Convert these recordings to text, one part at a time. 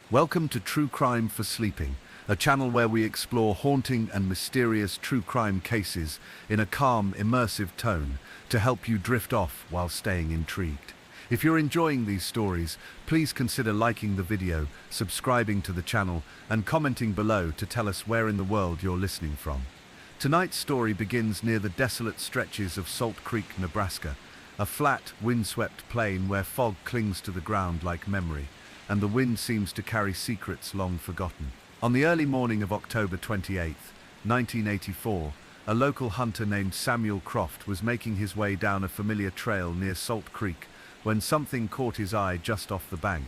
Welcome to True Crime for Sleeping, a channel where we explore haunting and mysterious true crime cases in a calm, immersive tone to help you drift off while staying intrigued. If you're enjoying these stories, please consider liking the video, subscribing to the channel, and commenting below to tell us where in the world you're listening from. Tonight's story begins near the desolate stretches of Salt Creek, Nebraska, a flat, windswept plain where fog clings to the ground like memory, and the wind seems to carry secrets long forgotten. On the early morning of October 28, 1984, a local hunter named Samuel Croft was making his way down a familiar trail near Salt Creek when something caught his eye just off the bank.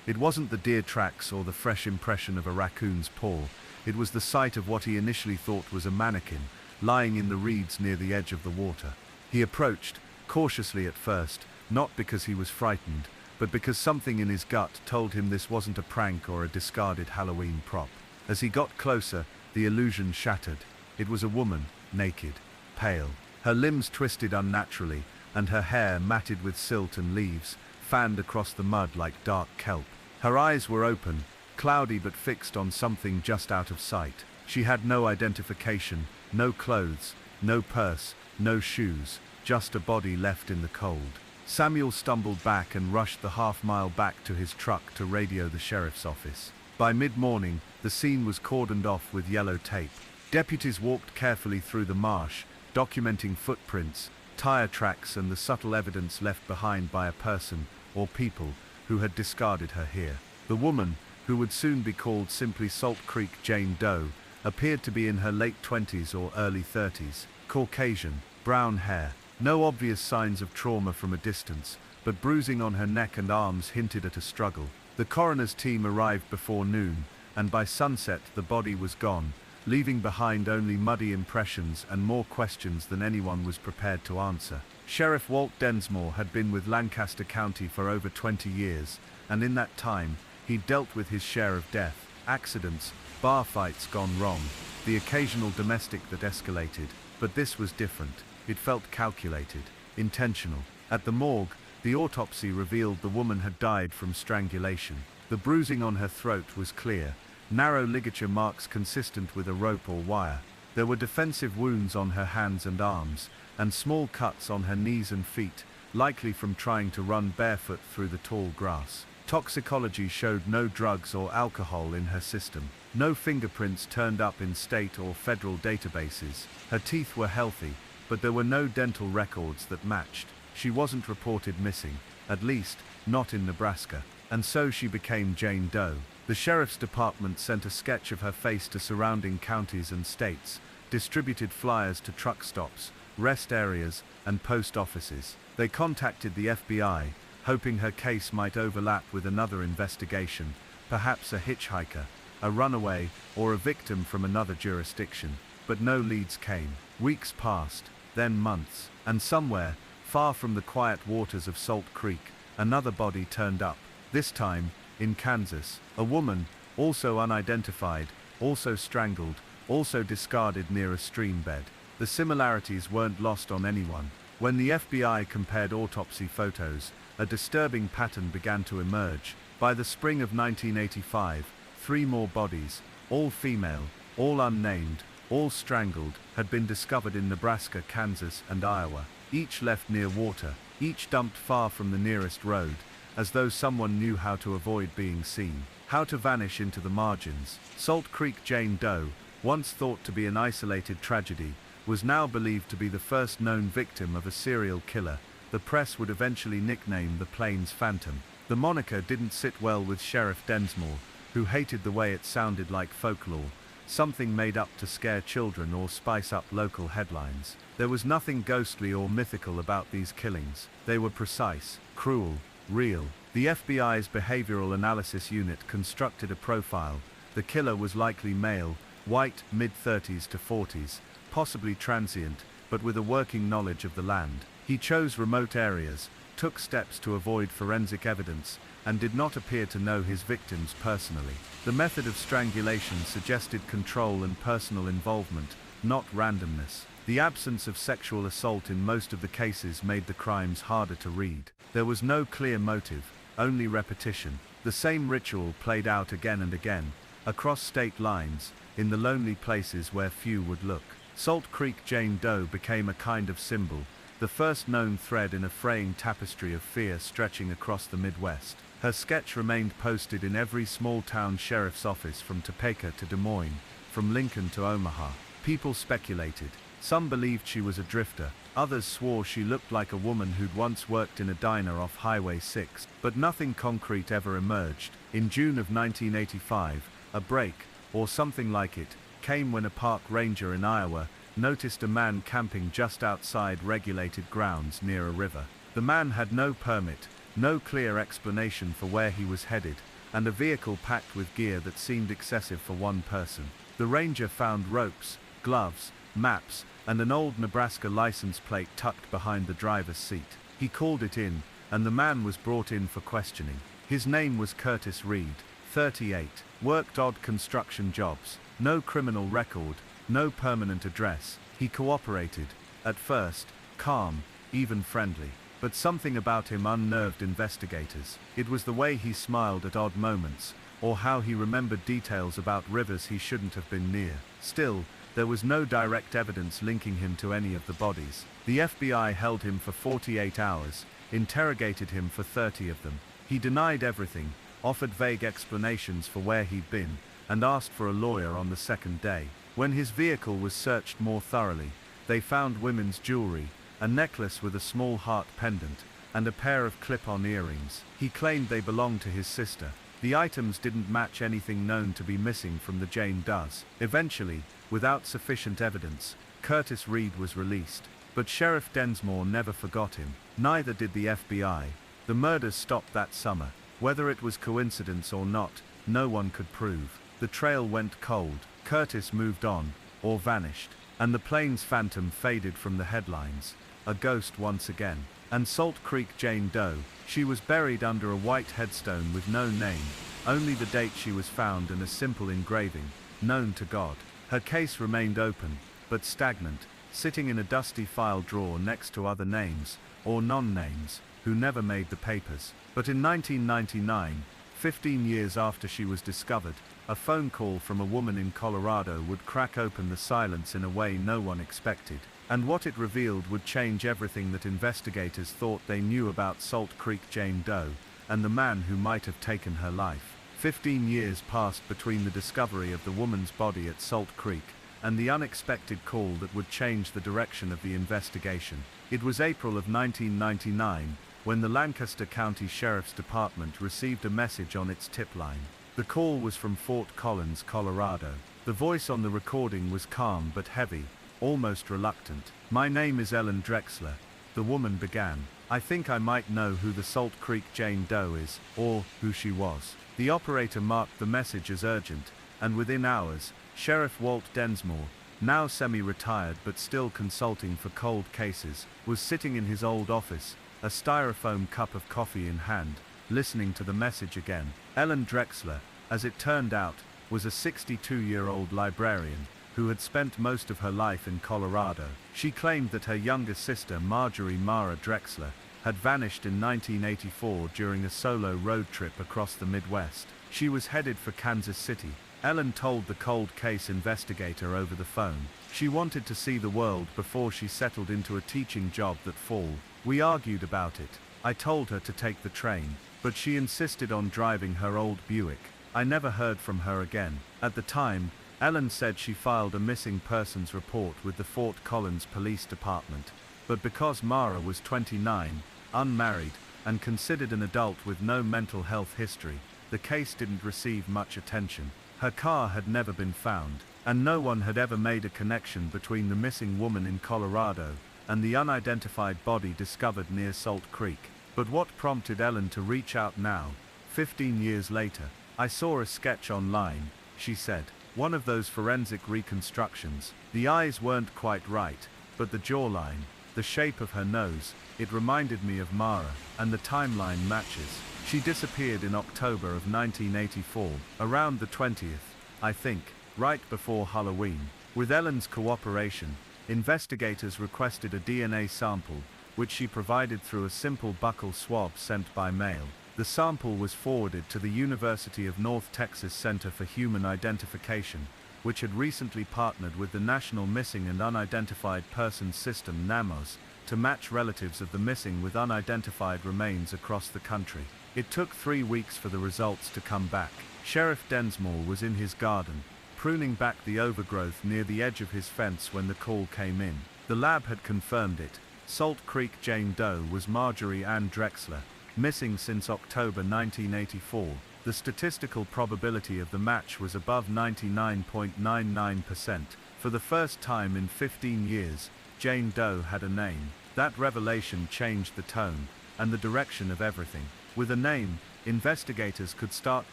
It wasn't the deer tracks or the fresh impression of a raccoon's paw. It was the sight of what he initially thought was a mannequin lying in the reeds near the edge of the water. He approached, cautiously at first, not because he was frightened, but because something in his gut told him this wasn't a prank or a discarded Halloween prop. As he got closer, the illusion shattered. It was a woman, naked, pale, her limbs twisted unnaturally, and her hair, matted with silt and leaves, fanned across the mud like dark kelp. Her eyes were open, cloudy but fixed on something just out of sight. She had no identification, no clothes, no purse, no shoes, just a body left in the cold. Samuel stumbled back and rushed the half-mile back to his truck to radio the sheriff's office. By mid-morning, the scene was cordoned off with yellow tape. Deputies walked carefully through the marsh, documenting footprints, tire tracks, and the subtle evidence left behind by a person or people who had discarded her here. The woman, who would soon be called simply Salt Creek Jane Doe, appeared to be in her late 20s or early 30s, Caucasian, brown hair. No obvious signs of trauma from a distance, but bruising on her neck and arms hinted at a struggle. The coroner's team arrived before noon, and by sunset the body was gone, leaving behind only muddy impressions and more questions than anyone was prepared to answer. Sheriff Walt Densmore had been with Lancaster County for over 20 years, and in that time, he'd dealt with his share of death, accidents, bar fights gone wrong, the occasional domestic that escalated, but this was different. It felt calculated, intentional. At the morgue, the autopsy revealed the woman had died from strangulation. The bruising on her throat was clear, narrow ligature marks consistent with a rope or wire. There were defensive wounds on her hands and arms, and small cuts on her knees and feet, likely from trying to run barefoot through the tall grass. Toxicology showed no drugs or alcohol in her system. No fingerprints turned up in state or federal databases. Her teeth were healthy, but there were no dental records that matched. She wasn't reported missing, at least, not in Nebraska. And so she became Jane Doe. The sheriff's department sent a sketch of her face to surrounding counties and states, distributed flyers to truck stops, rest areas, and post offices. They contacted the FBI, hoping her case might overlap with another investigation, perhaps a hitchhiker, a runaway, or a victim from another jurisdiction. But no leads came. Weeks passed, then months, and somewhere, far from the quiet waters of Salt Creek, another body turned up. This time, in Kansas, a woman, also unidentified, also strangled, also discarded near a stream bed. The similarities weren't lost on anyone. When the FBI compared autopsy photos, a disturbing pattern began to emerge. By the spring of 1985, 3 more bodies, all female, all unnamed, all strangled, had been discovered in Nebraska, Kansas, and Iowa. Each left near water, each dumped far from the nearest road, as though someone knew how to avoid being seen, how to vanish into the margins. Salt Creek Jane Doe, once thought to be an isolated tragedy, was now believed to be the first known victim of a serial killer the press would eventually nickname the Plains Phantom. The moniker didn't sit well with Sheriff Densmore, who hated the way it sounded like folklore, something made up to scare children or spice up local headlines. There was nothing ghostly or mythical about these killings. They were precise, cruel, real. The FBI's Behavioral Analysis Unit constructed a profile. The killer was likely male, white, mid-30s to 40s, possibly transient, but with a working knowledge of the land. He chose remote areas, took steps to avoid forensic evidence, and did not appear to know his victims personally. The method of strangulation suggested control and personal involvement, not randomness. The absence of sexual assault in most of the cases made the crimes harder to read. There was no clear motive, only repetition. The same ritual played out again and again, across state lines, in the lonely places where few would look. Salt Creek Jane Doe became a kind of symbol, the first known thread in a fraying tapestry of fear stretching across the Midwest. Her sketch remained posted in every small-town sheriff's office from Topeka to Des Moines, from Lincoln to Omaha. People speculated. Some believed she was a drifter, others swore she looked like a woman who'd once worked in a diner off Highway 6, but nothing concrete ever emerged. In June of 1985, a break, or something like it, came when a park ranger in Iowa noticed a man camping just outside regulated grounds near a river. The man had no permit, no clear explanation for where he was headed, and a vehicle packed with gear that seemed excessive for one person. The ranger found ropes, gloves, maps, and an old Nebraska license plate tucked behind the driver's seat. He called it in, and the man was brought in for questioning. His name was Curtis Reed, 38, worked odd construction jobs, no criminal record, no permanent address. He cooperated, at first, calm, even friendly. But something about him unnerved investigators. It was the way he smiled at odd moments, or how he remembered details about rivers he shouldn't have been near. Still, there was no direct evidence linking him to any of the bodies. The FBI held him for 48 hours, interrogated him for 30 of them. He denied everything, offered vague explanations for where he'd been, and asked for a lawyer on the second day. When his vehicle was searched more thoroughly, they found women's jewelry, a necklace with a small heart pendant, and a pair of clip-on earrings. He claimed they belonged to his sister. The items didn't match anything known to be missing from the Jane Does. Eventually, without sufficient evidence, Curtis Reed was released. But Sheriff Densmore never forgot him. Neither did the FBI. The murders stopped that summer. Whether it was coincidence or not, no one could prove. The trail went cold. Curtis moved on, or vanished, and the plane's phantom faded from the headlines. A ghost once again. And Salt Creek Jane Doe, she was buried under a white headstone with no name, only the date she was found and a simple engraving, known to God. Her case remained open, but stagnant, sitting in a dusty file drawer next to other names, or non-names, who never made the papers. But in 1999, 15 years after she was discovered, a phone call from a woman in Colorado would crack open the silence in a way no one expected. And what it revealed would change everything that investigators thought they knew about Salt Creek Jane Doe, and the man who might have taken her life. 15 years passed between the discovery of the woman's body at Salt Creek, and the unexpected call that would change the direction of the investigation. It was April of 1999, when the Lancaster County Sheriff's Department received a message on its tip line. The call was from Fort Collins, Colorado. The voice on the recording was calm but heavy, almost reluctant. "My name is Ellen Drexler," the woman began. "I think I might know who the Salt Creek Jane Doe is, or who she was." The operator marked the message as urgent, and within hours, Sheriff Walt Densmore, now semi-retired but still consulting for cold cases, was sitting in his old office, a styrofoam cup of coffee in hand, listening to the message again. Ellen Drexler, as it turned out, was a 62-year-old librarian who had spent most of her life in Colorado. She claimed that her younger sister, Marjorie Mara Drexler, had vanished in 1984 during a solo road trip across the Midwest. She was headed for Kansas City. Ellen told the cold case investigator over the phone. She wanted to see the world before she settled into a teaching job that fall. We argued about it. I told her to take the train, but she insisted on driving her old Buick. I never heard from her again. At the time, Ellen said she filed a missing persons report with the Fort Collins Police Department, but because Mara was 29, unmarried, and considered an adult with no mental health history, the case didn't receive much attention. Her car had never been found, and no one had ever made a connection between the missing woman in Colorado and the unidentified body discovered near Salt Creek. But what prompted Ellen to reach out now, 15 years later? "I saw a sketch online," she said. "One of those forensic reconstructions. The eyes weren't quite right, but the jawline, the shape of her nose, it reminded me of Mara, and the timeline matches. She disappeared in October of 1984, around the 20th, I think, right before Halloween." With Ellen's cooperation, investigators requested a DNA sample, which she provided through a simple buccal swab sent by mail. The sample was forwarded to the University of North Texas Center for Human Identification, which had recently partnered with the National Missing and Unidentified Persons System (NAMOS) to match relatives of the missing with unidentified remains across the country. It took 3 weeks for the results to come back. Sheriff Densmore was in his garden, pruning back the overgrowth near the edge of his fence when the call came in. The lab had confirmed it. Salt Creek Jane Doe was Marjorie Ann Drexler, missing since October 1984. The statistical probability of the match was above 99.99%. For the first time in 15 years, Jane Doe had a name. That revelation changed the tone and the direction of everything. With a name, investigators could start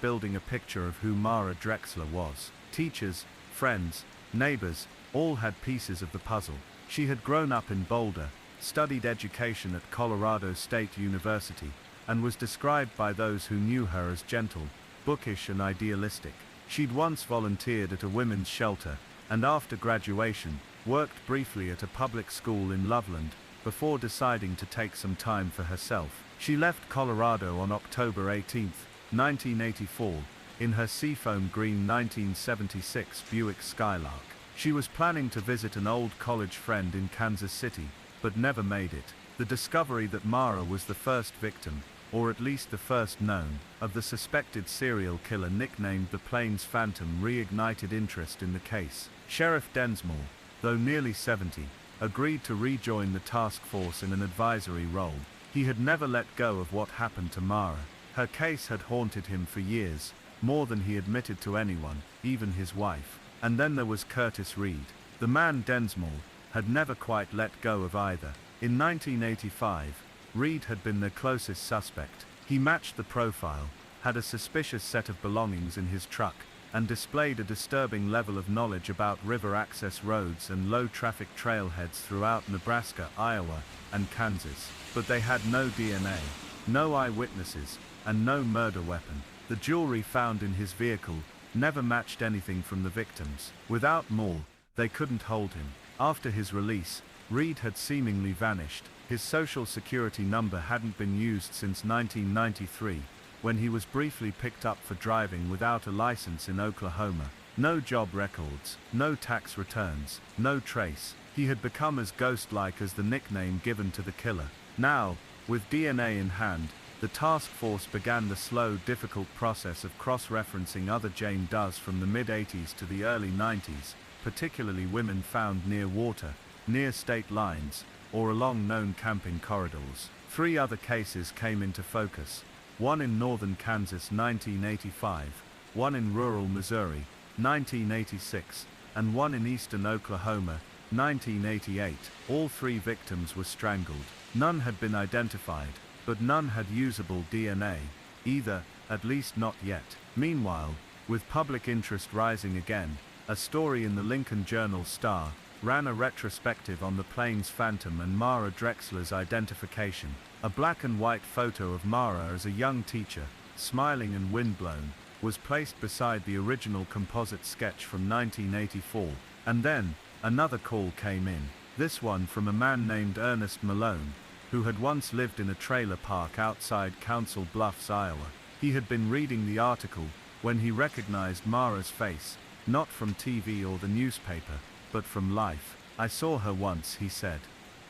building a picture of who Mara Drexler was. Teachers, friends, neighbors, all had pieces of the puzzle. She had grown up in Boulder, studied education at Colorado State University, and was described by those who knew her as gentle, bookish and idealistic. She'd once volunteered at a women's shelter, and after graduation, worked briefly at a public school in Loveland, before deciding to take some time for herself. She left Colorado on October 18, 1984, in her seafoam green 1976 Buick Skylark. She was planning to visit an old college friend in Kansas City, but never made it. The discovery that Mara was the first victim, or at least the first known, of the suspected serial killer nicknamed the Plains Phantom reignited interest in the case. Sheriff Densmore, though nearly 70, agreed to rejoin the task force in an advisory role. He had never let go of what happened to Mara. Her case had haunted him for years, more than he admitted to anyone, even his wife. And then there was Curtis Reed. The man Densmore had never quite let go of either. In 1985, Reed had been their closest suspect. He matched the profile, had a suspicious set of belongings in his truck, and displayed a disturbing level of knowledge about river access roads and low-traffic trailheads throughout Nebraska, Iowa, and Kansas. But they had no DNA, no eyewitnesses, and no murder weapon. The jewelry found in his vehicle never matched anything from the victims. Without more, they couldn't hold him. After his release, Reed had seemingly vanished. His social security number hadn't been used since 1993, when he was briefly picked up for driving without a license in Oklahoma. No job records, no tax returns, no trace. He had become as ghost-like as the nickname given to the killer. Now, with DNA in hand, the task force began the slow, difficult process of cross-referencing other Jane Does from the mid-80s to the early 90s, particularly women found near water, near state lines, or along known camping corridors. 3 other cases came into focus, one in northern Kansas 1985, one in rural Missouri 1986, and one in eastern Oklahoma 1988. All 3 victims were strangled. None had been identified, but none had usable DNA, either, at least not yet. Meanwhile, with public interest rising again, a story in the Lincoln Journal-Star ran a retrospective on the Plains Phantom and Mara Drexler's identification. A black and white photo of Mara as a young teacher, smiling and windblown, was placed beside the original composite sketch from 1984. And then, another call came in, this one from a man named Ernest Malone, who had once lived in a trailer park outside Council Bluffs, Iowa. He had been reading the article when he recognized Mara's face, not from TV or the newspaper, but from life. I saw her once, he said.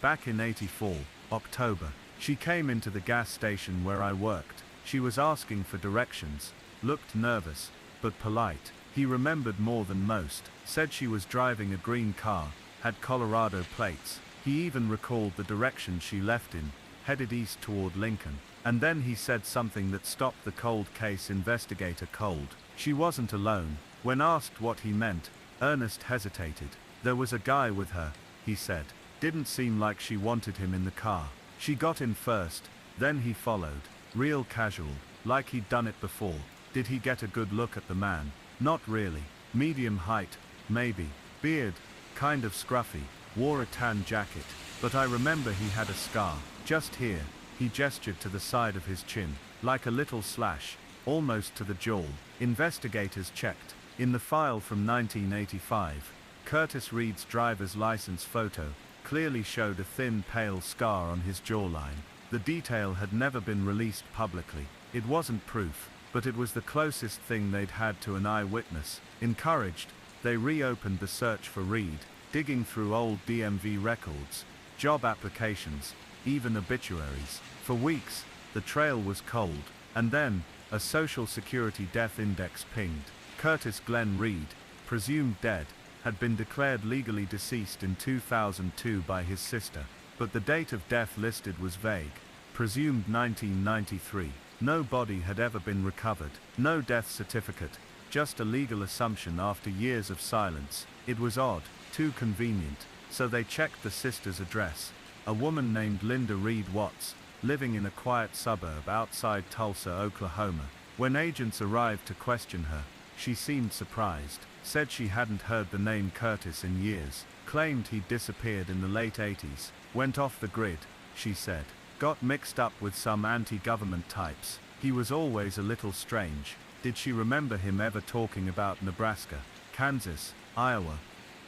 Back in '84, October. She came into the gas station where I worked. She was asking for directions, looked nervous, but polite. He remembered more than most, said she was driving a green car, had Colorado plates. He even recalled the direction she left in, headed east toward Lincoln. And then he said something that stopped the cold case investigator cold. She wasn't alone. When asked what he meant, Ernest hesitated. There was a guy with her, he said. Didn't seem like she wanted him in the car. She got in first, then he followed. Real casual, like he'd done it before. Did he get a good look at the man? Not really. Medium height, maybe. Beard, kind of scruffy. Wore a tan jacket. But I remember he had a scar. Just here. He gestured to the side of his chin. Like a little slash, almost to the jaw. Investigators checked. In the file from 1985, Curtis Reed's driver's license photo clearly showed a thin, pale scar on his jawline. The detail had never been released publicly. It wasn't proof, but it was the closest thing they'd had to an eyewitness. Encouraged, they reopened the search for Reed, digging through old DMV records, job applications, even obituaries. For weeks, the trail was cold, and then, a Social Security death index pinged. Curtis Glenn Reed, presumed dead, had been declared legally deceased in 2002 by his sister, but the date of death listed was vague, presumed 1993. No body had ever been recovered, no death certificate, just a legal assumption after years of silence. It was odd, too convenient, so they checked the sister's address, a woman named Linda Reed Watts, living in a quiet suburb outside Tulsa, Oklahoma. When agents arrived to question her, she seemed surprised, said she hadn't heard the name Curtis in years, claimed he'd disappeared in the late 80s, went off the grid, she said, got mixed up with some anti-government types. He was always a little strange. Did she remember him ever talking about Nebraska, Kansas, Iowa?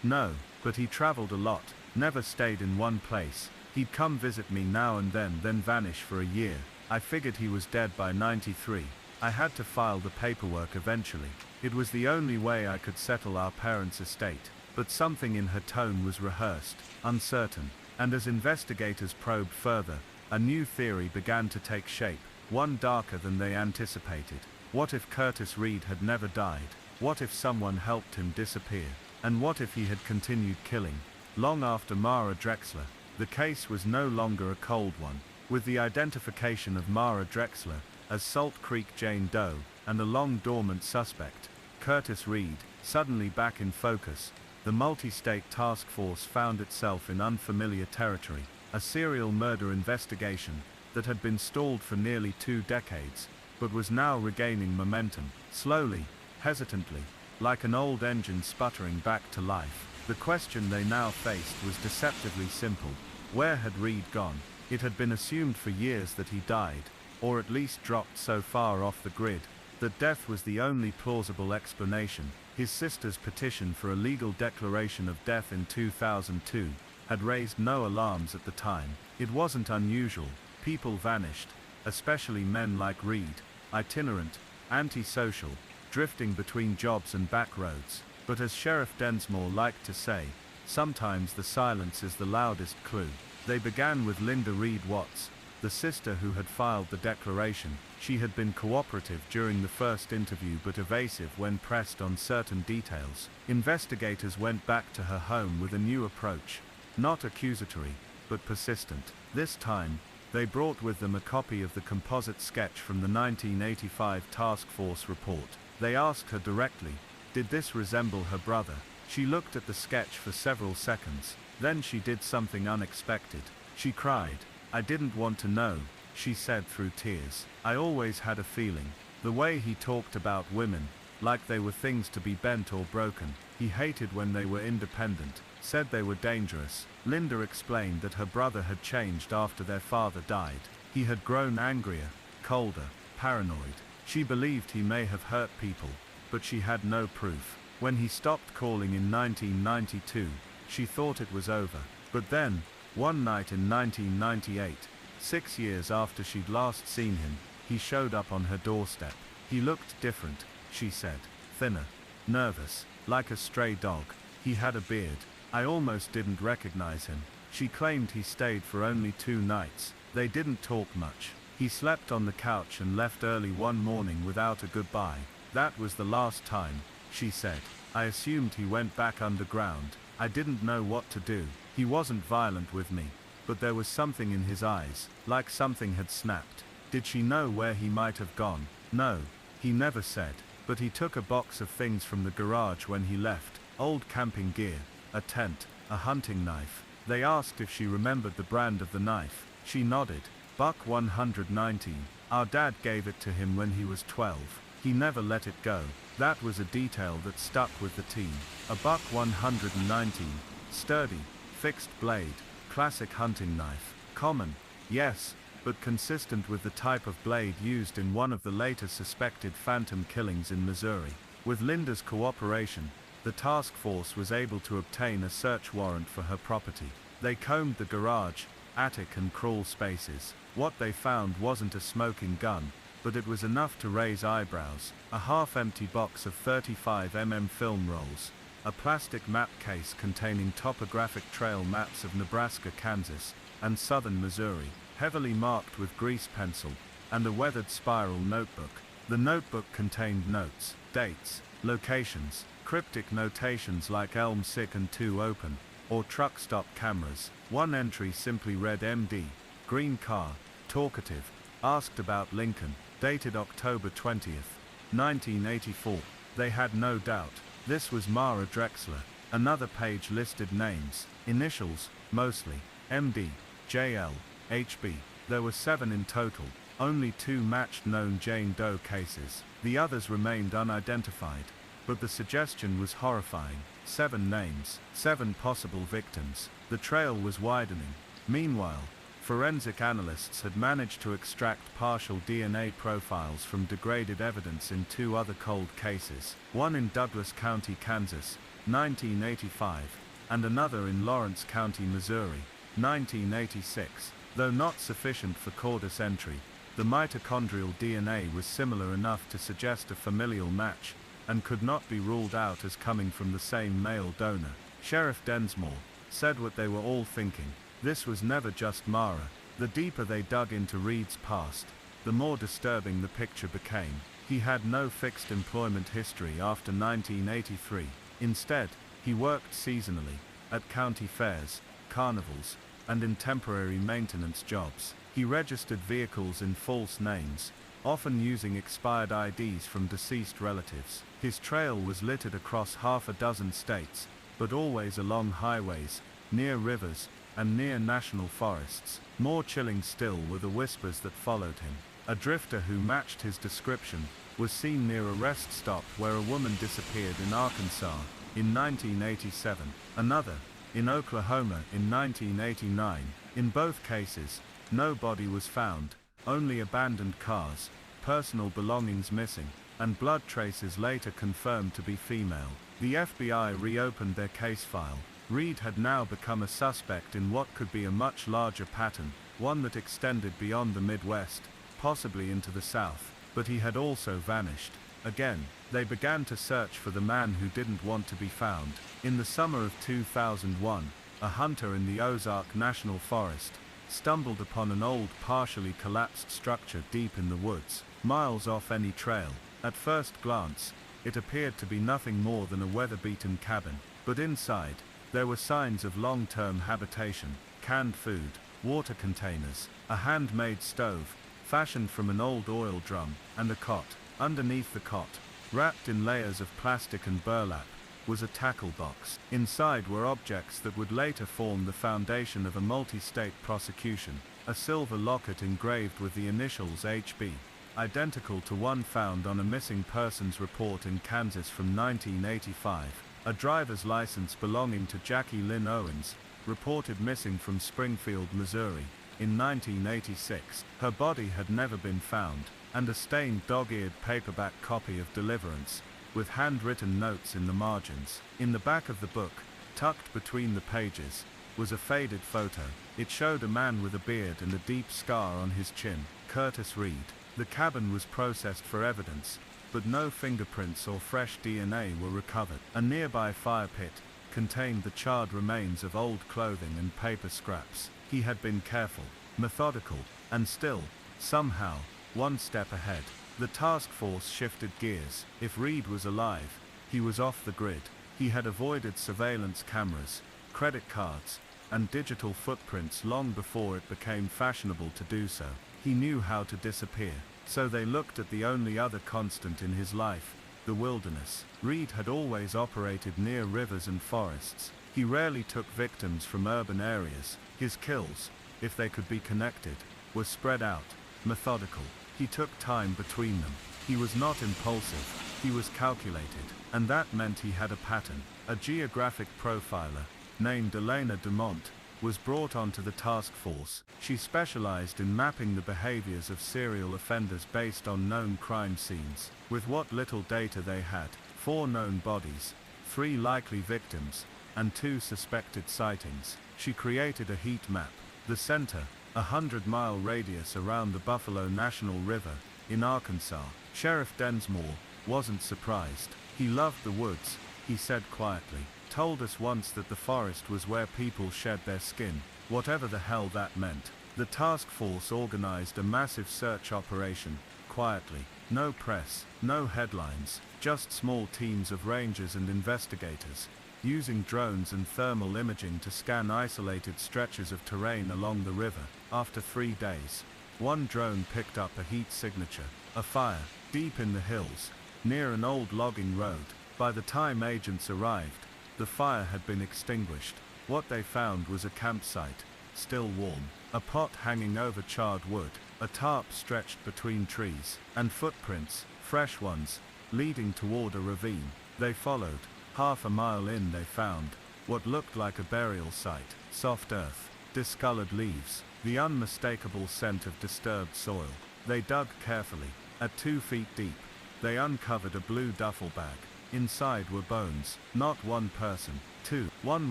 No, but he traveled a lot, never stayed in one place. He'd come visit me now and then vanish for a year. I figured he was dead by 93. I had to file the paperwork eventually. It was the only way I could settle our parents' estate. But something in her tone was rehearsed, uncertain. And as investigators probed further, a new theory began to take shape, one darker than they anticipated. What if Curtis Reed had never died? What if someone helped him disappear? And what if he had continued killing? Long after Mara Drexler, the case was no longer a cold one. With the identification of Mara Drexler as Salt Creek Jane Doe, and a long-dormant suspect, Curtis Reed, suddenly back in focus, the multi-state task force found itself in unfamiliar territory, a serial murder investigation that had been stalled for nearly 2 decades, but was now regaining momentum, slowly, hesitantly, like an old engine sputtering back to life. The question they now faced was deceptively simple. Where had Reed gone? It had been assumed for years that he died, or at least dropped so far off the grid, that death was the only plausible explanation. His sister's petition for a legal declaration of death in 2002 had raised no alarms at the time. It wasn't unusual. People vanished, especially men like Reed, itinerant, antisocial, drifting between jobs and back roads. But as Sheriff Densmore liked to say, sometimes the silence is the loudest clue. They began with Linda Reed Watts, the sister who had filed the declaration. She had been cooperative during the first interview but evasive when pressed on certain details. Investigators went back to her home with a new approach, not accusatory, but persistent. This time, they brought with them a copy of the composite sketch from the 1985 task force report. They asked her directly, did this resemble her brother? She looked at the sketch for several seconds, then she did something unexpected. She cried. I didn't want to know, she said through tears. I always had a feeling. The way he talked about women, like they were things to be bent or broken. He hated when they were independent, said they were dangerous. Linda explained that her brother had changed after their father died. He had grown angrier, colder, paranoid. She believed he may have hurt people, but she had no proof. When he stopped calling in 1992, she thought it was over. But then, one night in 1998, 6 years after she'd last seen him, he showed up on her doorstep. He looked different, she said, thinner, nervous, like a stray dog. He had a beard. I almost didn't recognize him. She claimed he stayed for only 2 nights. They didn't talk much. He slept on the couch and left early one morning without a goodbye. That was the last time, she said. I assumed he went back underground. I didn't know what to do. He wasn't violent with me, but there was something in his eyes, like something had snapped. Did she know where he might have gone? No, he never said, but he took a box of things from the garage when he left, old camping gear, a tent, a hunting knife. They asked if she remembered the brand of the knife. She nodded. Buck 119. Our dad gave it to him when he was 12. He never let it go. That was a detail that stuck with the team. A Buck 119. Sturdy, fixed blade, classic hunting knife. Common, yes, but consistent with the type of blade used in one of the later suspected phantom killings in Missouri. With Linda's cooperation, the task force was able to obtain a search warrant for her property. They combed the garage, attic and crawl spaces. What they found wasn't a smoking gun, but it was enough to raise eyebrows. A half-empty box of 35 film rolls, a plastic map case containing topographic trail maps of Nebraska, Kansas, and southern Missouri, heavily marked with grease pencil, and a weathered spiral notebook. The notebook contained notes, dates, locations, cryptic notations like Elm Sick and 2 Open, or truck stop cameras. One entry simply read MD, green car, talkative, asked about Lincoln, dated October 20th, 1984. They had no doubt. This was Mara Drexler. Another page listed names, initials, mostly, MD, JL, HB. There were 7 in total. Only 2 matched known Jane Doe cases. The others remained unidentified. But the suggestion was horrifying. 7 names, 7 possible victims. The trail was widening. Meanwhile, forensic analysts had managed to extract partial DNA profiles from degraded evidence in 2 other cold cases, one in Douglas County, Kansas, 1985, and another in Lawrence County, Missouri, 1986. Though not sufficient for cordis entry, the mitochondrial DNA was similar enough to suggest a familial match, and could not be ruled out as coming from the same male donor. Sheriff Densmore said what they were all thinking. This was never just Mara. The deeper they dug into Reed's past, the more disturbing the picture became. He had no fixed employment history after 1983. Instead, he worked seasonally, at county fairs, carnivals, and in temporary maintenance jobs. He registered vehicles in false names, often using expired IDs from deceased relatives. His trail was littered across half a dozen states, but always along highways, near rivers, and near national forests. More chilling still were the whispers that followed him. A drifter who matched his description was seen near a rest stop where a woman disappeared in Arkansas in 1987. Another, in Oklahoma in 1989. In both cases, no body was found, only abandoned cars, personal belongings missing, and blood traces later confirmed to be female. The FBI reopened their case file. Reed had now become a suspect in what could be a much larger pattern, one that extended beyond the Midwest, possibly into the South, but he had also vanished. Again, they began to search for the man who didn't want to be found. In the summer of 2001, a hunter in the Ozark National Forest stumbled upon an old, partially collapsed structure deep in the woods, miles off any trail. At first glance, it appeared to be nothing more than a weather-beaten cabin, but inside, there were signs of long-term habitation: canned food, water containers, a handmade stove, fashioned from an old oil drum, and a cot. Underneath the cot, wrapped in layers of plastic and burlap, was a tackle box. Inside were objects that would later form the foundation of a multi-state prosecution: a silver locket engraved with the initials HB, identical to one found on a missing persons report in Kansas from 1985, a driver's license belonging to Jackie Lynn Owens, reported missing from Springfield, Missouri, in 1986. Her body had never been found, and a stained dog-eared paperback copy of Deliverance, with handwritten notes in the margins. In the back of the book, tucked between the pages, was a faded photo. It showed a man with a beard and a deep scar on his chin, Curtis Reed. The cabin was processed for evidence, but no fingerprints or fresh DNA were recovered. A nearby fire pit contained the charred remains of old clothing and paper scraps. He had been careful, methodical, and still, somehow, one step ahead. The task force shifted gears. If Reed was alive, he was off the grid. He had avoided surveillance cameras, credit cards, and digital footprints long before it became fashionable to do so. He knew how to disappear. So they looked at the only other constant in his life, the wilderness. Reed had always operated near rivers and forests. He rarely took victims from urban areas. His kills, if they could be connected, were spread out, methodical. He took time between them. He was not impulsive, he was calculated, and that meant he had a pattern. A geographic profiler, named Elena Dumont, was brought onto the task force. She specialized in mapping the behaviors of serial offenders based on known crime scenes. With what little data they had, 4 known bodies, 3 likely victims, and 2 suspected sightings, she created a heat map. The center, a 100-mile radius around the Buffalo National River, in Arkansas. Sheriff Densmore wasn't surprised. He loved the woods, he said quietly. Told us once that the forest was where people shed their skin, whatever the hell that meant. The task force organized a massive search operation, quietly. No press, no headlines, just small teams of rangers and investigators, using drones and thermal imaging to scan isolated stretches of terrain along the river. After 3 days, one drone picked up a heat signature, a fire, deep in the hills, near an old logging road. By the time agents arrived, the fire had been extinguished. What they found was a campsite, still warm, a pot hanging over charred wood, a tarp stretched between trees, and footprints, fresh ones, leading toward a ravine. They followed. Half a mile in they found what looked like a burial site, soft earth, discolored leaves, the unmistakable scent of disturbed soil. They dug carefully. At 2 feet deep, they uncovered a blue duffel bag. Inside were bones, not one person, two. One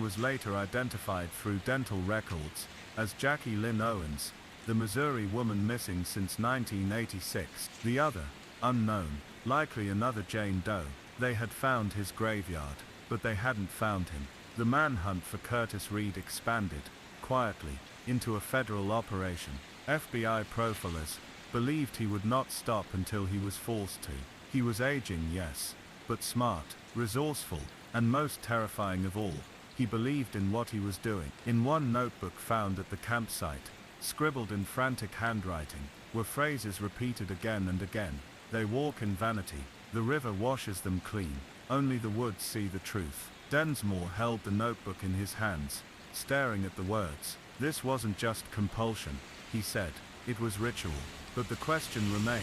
was later identified through dental records as Jackie Lynn Owens, the Missouri woman missing since 1986. The other, unknown, likely another Jane Doe. They had found his graveyard, but they hadn't found him. The manhunt for Curtis Reed expanded, quietly, into a federal operation. FBI profilers believed he would not stop until he was forced to. He was aging, yes, but smart, resourceful, and most terrifying of all, he believed in what he was doing. In one notebook found at the campsite, scribbled in frantic handwriting, were phrases repeated again and again. They walk in vanity, the river washes them clean, only the woods see the truth. Densmore held the notebook in his hands, staring at the words. This wasn't just compulsion, he said, it was ritual. But the question remained,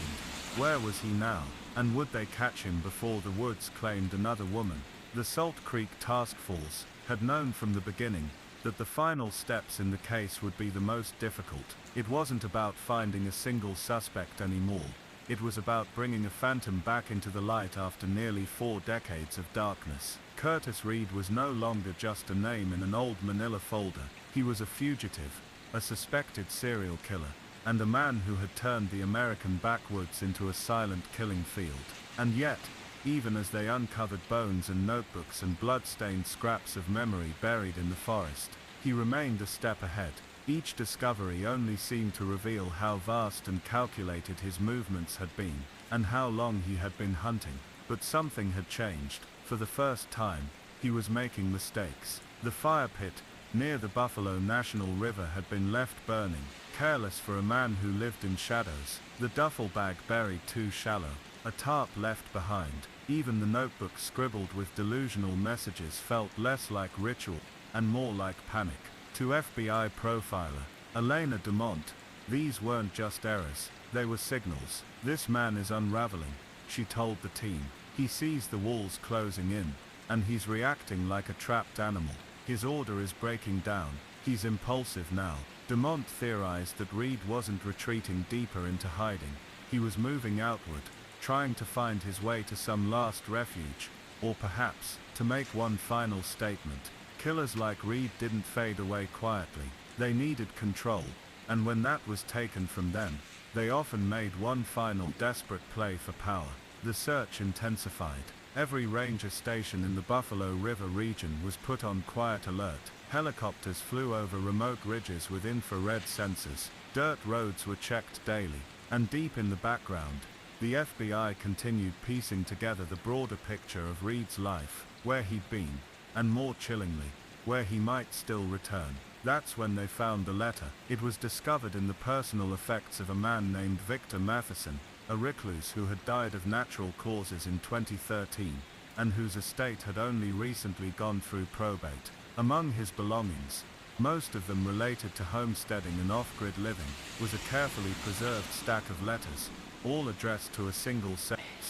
where was he now, and would they catch him before the woods claimed another woman? The Salt Creek Task Force had known from the beginning that the final steps in the case would be the most difficult. It wasn't about finding a single suspect anymore. It was about bringing a phantom back into the light after nearly 4 decades of darkness. Curtis Reed was no longer just a name in an old manila folder. He was a fugitive, a suspected serial killer, and a man who had turned the American backwoods into a silent killing field. And yet, even as they uncovered bones and notebooks and blood-stained scraps of memory buried in the forest, he remained a step ahead. Each discovery only seemed to reveal how vast and calculated his movements had been, and how long he had been hunting. But something had changed. For the first time, he was making mistakes. The fire pit, near the Buffalo National River, had been left burning, careless for a man who lived in shadows. The duffel bag buried too shallow, a tarp left behind. Even the notebook scribbled with delusional messages felt less like ritual, and more like panic. To FBI profiler Elena DeMont, these weren't just errors, they were signals. This man is unraveling, she told the team. He sees the walls closing in, and he's reacting like a trapped animal. His order is breaking down. He's impulsive now. DeMont theorized that Reed wasn't retreating deeper into hiding. He was moving outward, trying to find his way to some last refuge, or perhaps, to make one final statement. Killers like Reed didn't fade away quietly. They needed control, and when that was taken from them, they often made one final desperate play for power. The search intensified. Every ranger station in the Buffalo River region was put on quiet alert. Helicopters flew over remote ridges with infrared sensors. Dirt roads were checked daily. And deep in the background, the FBI continued piecing together the broader picture of Reed's life, where he'd been, and more chillingly, where he might still return. That's when they found the letter. It was discovered in the personal effects of a man named Victor Matheson, a recluse who had died of natural causes in 2013, and whose estate had only recently gone through probate. Among his belongings, most of them related to homesteading and off-grid living, was a carefully preserved stack of letters, all addressed to a single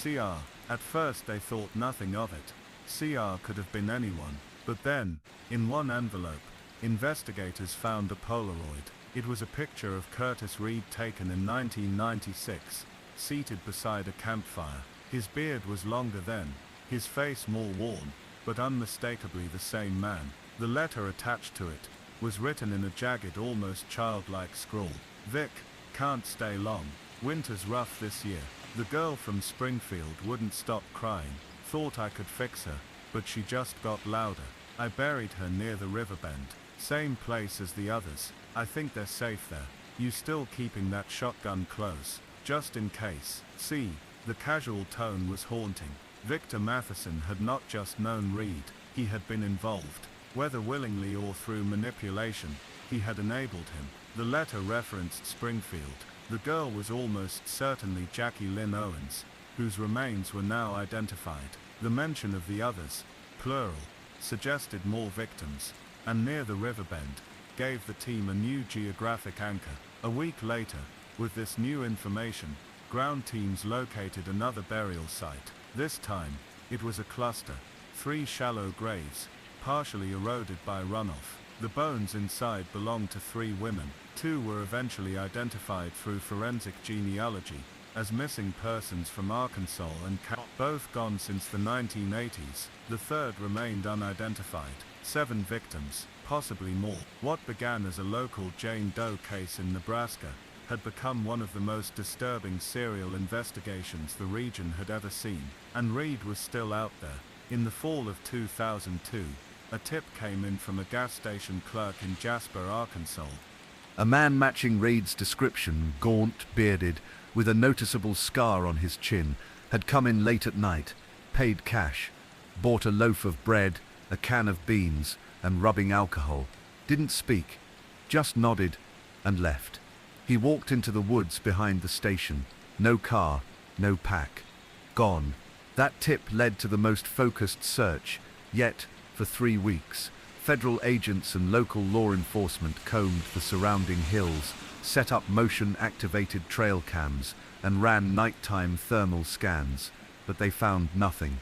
CR. At first they thought nothing of it. CR could have been anyone. But then, in one envelope, investigators found a Polaroid. It was a picture of Curtis Reed taken in 1996, seated beside a campfire. His beard was longer then, his face more worn, but unmistakably the same man. The letter attached to it was written in a jagged, almost childlike scrawl. Vic, can't stay long. Winter's rough this year. The girl from Springfield wouldn't stop crying. Thought I could fix her, but she just got louder. I buried her near the riverbend. Same place as the others. I think they're safe there. You still keeping that shotgun close, just in case. See, the casual tone was haunting. Victor Matheson had not just known Reed, he had been involved. Whether willingly or through manipulation, he had enabled him. The letter referenced Springfield. The girl was almost certainly Jackie Lynn Owens, whose remains were now identified. The mention of the others, plural, suggested more victims, and near the riverbend, gave the team a new geographic anchor. A week later, with this new information, ground teams located another burial site. This time, it was a cluster, 3 shallow graves, partially eroded by runoff. The bones inside belonged to 3 women. 2 were eventually identified through forensic genealogy as missing persons from Arkansas and both gone since the 1980s. The 3rd remained unidentified. 7 victims, possibly more. What began as a local Jane Doe case in Nebraska had become one of the most disturbing serial investigations the region had ever seen, and Reed was still out there. In the fall of 2002, a tip came in from a gas station clerk in Jasper, Arkansas. A man matching Reed's description, gaunt, bearded, with a noticeable scar on his chin, had come in late at night, paid cash, bought a loaf of bread, a can of beans, and rubbing alcohol. Didn't speak, just nodded, and left. He walked into the woods behind the station. No car, no pack. Gone. That tip led to the most focused search, yet, for 3 weeks, federal agents and local law enforcement combed the surrounding hills, set up motion-activated trail cams, and ran nighttime thermal scans, but they found nothing.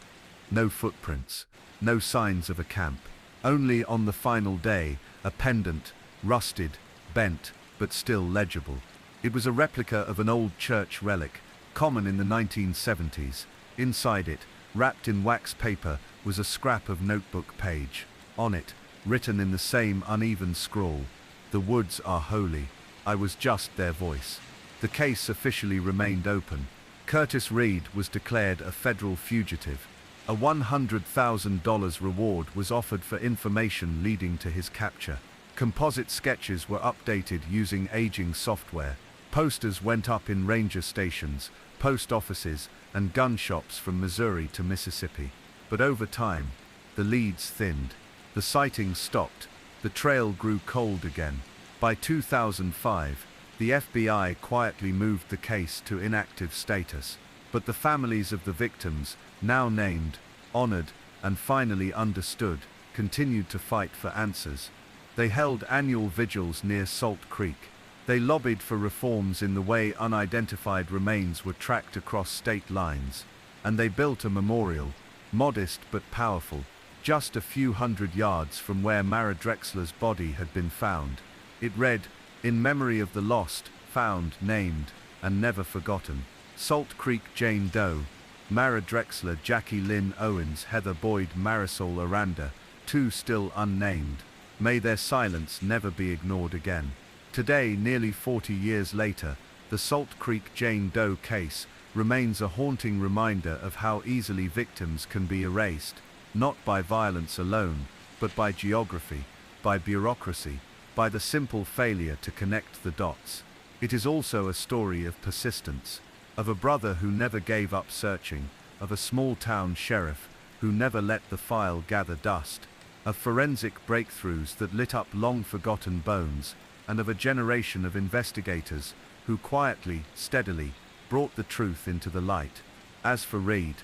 No footprints, no signs of a camp. Only on the final day, a pendant, rusted, bent, but still legible. It was a replica of an old church relic, common in the 1970s. Inside it, wrapped in wax paper, was a scrap of notebook page. On it, written in the same uneven scrawl, "The woods are holy." I was just their voice. The case officially remained open. Curtis Reed was declared a federal fugitive. A $100,000 reward was offered for information leading to his capture. Composite sketches were updated using aging software. Posters went up in ranger stations, post offices, and gun shops from Missouri to Mississippi. But over time, the leads thinned. The sightings stopped. The trail grew cold again. By 2005, the FBI quietly moved the case to inactive status. But the families of the victims, now named, honored, and finally understood, continued to fight for answers. They held annual vigils near Salt Creek. They lobbied for reforms in the way unidentified remains were tracked across state lines. And they built a memorial, modest but powerful, just a few hundred yards from where Mara Drexler's body had been found. It read, "In memory of the lost, found, named, and never forgotten. Salt Creek Jane Doe, Mara Drexler, Jackie Lynn Owens, Heather Boyd, Marisol Aranda, 2 still unnamed. May their silence never be ignored again." Today, nearly 40 years later, the Salt Creek Jane Doe case remains a haunting reminder of how easily victims can be erased, not by violence alone, but by geography, by bureaucracy, by the simple failure to connect the dots. It is also a story of persistence, of a brother who never gave up searching, of a small-town sheriff who never let the file gather dust, of forensic breakthroughs that lit up long-forgotten bones, and of a generation of investigators who quietly, steadily, brought the truth into the light. As for Reed,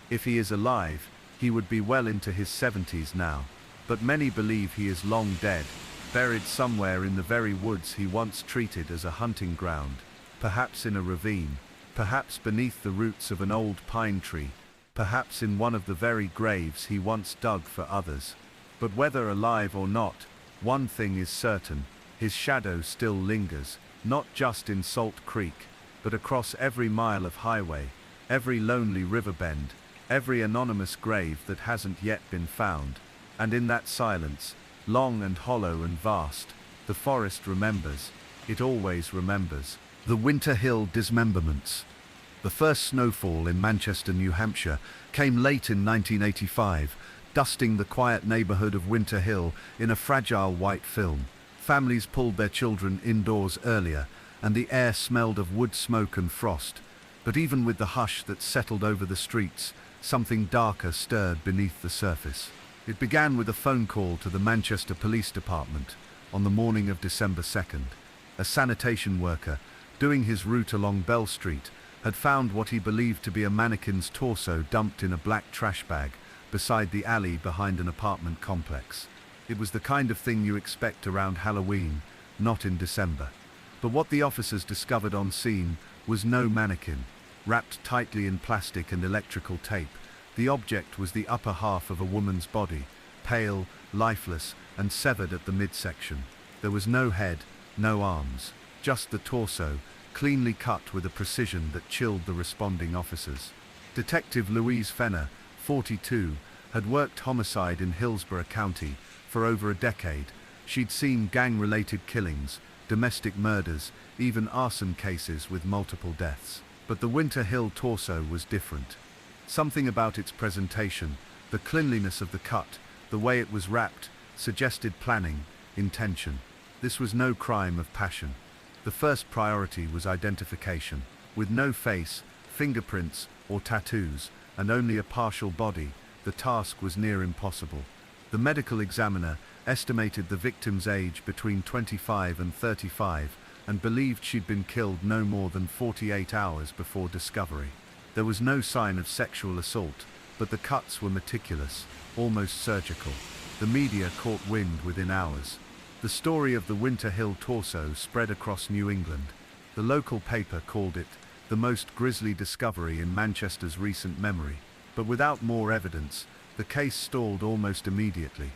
if he is alive, he would be well into his 70s now, but many believe he is long dead, buried somewhere in the very woods he once treated as a hunting ground, perhaps in a ravine, perhaps beneath the roots of an old pine tree, perhaps in one of the very graves he once dug for others. But whether alive or not, one thing is certain, his shadow still lingers, not just in Salt Creek, but across every mile of highway, every lonely riverbend, every anonymous grave that hasn't yet been found. And in that silence, long and hollow and vast, the forest remembers, it always remembers. The Winter Hill dismemberments. The first snowfall in Manchester, New Hampshire, came late in 1985, dusting the quiet neighborhood of Winter Hill in a fragile white film. Families pulled their children indoors earlier, and the air smelled of wood smoke and frost. But even with the hush that settled over the streets, something darker stirred beneath the surface. It began with a phone call to the Manchester Police Department on the morning of December 2nd. A sanitation worker, doing his route along Bell Street, had found what he believed to be a mannequin's torso dumped in a black trash bag beside the alley behind an apartment complex. It was the kind of thing you expect around Halloween, not in December. But what the officers discovered on scene was no mannequin. Wrapped tightly in plastic and electrical tape, the object was the upper half of a woman's body, pale, lifeless, and severed at the midsection. There was no head, no arms, just the torso, cleanly cut with a precision that chilled the responding officers. Detective Louise Fenner, 42, had worked homicide in Hillsborough County for over a decade. She'd seen gang-related killings, domestic murders, even arson cases with multiple deaths. But the Winter Hill torso was different. Something about its presentation, the cleanliness of the cut, the way it was wrapped, suggested planning, intention. This was no crime of passion. The first priority was identification. With no face, fingerprints, or tattoos, and only a partial body, the task was near impossible. The medical examiner estimated the victim's age between 25 and 35 and believed she'd been killed no more than 48 hours before discovery. There was no sign of sexual assault, but the cuts were meticulous, almost surgical. The media caught wind within hours. The story of the Winter Hill torso spread across New England. The local paper called it the most grisly discovery in Manchester's recent memory. But without more evidence, the case stalled almost immediately.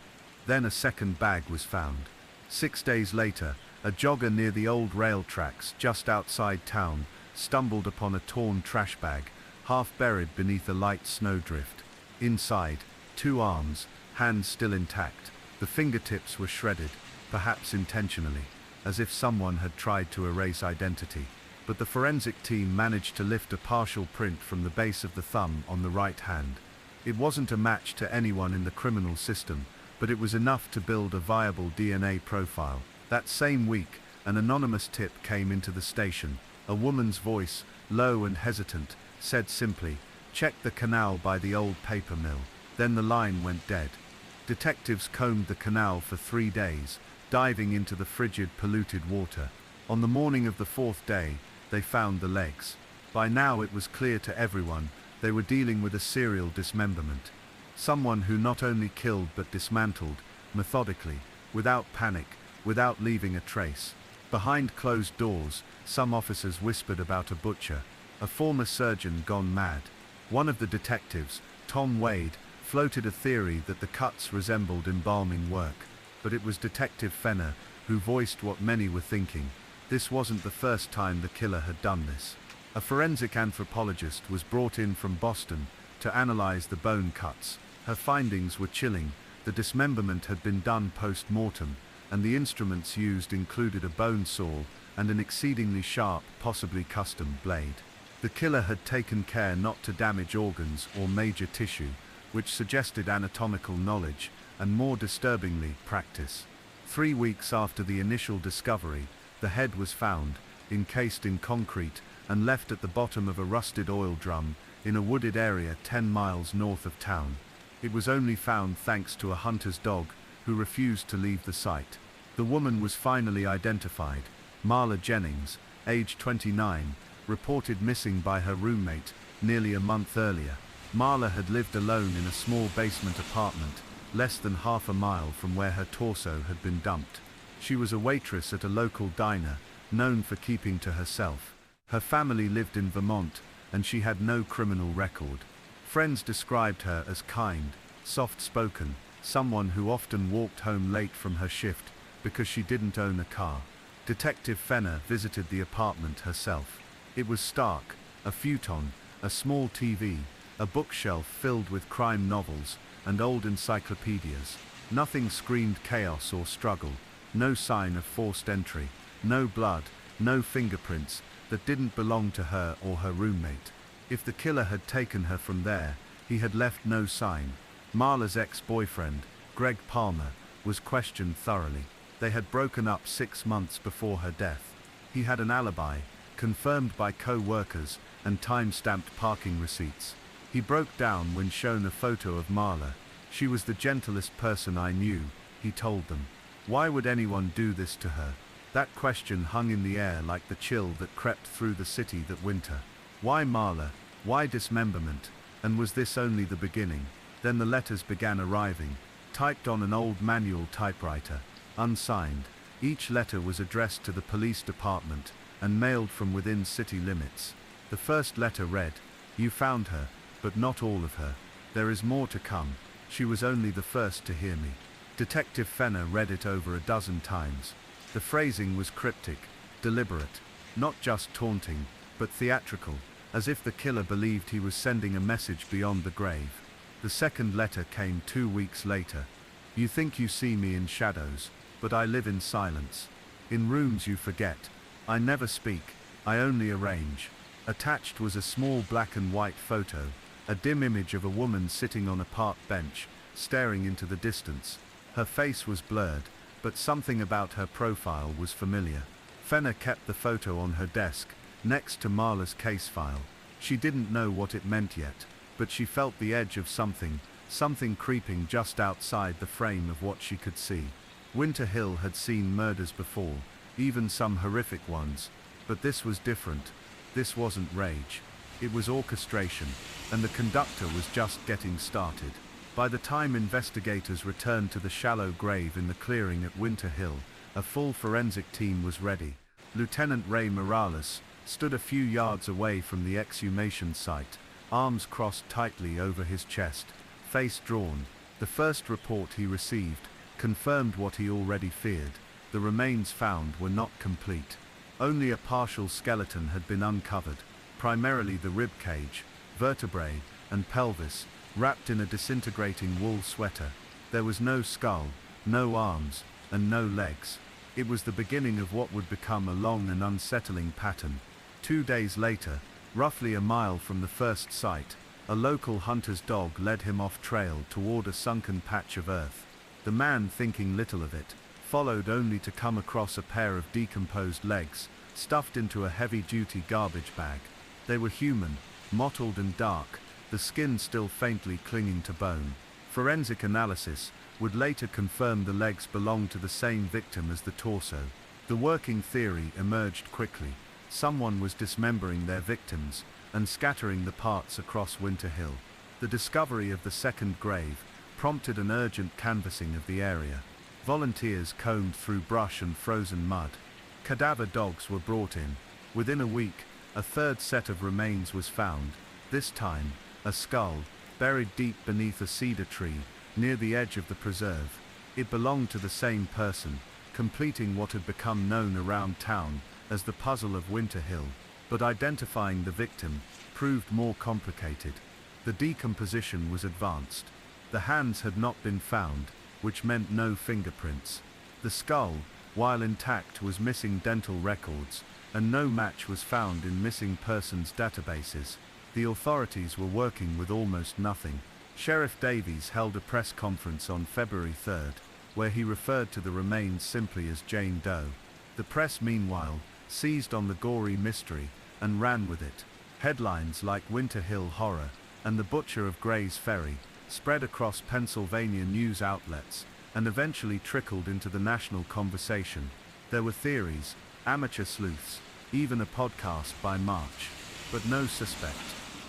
Then a second bag was found. 6 days later, a jogger near the old rail tracks just outside town stumbled upon a torn trash bag, half buried beneath a light snowdrift. Inside, 2 arms, hands still intact. The fingertips were shredded, perhaps intentionally, as if someone had tried to erase identity. But the forensic team managed to lift a partial print from the base of the thumb on the right hand. It wasn't a match to anyone in the criminal system, but it was enough to build a viable DNA profile. That same week, an anonymous tip came into the station. A woman's voice, low and hesitant, said simply, "Check the canal by the old paper mill." Then the line went dead. Detectives combed the canal for 3 days, diving into the frigid, polluted water. On the morning of the 4th day, they found the legs. By now it was clear to everyone they were dealing with a serial dismemberment. Someone who not only killed but dismantled, methodically, without panic, without leaving a trace. Behind closed doors, some officers whispered about a butcher, a former surgeon gone mad. One of the detectives, Tom Wade, floated a theory that the cuts resembled embalming work. But it was Detective Fenner who voiced what many were thinking. This wasn't the first time the killer had done this. A forensic anthropologist was brought in from Boston to analyze the bone cuts. Her findings were chilling. The dismemberment had been done post-mortem, and the instruments used included a bone saw and an exceedingly sharp, possibly custom, blade. The killer had taken care not to damage organs or major tissue, which suggested anatomical knowledge and, more disturbingly, practice. 3 weeks after the initial discovery, the head was found, encased in concrete, and left at the bottom of a rusted oil drum in a wooded area 10 miles north of town. It was only found thanks to a hunter's dog who refused to leave the site. The woman was finally identified. Marla Jennings, age 29, reported missing by her roommate nearly a month earlier. Marla had lived alone in a small basement apartment, less than half a mile from where her torso had been dumped. She was a waitress at a local diner, known for keeping to herself. Her family lived in Vermont, and she had no criminal record. Friends described her as kind, soft-spoken, someone who often walked home late from her shift because she didn't own a car. Detective Fenner visited the apartment herself. It was stark: a futon, a small TV, a bookshelf filled with crime novels and old encyclopedias. Nothing screamed chaos or struggle. No sign of forced entry. No blood, no fingerprints, that didn't belong to her or her roommate. If the killer had taken her from there, he had left no sign. Marla's ex-boyfriend, Greg Palmer, was questioned thoroughly. They had broken up 6 months before her death. He had an alibi, confirmed by co-workers and time-stamped parking receipts. He broke down when shown a photo of Marla. "She was the gentlest person I knew," he told them. Why would anyone do this to her? That question hung in the air like the chill that crept through the city that winter. Why Marla? Why dismemberment? And was this only the beginning? Then the letters began arriving, typed on an old manual typewriter, unsigned. Each letter was addressed to the police department and mailed from within city limits. The first letter read, "You found her, but not all of her. There is more to come. She was only the first to hear me." Detective Fenner read it over a dozen times. The phrasing was cryptic, deliberate, not just taunting, but theatrical, as if the killer believed he was sending a message beyond the grave. The second letter came 2 weeks later. "You think you see me in shadows, but I live in silence. In rooms you forget. I never speak, I only arrange." Attached was a small black and white photo, a dim image of a woman sitting on a park bench, staring into the distance. Her face was blurred, but something about her profile was familiar. Fenner kept the photo on her desk, next to Marla's case file. She didn't know what it meant yet, but she felt the edge of something creeping just outside the frame of what she could see. Winter Hill had seen murders before, even some horrific ones, but this was different. This wasn't rage. It was orchestration, and the conductor was just getting started. By the time investigators returned to the shallow grave in the clearing at Winter Hill, a full forensic team was ready. Lieutenant Ray Morales stood a few yards away from the exhumation site, arms crossed tightly over his chest, face drawn. The first report he received confirmed what he already feared. The remains found were not complete. Only a partial skeleton had been uncovered, primarily the rib cage, vertebrae, and pelvis, wrapped in a disintegrating wool sweater. There was no skull, no arms, and no legs. It was the beginning of what would become a long and unsettling pattern. 2 days later, roughly a mile from the first site, a local hunter's dog led him off trail toward a sunken patch of earth. The man, thinking little of it, followed only to come across a pair of decomposed legs, stuffed into a heavy-duty garbage bag. They were human, mottled and dark, the skin still faintly clinging to bone. Forensic analysis would later confirm the legs belonged to the same victim as the torso. The working theory emerged quickly. Someone was dismembering their victims and scattering the parts across Winter Hill. The discovery of the second grave prompted an urgent canvassing of the area. Volunteers combed through brush and frozen mud. Cadaver dogs were brought in. Within a week, a third set of remains was found, this time a skull, buried deep beneath a cedar tree, near the edge of the preserve. It belonged to the same person, completing what had become known around town as the puzzle of Winter Hill. But identifying the victim proved more complicated. The decomposition was advanced. The hands had not been found, which meant no fingerprints. The skull, while intact, was missing dental records, and no match was found in missing persons databases. The authorities were working with almost nothing. Sheriff Davies held a press conference on February 3rd, where he referred to the remains simply as Jane Doe. The press, meanwhile, seized on the gory mystery and ran with it. Headlines like Winter Hill Horror and The Butcher of Gray's Ferry spread across Pennsylvania news outlets and eventually trickled into the national conversation. There were theories, amateur sleuths, even a podcast by March. But no suspect,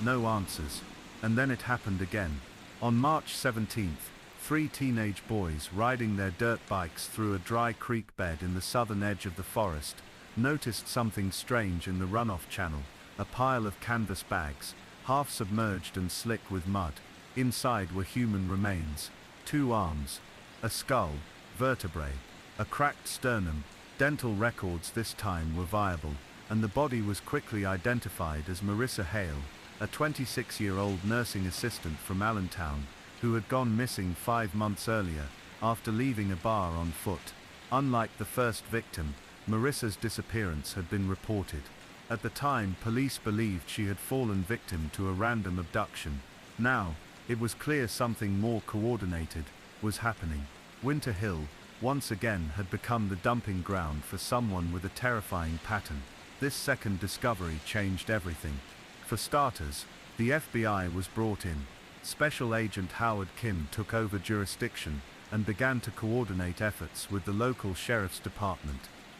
no answers. And then it happened again. On March 17th, 3 teenage boys riding their dirt bikes through a dry creek bed in the southern edge of the forest noticed something strange in the runoff channel, a pile of canvas bags, half submerged and slick with mud. Inside were human remains, 2 arms, a skull, vertebrae, a cracked sternum. Dental records this time were viable, and the body was quickly identified as Marissa Hale, a 26-year-old nursing assistant from Allentown, who had gone missing 5 months earlier, after leaving a bar on foot. Unlike the first victim, Marissa's disappearance had been reported. At the time, police believed she had fallen victim to a random abduction. Now, it was clear something more coordinated was happening. Winter Hill, once again, had become the dumping ground for someone with a terrifying pattern. This second discovery changed everything. For starters, the FBI was brought in. Special Agent Howard Kim took over jurisdiction and began to coordinate efforts with the local sheriff's department.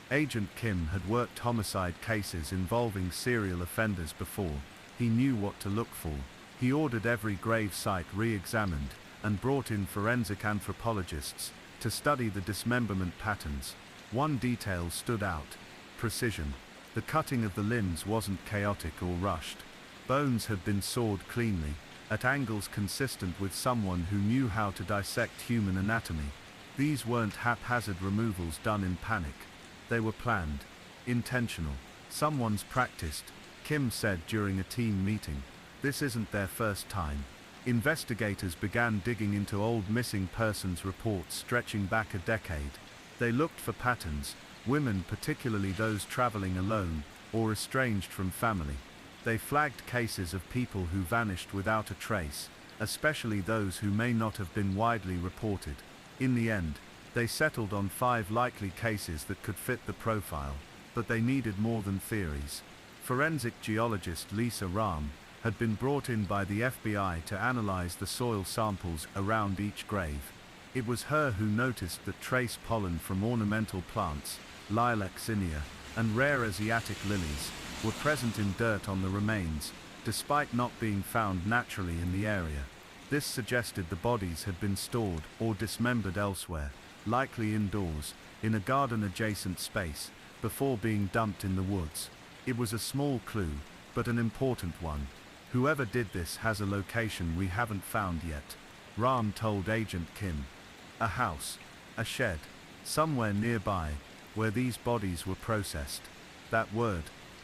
Agent Kim had worked homicide cases involving serial offenders before. He knew what to look for. He ordered every grave site re-examined and brought in forensic anthropologists to study the dismemberment patterns. One detail stood out: precision. The cutting of the limbs wasn't chaotic or rushed. Bones had been sawed cleanly, at angles consistent with someone who knew how to dissect human anatomy. These weren't haphazard removals done in panic. They were planned, intentional. Someone's practiced, Kim said during a team meeting. This isn't their first time. Investigators began digging into old missing persons reports stretching back a decade. They looked for patterns, women, particularly those traveling alone or estranged from family. They flagged cases of people who vanished without a trace, especially those who may not have been widely reported. In the end, they settled on 5 likely cases that could fit the profile, but they needed more than theories. Forensic geologist Lisa Rahm had been brought in by the FBI to analyze the soil samples around each grave. It was her who noticed that trace pollen from ornamental plants, lilac zinnia, and rare Asiatic lilies, were present in dirt on the remains, despite not being found naturally in the area. This suggested the bodies had been stored or dismembered elsewhere, likely indoors, in a garden-adjacent space, before being dumped in the woods. It was a small clue, but an important one. Whoever did this has a location we haven't found yet, Rahm told Agent Kim. A house, a shed, somewhere nearby, where these bodies were processed. That word,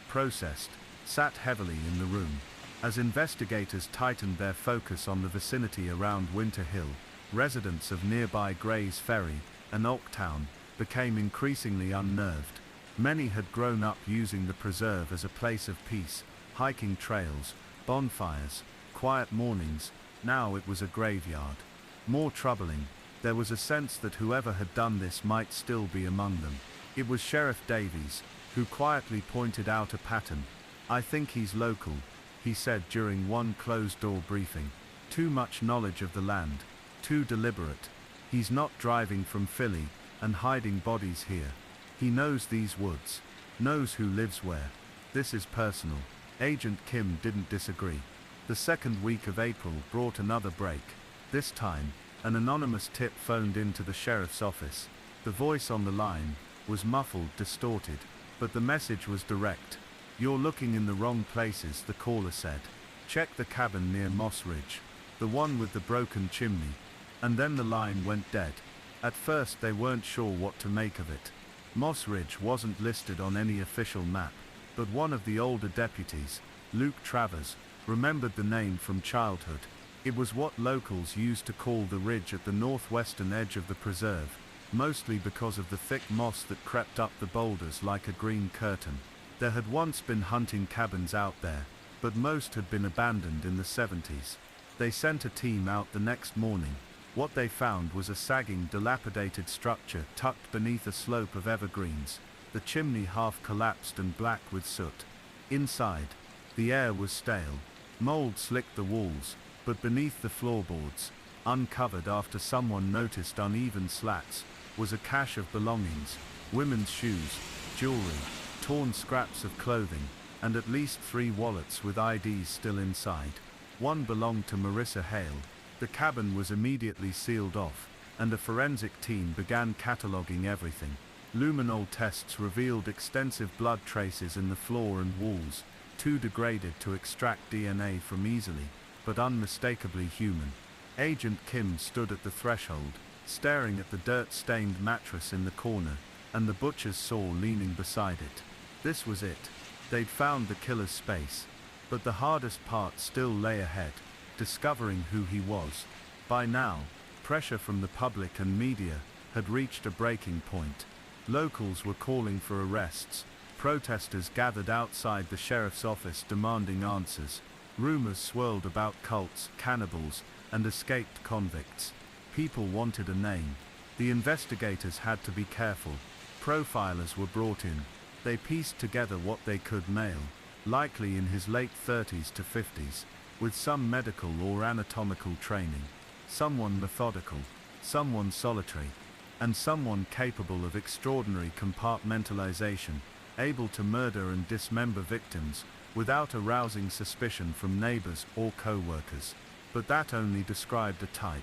processed, sat heavily in the room. As investigators tightened their focus on the vicinity around Winter Hill, residents of nearby Gray's Ferry and Oaktown became increasingly unnerved. Many had grown up using the preserve as a place of peace, hiking trails, bonfires, quiet mornings. Now it was a graveyard. More troubling, there was a sense that whoever had done this might still be among them. It was Sheriff Davies, who quietly pointed out a pattern. "I think he's local," he said during one closed-door briefing. "Too much knowledge of the land, too deliberate. He's not driving from Philly and hiding bodies here. He knows these woods, knows who lives where. This is personal." Agent Kim didn't disagree. The second week of April brought another break. This time, an anonymous tip phoned into the sheriff's office. The voice on the line was muffled, distorted, but the message was direct. "You're looking in the wrong places," the caller said. "Check the cabin near Moss Ridge, the one with the broken chimney." And then the line went dead. At first they weren't sure what to make of it. Moss Ridge wasn't listed on any official map, but one of the older deputies, Luke Travers, remembered the name from childhood. It was what locals used to call the ridge at the northwestern edge of the preserve, mostly because of the thick moss that crept up the boulders like a green curtain. There had once been hunting cabins out there, but most had been abandoned in the 70s. They sent a team out the next morning. What they found was a sagging, dilapidated structure tucked beneath a slope of evergreens, the chimney half collapsed and black with soot. Inside, the air was stale. Mold slicked the walls, but beneath the floorboards, uncovered after someone noticed uneven slats, was a cache of belongings: women's shoes, jewelry, torn scraps of clothing, and at least 3 wallets with IDs still inside. One belonged to Marissa Hale. The cabin was immediately sealed off, and a forensic team began cataloging everything. Luminol tests revealed extensive blood traces in the floor and walls, too degraded to extract DNA from easily, but unmistakably human. Agent Kim stood at the threshold, staring at the dirt-stained mattress in the corner, and the butcher's saw leaning beside it. This was it. They'd found the killer's space. But the hardest part still lay ahead, discovering who he was. By now, pressure from the public and media had reached a breaking point. Locals were calling for arrests, Protesters gathered outside the sheriff's office demanding answers. Rumors swirled about cults, cannibals, and escaped convicts. People wanted a name. The investigators had to be careful. Profilers were brought in. They pieced together what they could. Male, likely in his late 30s to 50s, with some medical or anatomical training. Someone methodical, someone solitary, and someone capable of extraordinary compartmentalization, able to murder and dismember victims without arousing suspicion from neighbors or co-workers. But that only described a type.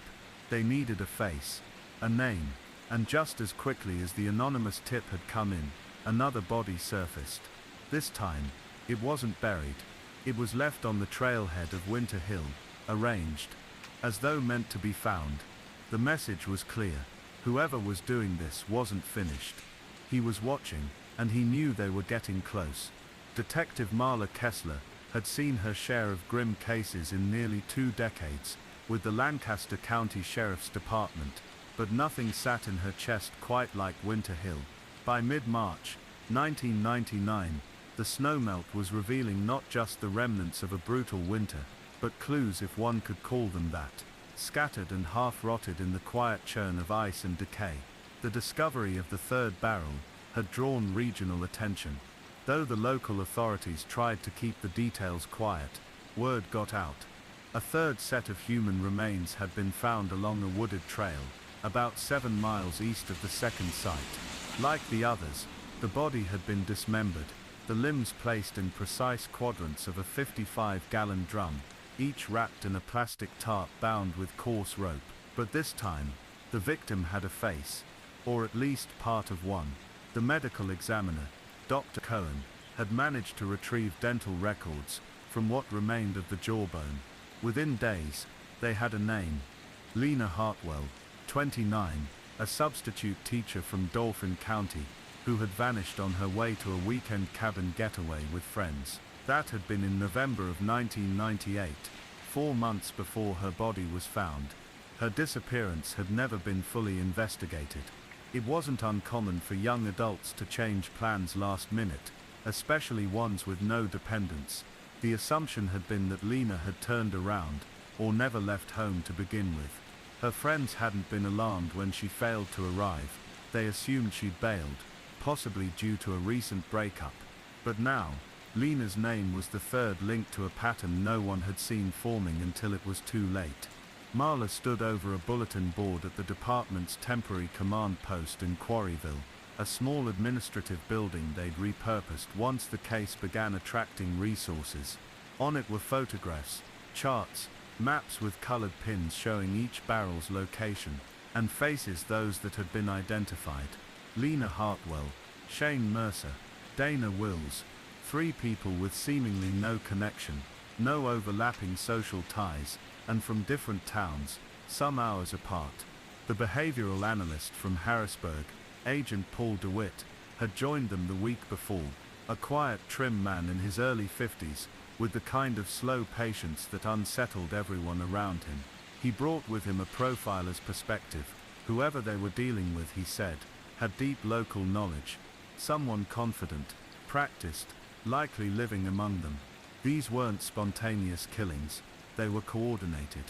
They needed a face, a name, and just as quickly as the anonymous tip had come in, another body surfaced. This time, it wasn't buried. It was left on the trailhead of Winter Hill, arranged, as though meant to be found. The message was clear. Whoever was doing this wasn't finished. He was watching, and he knew they were getting close. Detective Marla Kessler had seen her share of grim cases in nearly 2 decades with the Lancaster County Sheriff's Department, but nothing sat in her chest quite like Winter Hill. By mid-March 1999, the snowmelt was revealing not just the remnants of a brutal winter, but clues, if one could call them that, scattered and half-rotted in the quiet churn of ice and decay. The discovery of the third barrel had drawn regional attention. Though the local authorities tried to keep the details quiet, word got out. A third set of human remains had been found along a wooded trail, about 7 miles east of the second site. Like the others, the body had been dismembered, the limbs placed in precise quadrants of a 55-gallon drum, each wrapped in a plastic tarp bound with coarse rope. But this time, the victim had a face, or at least part of one. The medical examiner, Dr. Cohen, had managed to retrieve dental records from what remained of the jawbone. Within days, they had a name. Lena Hartwell, 29, a substitute teacher from Dauphin County, who had vanished on her way to a weekend cabin getaway with friends. That had been in November of 1998, 4 months before her body was found. Her disappearance had never been fully investigated. It wasn't uncommon for young adults to change plans last minute, especially ones with no dependents. The assumption had been that Lena had turned around, or never left home to begin with. Her friends hadn't been alarmed when she failed to arrive. They assumed she'd bailed, possibly due to a recent breakup. But now, Lena's name was the third link to a pattern no one had seen forming until it was too late. Marla stood over a bulletin board at the department's temporary command post in Quarryville, a small administrative building they'd repurposed once the case began attracting resources. On it were photographs, charts, maps with colored pins showing each barrel's location, and faces those that had been identified. Lena Hartwell, Shane Mercer, Dana Wills, 3 people with seemingly no connection, no overlapping social ties, and from different towns, some hours apart. The behavioral analyst from Harrisburg, Agent Paul DeWitt, had joined them the week before, a quiet, trim man in his early 50s, with the kind of slow patience that unsettled everyone around him. He brought with him a profiler's perspective. Whoever they were dealing with, he said, had deep local knowledge, someone confident, practiced, likely living among them. These weren't spontaneous killings, they were coordinated.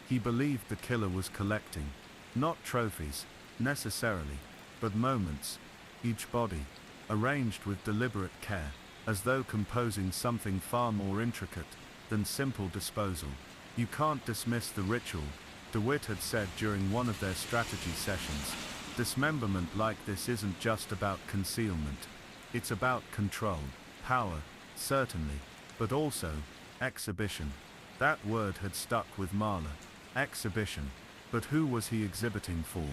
He believed the killer was collecting, not trophies, necessarily, but moments, each body, arranged with deliberate care, as though composing something far more intricate than simple disposal. You can't dismiss the ritual, DeWitt had said during one of their strategy sessions. Dismemberment like this isn't just about concealment. It's about control, power, certainly, but also exhibition. That word had stuck with Marla. Exhibition. But who was he exhibiting for?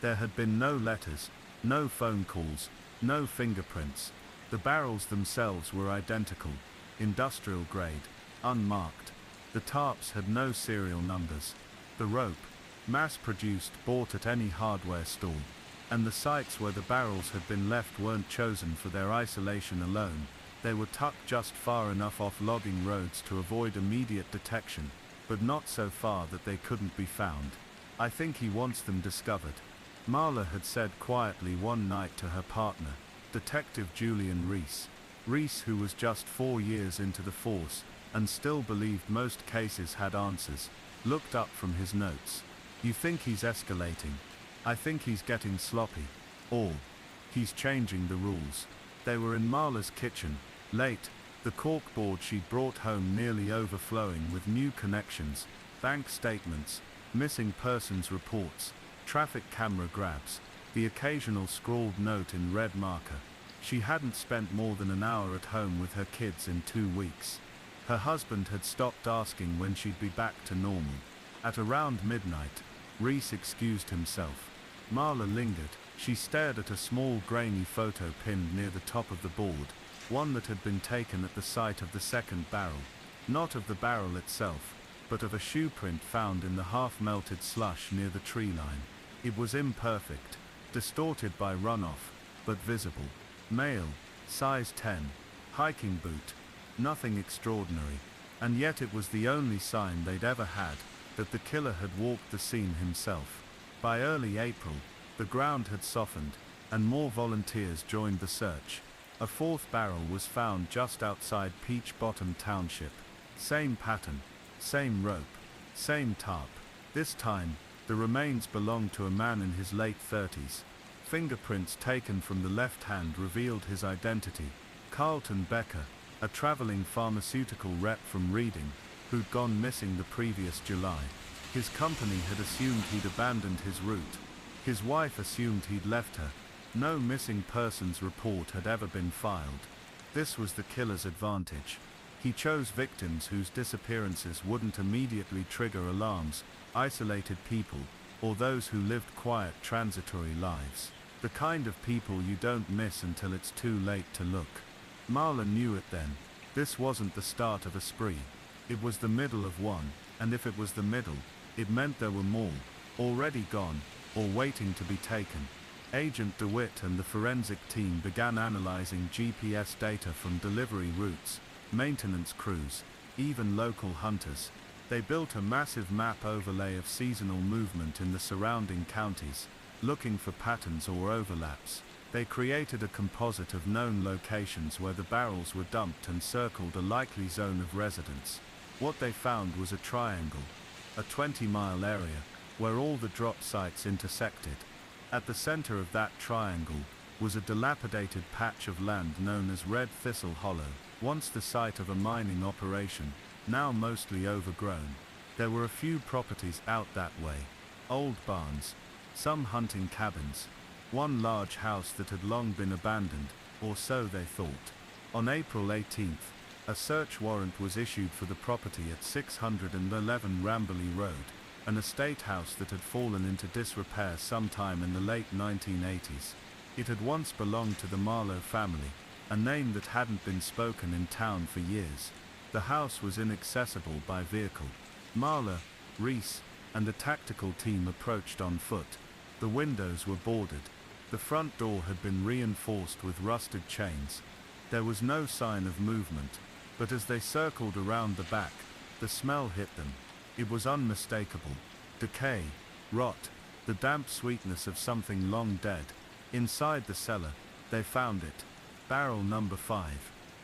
There had been no letters, no phone calls, no fingerprints. The barrels themselves were identical, industrial grade, unmarked. The tarps had no serial numbers. The rope, mass-produced, bought at any hardware store. And the sites where the barrels had been left weren't chosen for their isolation alone. They were tucked just far enough off logging roads to avoid immediate detection, but not so far that they couldn't be found. I think he wants them discovered, Marla had said quietly one night to her partner, Detective Julian Reese. Reese, who was just 4 years into the force, and still believed most cases had answers, looked up from his notes. "You think he's escalating? I think he's getting sloppy. Or, he's changing the rules." They were in Marla's kitchen, late, the corkboard she'd brought home nearly overflowing with new connections, bank statements, missing persons reports, traffic camera grabs, the occasional scrawled note in red marker. She hadn't spent more than an hour at home with her kids in 2 weeks. Her husband had stopped asking when she'd be back to normal. At around midnight, Reese excused himself. Marla lingered. She stared at a small grainy photo pinned near the top of the board, one that had been taken at the site of the second barrel. Not of the barrel itself, but of a shoe print found in the half-melted slush near the tree line. It was imperfect, distorted by runoff, but visible. Male, size 10, hiking boot, nothing extraordinary, and yet it was the only sign they'd ever had that the killer had walked the scene himself. By early April, the ground had softened, and more volunteers joined the search. A fourth barrel was found just outside Peach Bottom Township. Same pattern, same rope, same tarp. This time, the remains belonged to a man in his late 30s. Fingerprints taken from the left hand revealed his identity: Carlton Becker, a traveling pharmaceutical rep from Reading, who'd gone missing the previous July. His company had assumed he'd abandoned his route. His wife assumed he'd left her. No missing persons report had ever been filed. This was the killer's advantage. He chose victims whose disappearances wouldn't immediately trigger alarms, isolated people, or those who lived quiet, transitory lives. The kind of people you don't miss until it's too late to look. Marla knew it then. This wasn't the start of a spree. It was the middle of one, and if it was the middle, it meant there were more, already gone, or waiting to be taken. Agent DeWitt and the forensic team began analyzing GPS data from delivery routes, maintenance crews, even local hunters. They built a massive map overlay of seasonal movement in the surrounding counties, looking for patterns or overlaps. They created a composite of known locations where the barrels were dumped and circled a likely zone of residence. What they found was a triangle, a 20-mile area, where all the drop sites intersected. At the center of that triangle was a dilapidated patch of land known as Red Thistle Hollow, once the site of a mining operation, now mostly overgrown. There were a few properties out that way, old barns, some hunting cabins, one large house that had long been abandoned, or so they thought. On April 18th, a search warrant was issued for the property at 611 Ramberley Road, an estate house that had fallen into disrepair sometime in the late 1980s. It had once belonged to the Marlowe family, a name that hadn't been spoken in town for years. The house was inaccessible by vehicle. Marla, Reese, and a tactical team approached on foot. The windows were boarded. The front door had been reinforced with rusted chains. There was no sign of movement, but as they circled around the back, the smell hit them. It was unmistakable. Decay, rot, the damp sweetness of something long dead. Inside the cellar, they found it. Barrel number 5.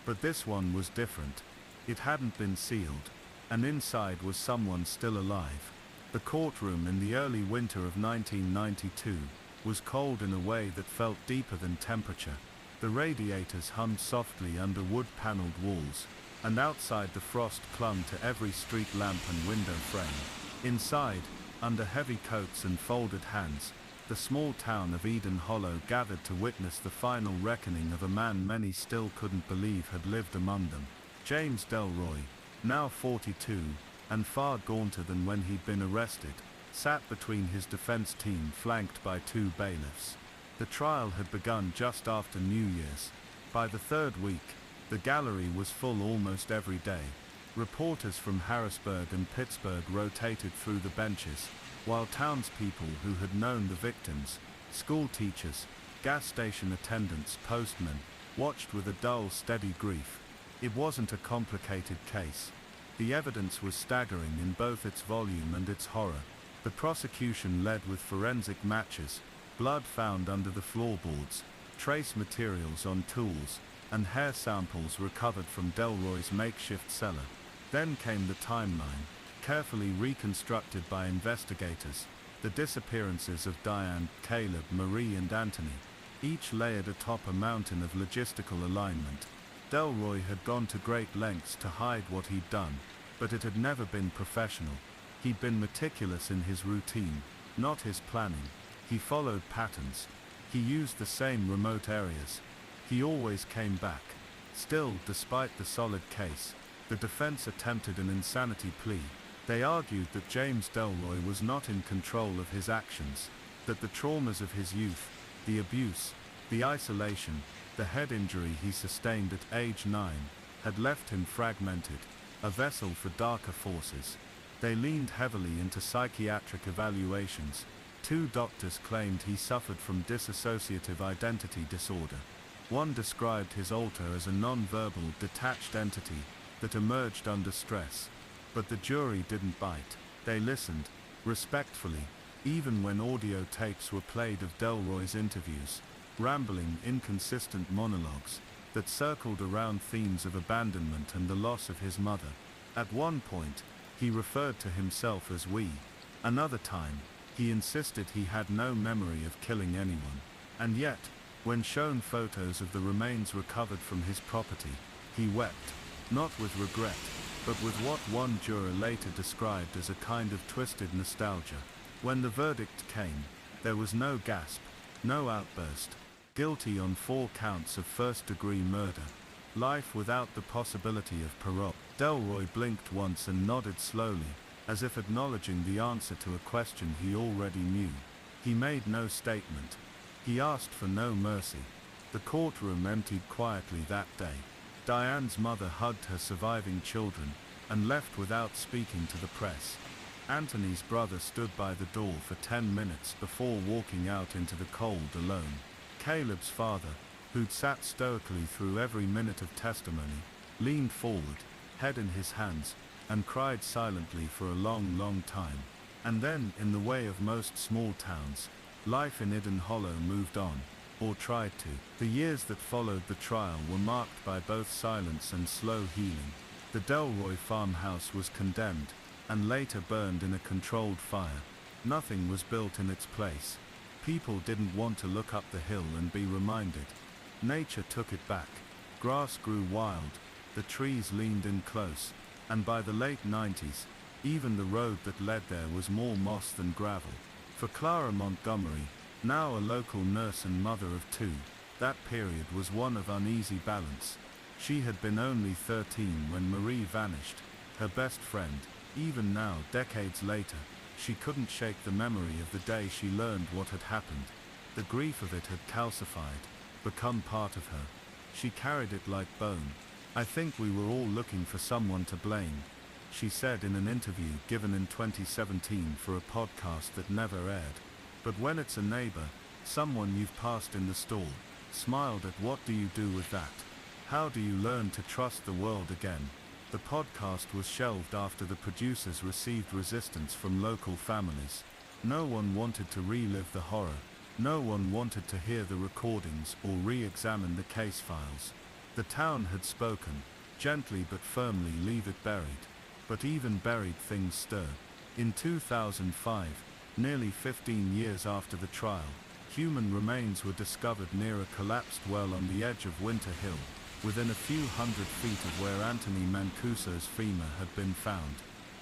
But this one was different. It hadn't been sealed, and inside was someone still alive. The courtroom in the early winter of 1992 was cold in a way that felt deeper than temperature. The radiators hummed softly under wood-paneled walls, and outside the frost clung to every street lamp and window frame. Inside, under heavy coats and folded hands, the small town of Eden Hollow gathered to witness the final reckoning of a man many still couldn't believe had lived among them. James Delroy, now 42, and far gaunter than when he'd been arrested, sat between his defense team flanked by 2 bailiffs. The trial had begun just after New Year's. By the 3rd week, the gallery was full almost every day. Reporters from Harrisburg and Pittsburgh rotated through the benches, while townspeople who had known the victims, school teachers, gas station attendants, postmen, watched with a dull, steady grief. It wasn't a complicated case. The evidence was staggering in both its volume and its horror. The prosecution led with forensic matches, blood found under the floorboards, trace materials on tools, and hair samples recovered from Delroy's makeshift cellar. Then came the timeline, carefully reconstructed by investigators, the disappearances of Diane, Caleb, Marie and Anthony, each layered atop a mountain of logistical alignment. Delroy had gone to great lengths to hide what he'd done, but it had never been professional. He'd been meticulous in his routine, not his planning. He followed patterns. He used the same remote areas. He always came back. Still, despite the solid case, the defense attempted an insanity plea. They argued that James Delroy was not in control of his actions, that the traumas of his youth, the abuse, the isolation, the head injury he sustained at age 9, had left him fragmented, a vessel for darker forces. They leaned heavily into psychiatric evaluations. 2 doctors claimed he suffered from dissociative identity disorder. One described his alter as a non-verbal, detached entity that emerged under stress. But the jury didn't bite. They listened, respectfully, even when audio tapes were played of Delroy's interviews, rambling, inconsistent monologues that circled around themes of abandonment and the loss of his mother. At one point, he referred to himself as we. Another time, he insisted he had no memory of killing anyone. And yet, when shown photos of the remains recovered from his property, he wept, not with regret, but with what one juror later described as a kind of twisted nostalgia. When the verdict came, there was no gasp, no outburst. Guilty on 4 counts of first-degree murder. Life without the possibility of parole. Delroy blinked once and nodded slowly, as if acknowledging the answer to a question he already knew. He made no statement. He asked for no mercy. The courtroom emptied quietly that day. Diane's mother hugged her surviving children and left without speaking to the press. Anthony's brother stood by the door for 10 minutes before walking out into the cold alone. Caleb's father, who'd sat stoically through every minute of testimony, leaned forward, head in his hands, and cried silently for a long, long time. And then, in the way of most small towns, life in Eden Hollow moved on, or tried to. The years that followed the trial were marked by both silence and slow healing. The Delroy farmhouse was condemned, and later burned in a controlled fire. Nothing was built in its place. People didn't want to look up the hill and be reminded. Nature took it back. Grass grew wild, the trees leaned in close, and by the late 90s, even the road that led there was more moss than gravel. For Clara Montgomery, now a local nurse and mother of 2, that period was one of uneasy balance. She had been only 13 when Marie vanished, her best friend. Even now, decades later, she couldn't shake the memory of the day she learned what had happened. The grief of it had calcified, become part of her. She carried it like bone. "I think we were all looking for someone to blame," she said in an interview given in 2017 for a podcast that never aired. "But when it's a neighbor, someone you've passed in the store, smiled at, what do you do with that? How do you learn to trust the world again?" The podcast was shelved after the producers received resistance from local families. No one wanted to relive the horror. No one wanted to hear the recordings or re-examine the case files. The town had spoken, gently but firmly, leave it buried. But even buried things stir. In 2005, nearly 15 years after the trial, human remains were discovered near a collapsed well on the edge of Winter Hill, within a few hundred feet of where Anthony Mancuso's femur had been found.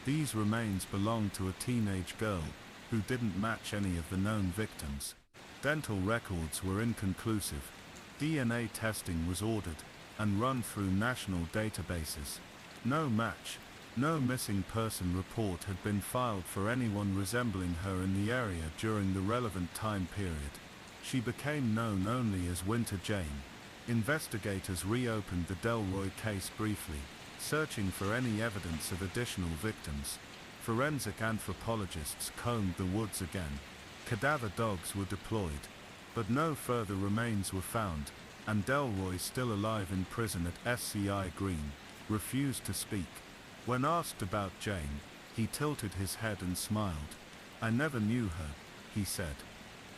These remains belonged to a teenage girl, who didn't match any of the known victims. Dental records were inconclusive. DNA testing was ordered, and run through national databases. No match, no missing person report had been filed for anyone resembling her in the area during the relevant time period. She became known only as Winter Jane. Investigators reopened the Delroy case briefly, searching for any evidence of additional victims. Forensic anthropologists combed the woods again. Cadaver dogs were deployed, but no further remains were found, and Delroy, still alive in prison at SCI Green, refused to speak. When asked about Jane, he tilted his head and smiled. "I never knew her," he said.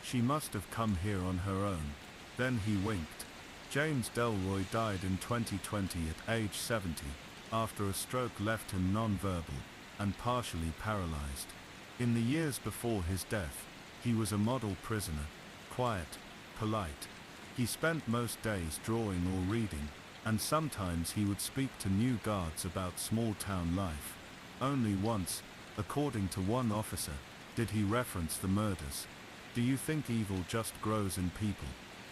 "She must have come here on her own." Then he winked. James Delroy died in 2020 at age 70, after a stroke left him non-verbal and partially paralyzed. In the years before his death, he was a model prisoner, quiet, polite. He spent most days drawing or reading, and sometimes he would speak to new guards about small-town life. Only once, according to one officer, did he reference the murders. "Do you think evil just grows in people?"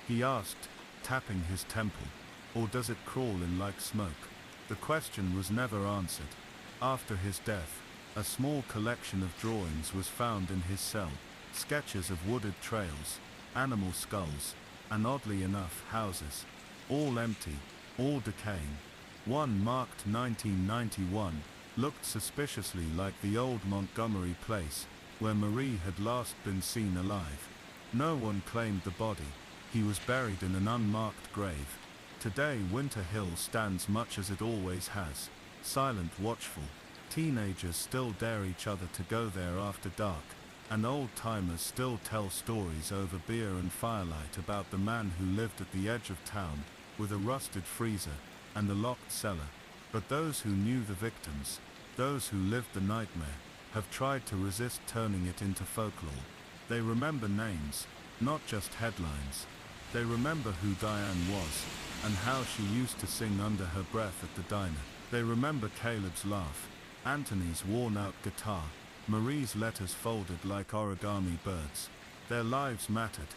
he asked, tapping his temple. "Or does it crawl in like smoke?" The question was never answered. After his death, a small collection of drawings was found in his cell, sketches of wooded trails, animal skulls, and oddly enough, houses. All empty, all decaying. One marked 1991, looked suspiciously like the old Montgomery place, where Marie had last been seen alive. No one claimed the body. He was buried in an unmarked grave. Today Winter Hill stands much as it always has, silent, watchful. Teenagers still dare each other to go there after dark, and old-timers still tell stories over beer and firelight about the man who lived at the edge of town, with a rusted freezer and a locked cellar. But those who knew the victims, those who lived the nightmare, have tried to resist turning it into folklore. They remember names, not just headlines. They remember who Diane was, and how she used to sing under her breath at the diner. They remember Caleb's laugh, Anthony's worn-out guitar, Marie's letters folded like origami birds. Their lives mattered,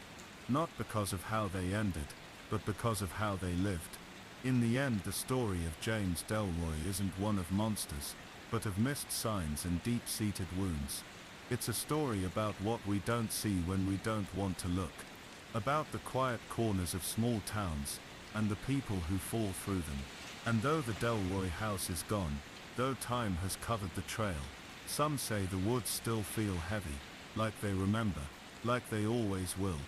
not because of how they ended, but because of how they lived. In the end, the story of James Delroy isn't one of monsters, but of missed signs and deep-seated wounds. It's a story about what we don't see when we don't want to look, about the quiet corners of small towns, and the people who fall through them. And though the Delroy house is gone, though time has covered the trail, some say the woods still feel heavy, like they remember, like they always will.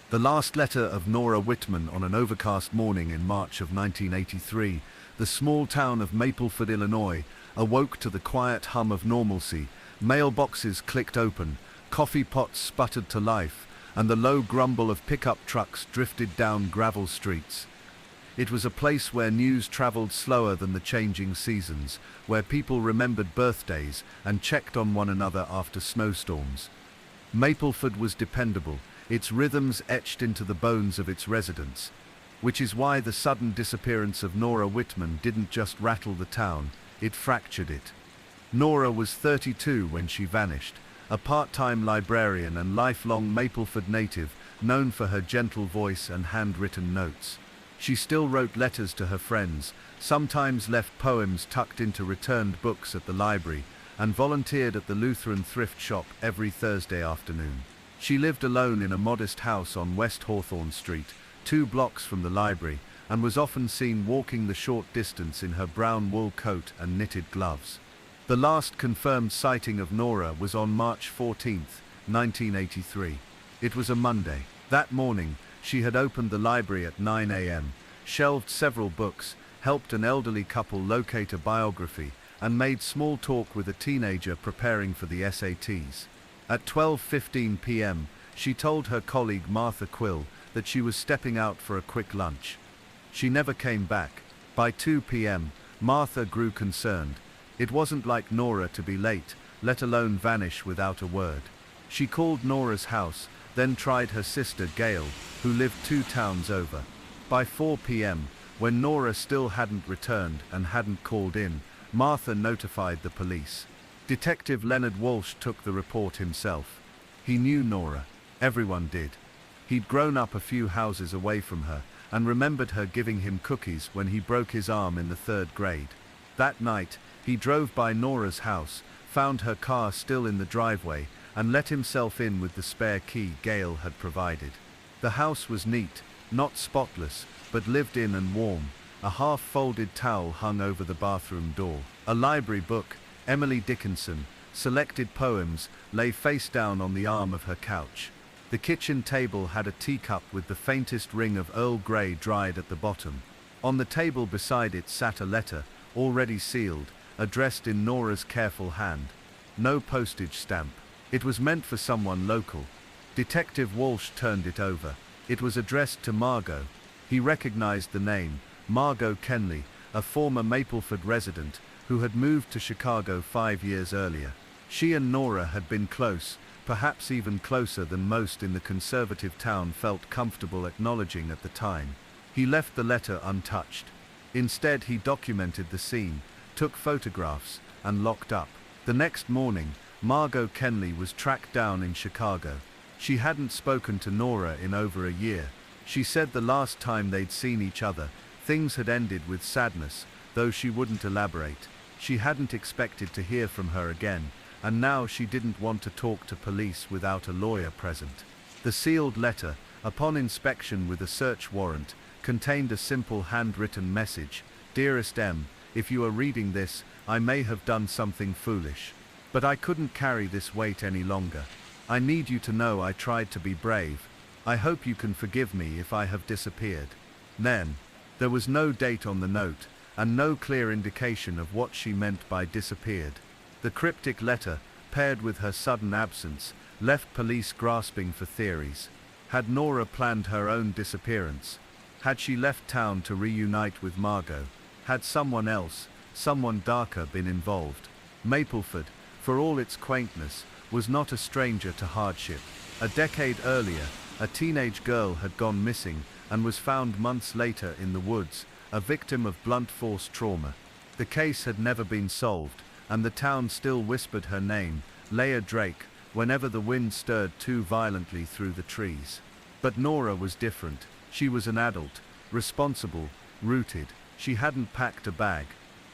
The last letter of Norah Wittmann on an overcast morning in March of 1983, the small town of Mapleford, Illinois, awoke to the quiet hum of normalcy. Mailboxes clicked open, coffee pots sputtered to life, and the low grumble of pickup trucks drifted down gravel streets. It was a place where news traveled slower than the changing seasons, where people remembered birthdays and checked on one another after snowstorms. Mapleford was dependable, its rhythms etched into the bones of its residents, which is why the sudden disappearance of Norah Wittmann didn't just rattle the town, it fractured it. Norah was 32 when she vanished, a part-time librarian and lifelong Mapleford native, known for her gentle voice and handwritten notes. She still wrote letters to her friends, sometimes left poems tucked into returned books at the library, and volunteered at the Lutheran thrift shop every Thursday afternoon. She lived alone in a modest house on West Hawthorne Street, 2 blocks from the library, and was often seen walking the short distance in her brown wool coat and knitted gloves. The last confirmed sighting of Norah was on March 14, 1983. It was a Monday. That morning, she had opened the library at 9 a.m., shelved several books, helped an elderly couple locate a biography, and made small talk with a teenager preparing for the SATs. At 12:15 p.m., she told her colleague Martha Quill that she was stepping out for a quick lunch. She never came back. By 2 p.m., Martha grew concerned. It wasn't like Norah to be late, let alone vanish without a word. She called Norah's house, then tried her sister Gail, who lived 2 towns over. By 4 p.m., when Norah still hadn't returned and hadn't called in, Martha notified the police. Detective Leonard Walsh took the report himself. He knew Norah. Everyone did. He'd grown up a few houses away from her, and remembered her giving him cookies when he broke his arm in the 3rd grade. That night, he drove by Norah's house, found her car still in the driveway, and let himself in with the spare key Gail had provided. The house was neat, not spotless, but lived in and warm. A half-folded towel hung over the bathroom door. A library book, Emily Dickinson, selected poems, lay face down on the arm of her couch. The kitchen table had a teacup with the faintest ring of Earl Grey dried at the bottom. On the table beside it sat a letter, already sealed, addressed in Norah's careful hand. No postage stamp. It was meant for someone local. Detective Walsh turned it over. It was addressed to Margot. He recognized the name, Margot Kenley, a former Mapleford resident who had moved to Chicago 5 years earlier. She and Norah had been close, perhaps even closer than most in the conservative town felt comfortable acknowledging at the time. He left the letter untouched. Instead, he documented the scene, took photographs, and locked up. The next morning, Margot Kenley was tracked down in Chicago. She hadn't spoken to Norah in over a year. She said the last time they'd seen each other, things had ended with sadness, though she wouldn't elaborate. She hadn't expected to hear from her again, and now she didn't want to talk to police without a lawyer present. The sealed letter, upon inspection with a search warrant, contained a simple handwritten message. "Dearest M, if you are reading this, I may have done something foolish. But I couldn't carry this weight any longer. I need you to know I tried to be brave. I hope you can forgive me if I have disappeared." Then, there was no date on the note, and no clear indication of what she meant by disappeared. The cryptic letter, paired with her sudden absence, left police grasping for theories. Had Norah planned her own disappearance? Had she left town to reunite with Margot? Had someone else, someone darker, been involved? Mapleford, for all its quaintness, was not a stranger to hardship. A decade earlier, a teenage girl had gone missing and was found months later in the woods, a victim of blunt force trauma. The case had never been solved, and the town still whispered her name, Leah Drake, whenever the wind stirred too violently through the trees. But Norah was different. She was an adult, responsible, rooted. She hadn't packed a bag.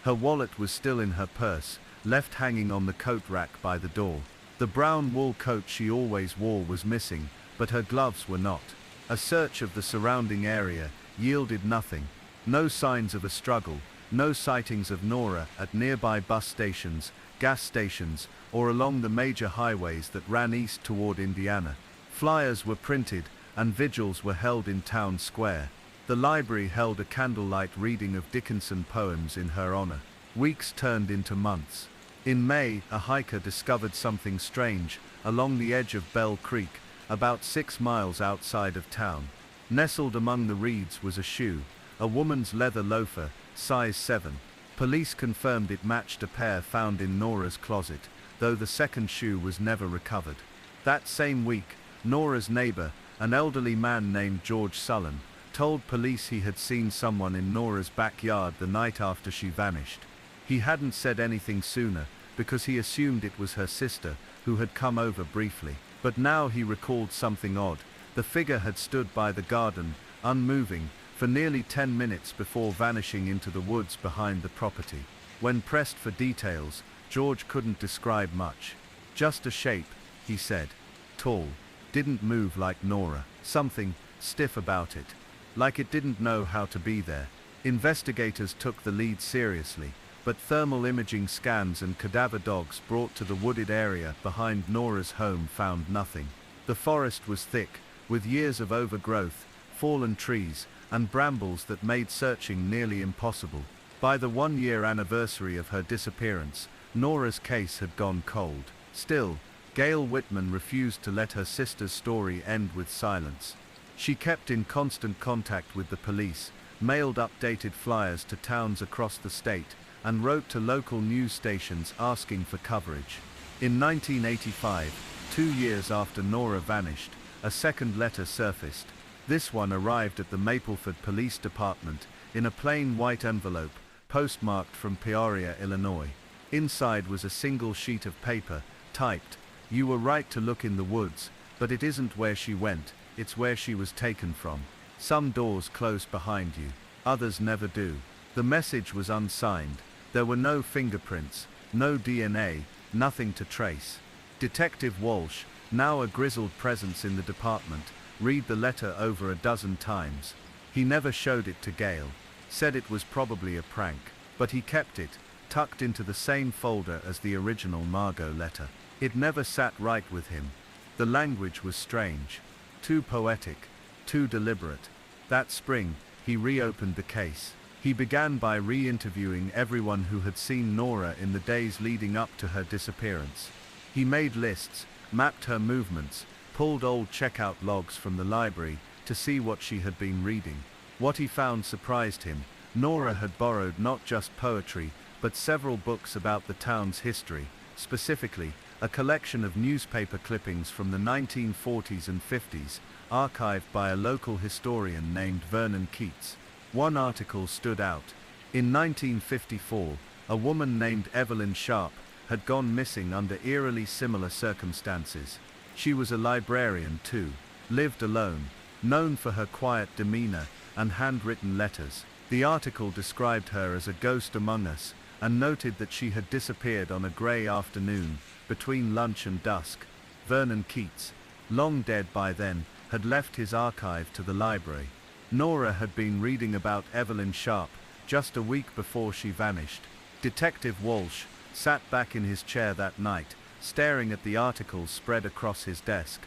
Her wallet was still in her purse, left hanging on the coat rack by the door. The brown wool coat she always wore was missing, but her gloves were not. A search of the surrounding area yielded nothing. No signs of a struggle, no sightings of Norah at nearby bus stations, gas stations, or along the major highways that ran east toward Indiana. Flyers were printed, and vigils were held in town square. The library held a candlelight reading of Dickinson poems in her honor. Weeks turned into months. In May, a hiker discovered something strange along the edge of Bell Creek, about 6 miles outside of town. Nestled among the reeds was a shoe, a woman's leather loafer, size 7. Police confirmed it matched a pair found in Norah's closet, though the second shoe was never recovered. That same week, Norah's neighbor, an elderly man named George Sullen, told police he had seen someone in Norah's backyard the night after she vanished. He hadn't said anything sooner, because he assumed it was her sister, who had come over briefly. But now he recalled something odd. The figure had stood by the garden, unmoving, for nearly 10 minutes before vanishing into the woods behind the property. When pressed for details, George couldn't describe much. "Just a shape," he said. "Tall. Didn't move like Norah. Something stiff about it. Like it didn't know how to be there." Investigators took the lead seriously, but thermal imaging scans and cadaver dogs brought to the wooded area behind Norah's home found nothing. The forest was thick, with years of overgrowth, fallen trees, and brambles that made searching nearly impossible. By the 1-year anniversary of her disappearance, Norah's case had gone cold. Still, Gail Wittmann refused to let her sister's story end with silence. She kept in constant contact with the police, mailed updated flyers to towns across the state, and wrote to local news stations asking for coverage. In 1985, 2 years after Norah vanished, a second letter surfaced. This one arrived at the Mapleford Police Department in a plain white envelope, postmarked from Peoria, Illinois. Inside was a single sheet of paper, typed, "You were right to look in the woods, but it isn't where she went, it's where she was taken from. Some doors close behind you, others never do." The message was unsigned. There were no fingerprints, no DNA, nothing to trace. Detective Walsh, now a grizzled presence in the department, read the letter over a dozen times. He never showed it to Gail, said it was probably a prank, but he kept it, tucked into the same folder as the original Margot letter. It never sat right with him. The language was strange, too poetic, too deliberate. That spring, he reopened the case. He began by re-interviewing everyone who had seen Norah in the days leading up to her disappearance. He made lists, mapped her movements, pulled old checkout logs from the library to see what she had been reading. What he found surprised him. Norah had borrowed not just poetry, but several books about the town's history, specifically, a collection of newspaper clippings from the 1940s and 50s, archived by a local historian named Vernon Keats. One article stood out. In 1954, a woman named Evelyn Sharp had gone missing under eerily similar circumstances. She was a librarian too, lived alone, known for her quiet demeanor and handwritten letters. The article described her as a ghost among us, and noted that she had disappeared on a grey afternoon, between lunch and dusk. Vernon Keats, long dead by then, had left his archive to the library. Norah had been reading about Evelyn Sharp, just a week before she vanished. Detective Walsh sat back in his chair that night, staring at the articles spread across his desk.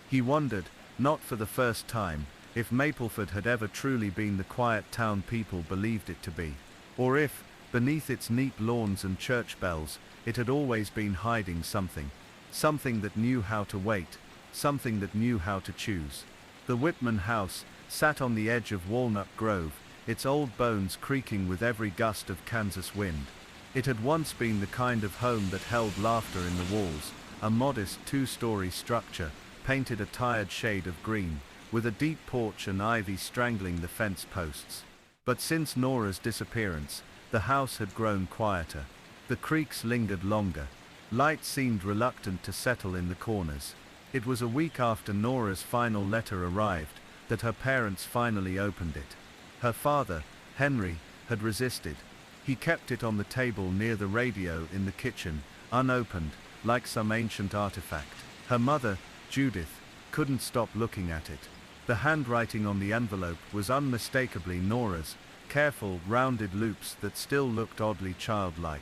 He wondered, not for the first time, if Mapleford had ever truly been the quiet town people believed it to be, or if, beneath its neat lawns and church bells, it had always been hiding something. Something that knew how to wait, something that knew how to choose. The Wittmann house sat on the edge of Walnut Grove, its old bones creaking with every gust of Kansas wind. It had once been the kind of home that held laughter in the walls, a modest two-story structure, painted a tired shade of green, with a deep porch and ivy strangling the fence posts. But since Norah's disappearance, the house had grown quieter. The creaks lingered longer. Light seemed reluctant to settle in the corners. It was a week after Norah's final letter arrived that her parents finally opened it. Her father, Henry, had resisted. He kept it on the table near the radio in the kitchen, unopened, like some ancient artifact. Her mother, Judith, couldn't stop looking at it. The handwriting on the envelope was unmistakably Norah's, careful, rounded loops that still looked oddly childlike.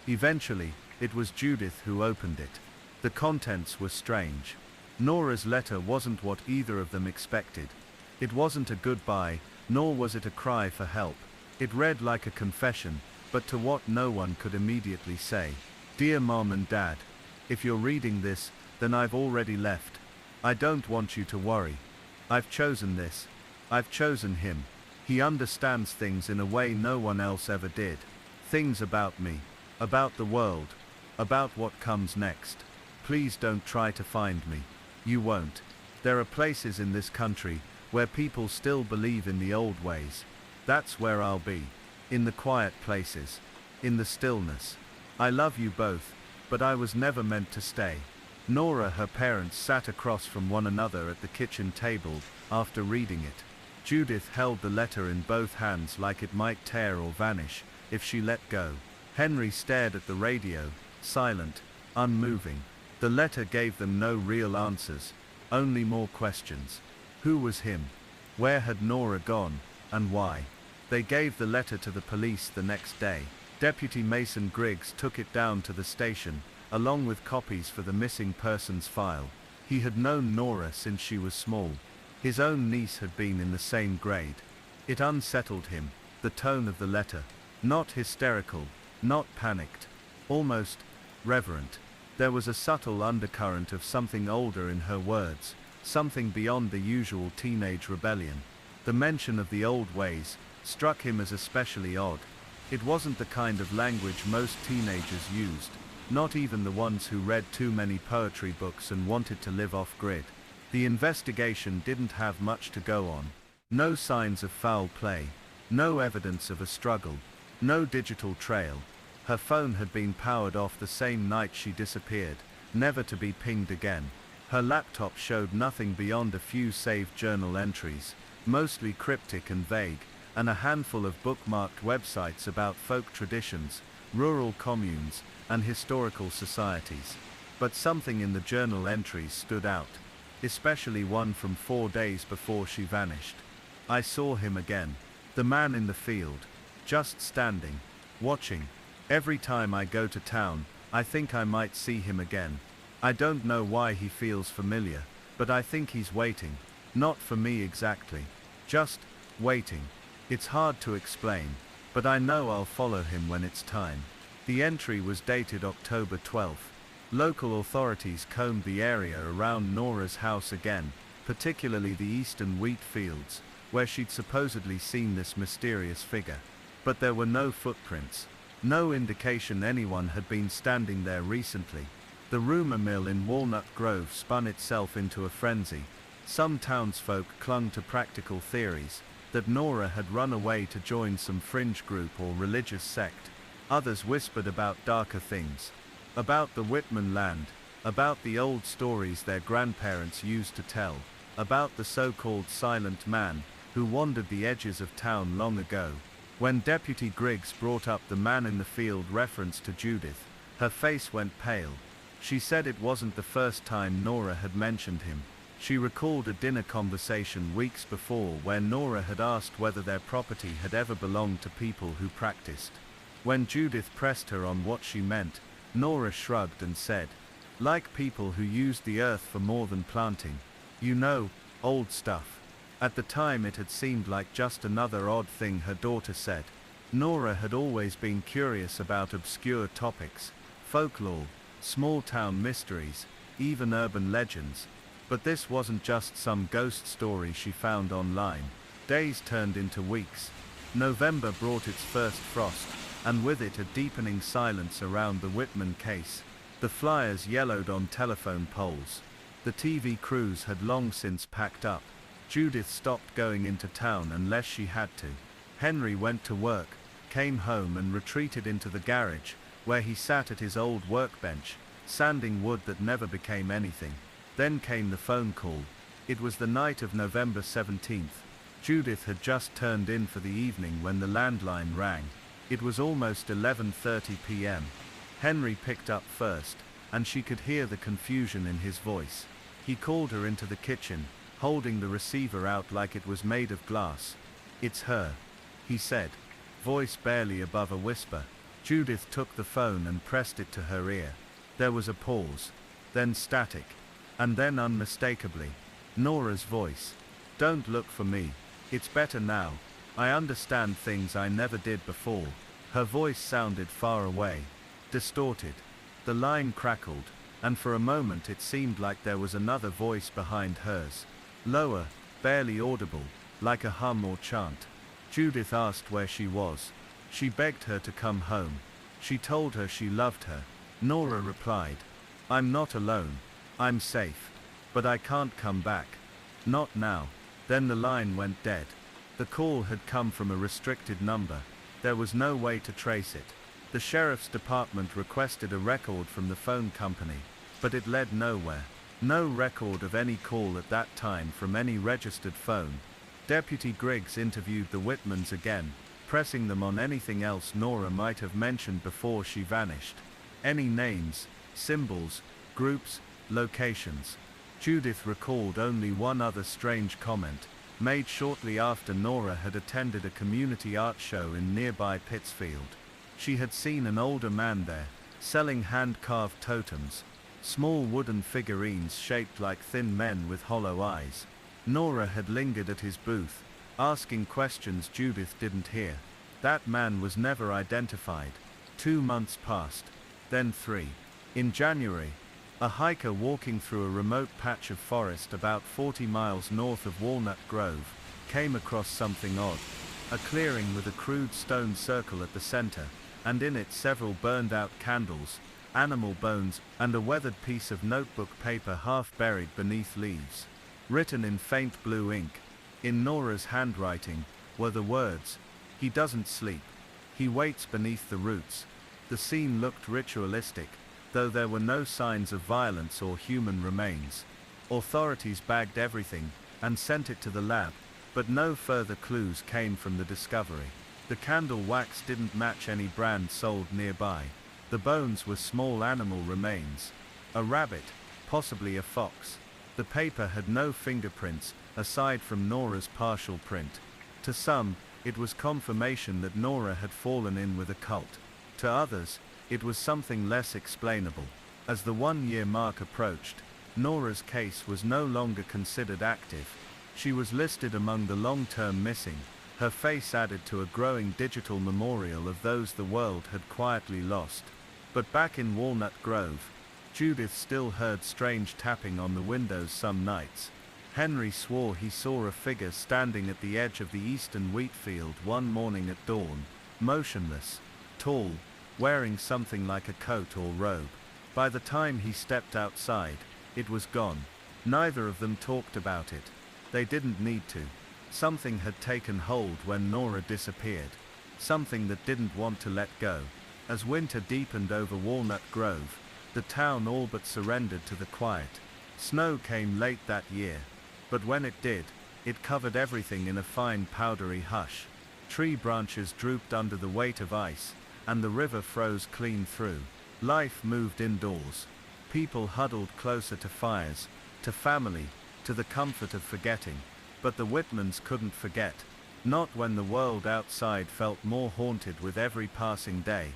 Eventually, it was Judith who opened it. The contents were strange. Norah's letter wasn't what either of them expected. It wasn't a goodbye, nor was it a cry for help. It read like a confession, but to what no one could immediately say. Dear Mom and Dad, if you're reading this, then I've already left. I don't want you to worry. I've chosen this. I've chosen him. He understands things in a way no one else ever did. Things about me, about the world, about what comes next. Please don't try to find me. You won't. There are places in this country where people still believe in the old ways. That's where I'll be. In the quiet places. In the stillness. I love you both, but I was never meant to stay. Norah, her parents sat across from one another at the kitchen table after reading it. Judith held the letter in both hands like it might tear or vanish if she let go. Henry stared at the radio, silent, unmoving. The letter gave them no real answers, only more questions. Who was him? Where had Norah gone, and why? They gave the letter to the police the next day. Deputy Mason Griggs took it down to the station, along with copies for the missing persons file. He had known Norah since she was small. His own niece had been in the same grade. It unsettled him, the tone of the letter. Not hysterical, not panicked, almost reverent. There was a subtle undercurrent of something older in her words, something beyond the usual teenage rebellion. The mention of the old ways struck him as especially odd. It wasn't the kind of language most teenagers used, not even the ones who read too many poetry books and wanted to live off-grid. The investigation didn't have much to go on. No signs of foul play, no evidence of a struggle, no digital trail. Her phone had been powered off the same night she disappeared, never to be pinged again. Her laptop showed nothing beyond a few saved journal entries, mostly cryptic and vague, and a handful of bookmarked websites about folk traditions, rural communes, and historical societies. But something in the journal entries stood out, especially one from 4 days before she vanished. I saw him again, the man in the field, just standing, watching. Every time I go to town, I think I might see him again. I don't know why he feels familiar, but I think he's waiting. Not for me exactly. Just waiting. It's hard to explain, but I know I'll follow him when it's time. The entry was dated October 12th. Local authorities combed the area around Norah's house again, particularly the eastern wheat fields, where she'd supposedly seen this mysterious figure. But there were no footprints, no indication anyone had been standing there recently. The rumor mill in Walnut Grove spun itself into a frenzy. Some townsfolk clung to practical theories that Norah had run away to join some fringe group or religious sect. Others whispered about darker things, about the Wittmann land, about the old stories their grandparents used to tell, about the so-called silent man who wandered the edges of town long ago. When Deputy Griggs brought up the man in the field reference to Judith, her face went pale. She said it wasn't the first time Norah had mentioned him. She recalled a dinner conversation weeks before where Norah had asked whether their property had ever belonged to people who practiced. When Judith pressed her on what she meant, Norah shrugged and said, "Like people who used the earth for more than planting. You know, old stuff." At the time it had seemed like just another odd thing her daughter said. Norah had always been curious about obscure topics, folklore, small-town mysteries, even urban legends. But this wasn't just some ghost story she found online. Days turned into weeks. November brought its first frost, and with it a deepening silence around the Wittmann case. The flyers yellowed on telephone poles. The TV crews had long since packed up. Judith stopped going into town unless she had to. Henry went to work, came home and retreated into the garage, where he sat at his old workbench, sanding wood that never became anything. Then came the phone call. It was the night of November 17th. Judith had just turned in for the evening when the landline rang. It was almost 11:30 p.m. Henry picked up first, and she could hear the confusion in his voice. He called her into the kitchen, holding the receiver out like it was made of glass. "It's her," he said, voice barely above a whisper. Judith took the phone and pressed it to her ear. There was a pause, then static, and then unmistakably, Norah's voice. "Don't look for me. It's better now. I understand things I never did before." Her voice sounded far away, distorted. The line crackled, and for a moment it seemed like there was another voice behind hers. Lower, barely audible, like a hum or chant. Judith asked where she was. She begged her to come home. She told her she loved her. Norah replied, "I'm not alone. I'm safe. But I can't come back. Not now." Then the line went dead. The call had come from a restricted number. There was no way to trace it. The sheriff's department requested a record from the phone company, but it led nowhere. No record of any call at that time from any registered phone. Deputy Griggs interviewed the Wittmanns again, pressing them on anything else Norah might have mentioned before she vanished. Any names, symbols, groups, locations. Judith recalled only one other strange comment, made shortly after Norah had attended a community art show in nearby Pittsfield. She had seen an older man there, selling hand-carved totems, small wooden figurines shaped like thin men with hollow eyes. Norah had lingered at his booth, asking questions Judith didn't hear. That man was never identified. 2 months passed, then 3. In January, a hiker walking through a remote patch of forest about 40 miles north of Walnut Grove came across something odd. A clearing with a crude stone circle at the center, and in it several burned-out candles, animal bones, and a weathered piece of notebook paper half buried beneath leaves. Written in faint blue ink, in Norah's handwriting, were the words, "He doesn't sleep. He waits beneath the roots." The scene looked ritualistic, though there were no signs of violence or human remains. Authorities bagged everything and sent it to the lab, but no further clues came from the discovery. The candle wax didn't match any brand sold nearby. The bones were small animal remains. A rabbit, possibly a fox. The paper had no fingerprints, aside from Norah's partial print. To some, it was confirmation that Norah had fallen in with a cult. To others, it was something less explainable. As the 1-year mark approached, Norah's case was no longer considered active. She was listed among the long-term missing, her face added to a growing digital memorial of those the world had quietly lost. But back in Walnut Grove, Judith still heard strange tapping on the windows some nights. Henry swore he saw a figure standing at the edge of the eastern wheat field one morning at dawn, motionless, tall, wearing something like a coat or robe. By the time he stepped outside, it was gone. Neither of them talked about it. They didn't need to. Something had taken hold when Norah disappeared. Something that didn't want to let go. As winter deepened over Walnut Grove, the town all but surrendered to the quiet. Snow came late that year, but when it did, it covered everything in a fine powdery hush. Tree branches drooped under the weight of ice, and the river froze clean through. Life moved indoors. People huddled closer to fires, to family, to the comfort of forgetting. But the Wittmanns couldn't forget. Not when the world outside felt more haunted with every passing day.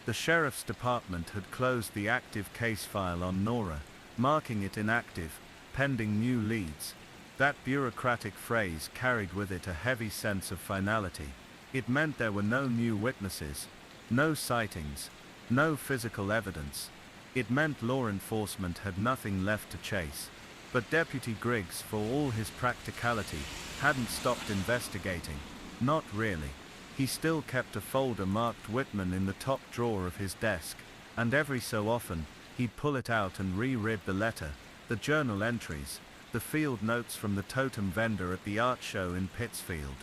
The sheriff's department had closed the active case file on Norah, marking it inactive, pending new leads. That bureaucratic phrase carried with it a heavy sense of finality. It meant there were no new witnesses, no sightings, no physical evidence. It meant law enforcement had nothing left to chase. But Deputy Griggs, for all his practicality, hadn't stopped investigating. Not really. He still kept a folder marked Wittmann in the top drawer of his desk, and every so often, he'd pull it out and reread the letter, the journal entries, the field notes from the totem vendor at the art show in Pittsfield.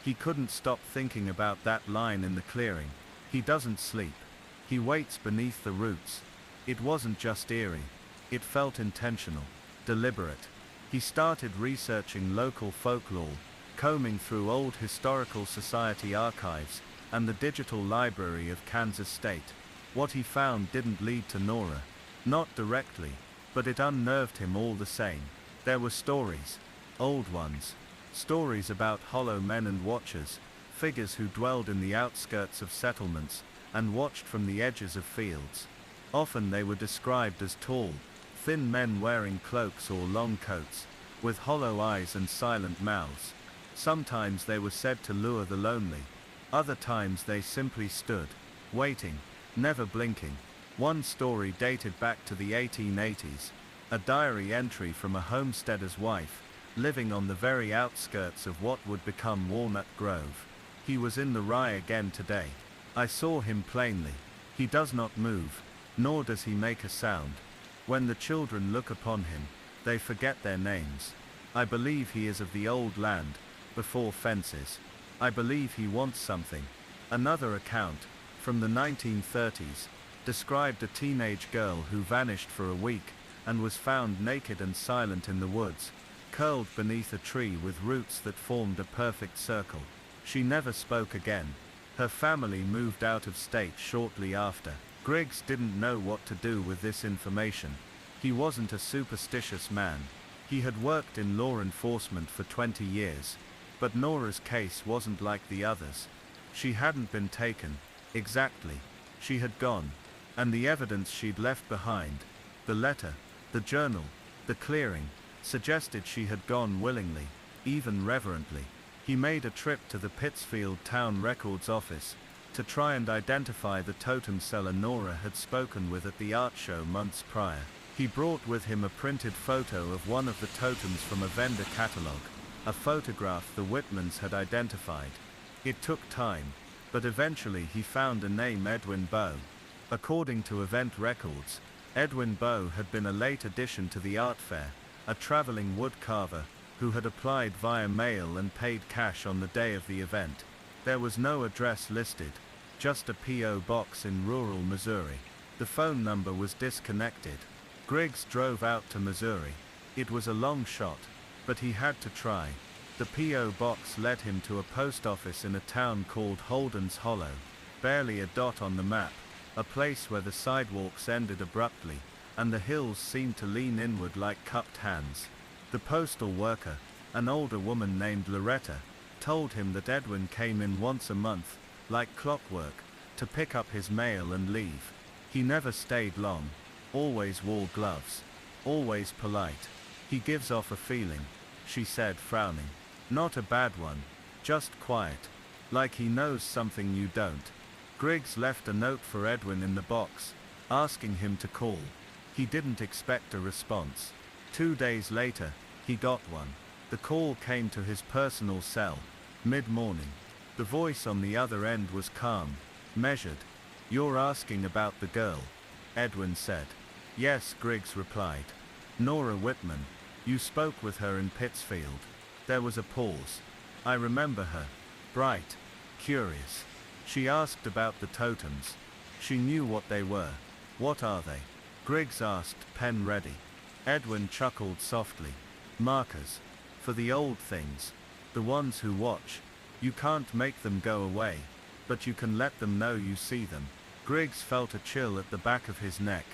He couldn't stop thinking about that line in the clearing. He doesn't sleep. He waits beneath the roots. It wasn't just eerie. It felt intentional, deliberate. He started researching local folklore, combing through old historical society archives, and the digital library of Kansas State. What he found didn't lead to Norah. Not directly, but it unnerved him all the same. There were stories, old ones, stories about hollow men and watchers, figures who dwelled in the outskirts of settlements, and watched from the edges of fields. Often they were described as tall, thin men wearing cloaks or long coats, with hollow eyes and silent mouths. Sometimes they were said to lure the lonely. Other times they simply stood, waiting, never blinking. One story dated back to the 1880s, a diary entry from a homesteader's wife, living on the very outskirts of what would become Walnut Grove. He was in the rye again today. I saw him plainly. He does not move, nor does he make a sound. When the children look upon him, they forget their names. I believe he is of the old land, before fences. I believe he wants something. Another account, from the 1930s, described a teenage girl who vanished for a week, and was found naked and silent in the woods, curled beneath a tree with roots that formed a perfect circle. She never spoke again. Her family moved out of state shortly after. Griggs didn't know what to do with this information. He wasn't a superstitious man. He had worked in law enforcement for 20 years. But Norah's case wasn't like the others. She hadn't been taken, exactly. She had gone. And the evidence she'd left behind, the letter, the journal, the clearing, suggested she had gone willingly, even reverently. He made a trip to the Pittsfield Town Records office to try and identify the totem seller Norah had spoken with at the art show months prior. He brought with him a printed photo of one of the totems from a vendor catalogue, a photograph the Wittmanns had identified. It took time, but eventually he found a name: Edwin Bow. According to event records, Edwin Bow had been a late addition to the art fair, a traveling woodcarver who had applied via mail and paid cash on the day of the event. There was no address listed, just a P.O. box in rural Missouri. The phone number was disconnected. Griggs drove out to Missouri. It was a long shot, but he had to try. The P.O. box led him to a post office in a town called Holden's Hollow, barely a dot on the map, a place where the sidewalks ended abruptly, and the hills seemed to lean inward like cupped hands. The postal worker, an older woman named Loretta, told him that Edwin came in once a month, like clockwork, to pick up his mail and leave. He never stayed long, always wore gloves, always polite. He gives off a feeling, she said, frowning. Not a bad one, just quiet, like he knows something you don't. Griggs left a note for Edwin in the box, asking him to call. He didn't expect a response. 2 days later, he got one. The call came to his personal cell, mid-morning. The voice on the other end was calm, measured. "You're asking about the girl," Edwin said. "Yes," Griggs replied. "Norah Wittmann. You spoke with her in Pittsfield." There was a pause. "I remember her. Bright. Curious. She asked about the totems. She knew what they were." "What are they?" Griggs asked, pen ready. Edwin chuckled softly. "Markers. For the old things. The ones who watch. You can't make them go away, but you can let them know you see them." Griggs felt a chill at the back of his neck.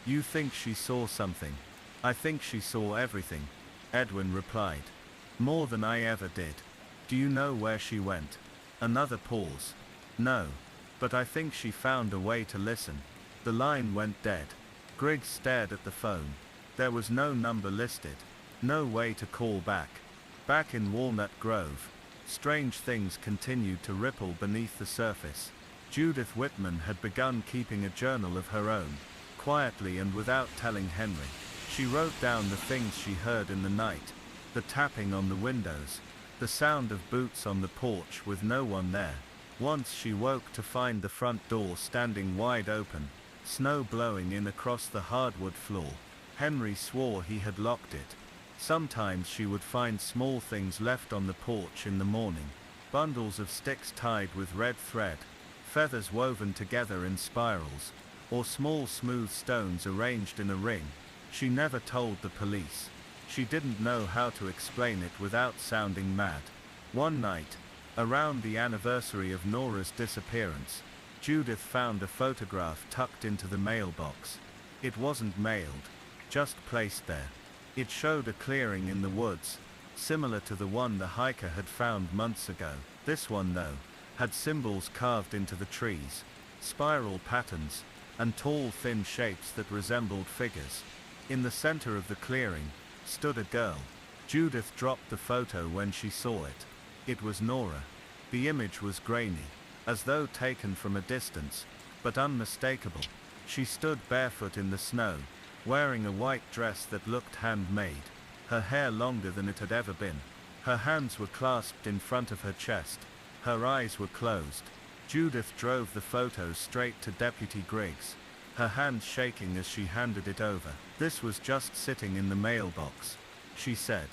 "You think she saw something?" "I think she saw everything," Edwin replied. "More than I ever did." "Do you know where she went?" Another pause. "No. But I think she found a way to listen." The line went dead. Griggs stared at the phone. There was no number listed. No way to call back. Back in Walnut Grove, strange things continued to ripple beneath the surface. Judith Wittmann had begun keeping a journal of her own, quietly and without telling Henry. She wrote down the things she heard in the night, the tapping on the windows, the sound of boots on the porch with no one there. Once she woke to find the front door standing wide open, snow blowing in across the hardwood floor. Henry swore he had locked it. Sometimes she would find small things left on the porch in the morning, bundles of sticks tied with red thread, feathers woven together in spirals, or small smooth stones arranged in a ring. She never told the police. She didn't know how to explain it without sounding mad. One night, around the anniversary of Norah's disappearance, Judith found a photograph tucked into the mailbox. It wasn't mailed, just placed there. It showed a clearing in the woods, similar to the one the hiker had found months ago. This one, though, had symbols carved into the trees, spiral patterns, and tall thin shapes that resembled figures. In the center of the clearing stood a girl. Judith dropped the photo when she saw it. It was Norah. The image was grainy, as though taken from a distance, but unmistakable. She stood barefoot in the snow, wearing a white dress that looked handmade, her hair longer than it had ever been. Her hands were clasped in front of her chest. Her eyes were closed. Judith drove the photo straight to Deputy Griggs, her hands shaking as she handed it over. "This was just sitting in the mailbox," she said.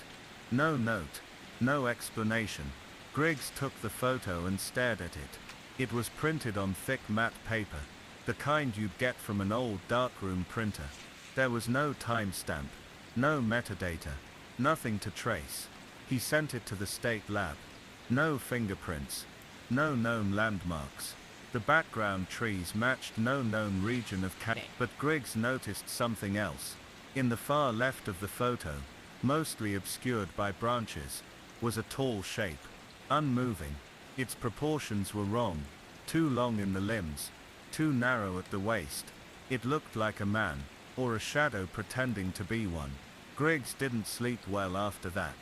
"No note, no explanation." Griggs took the photo and stared at it. It was printed on thick matte paper, the kind you'd get from an old darkroom printer. There was no timestamp, no metadata, nothing to trace. He sent it to the state lab. No fingerprints, no known landmarks. The background trees matched no known region of but Griggs noticed something else. In the far left of the photo, mostly obscured by branches, was a tall shape, unmoving. Its proportions were wrong, too long in the limbs, too narrow at the waist. It looked like a man, or a shadow pretending to be one. Griggs didn't sleep well after that.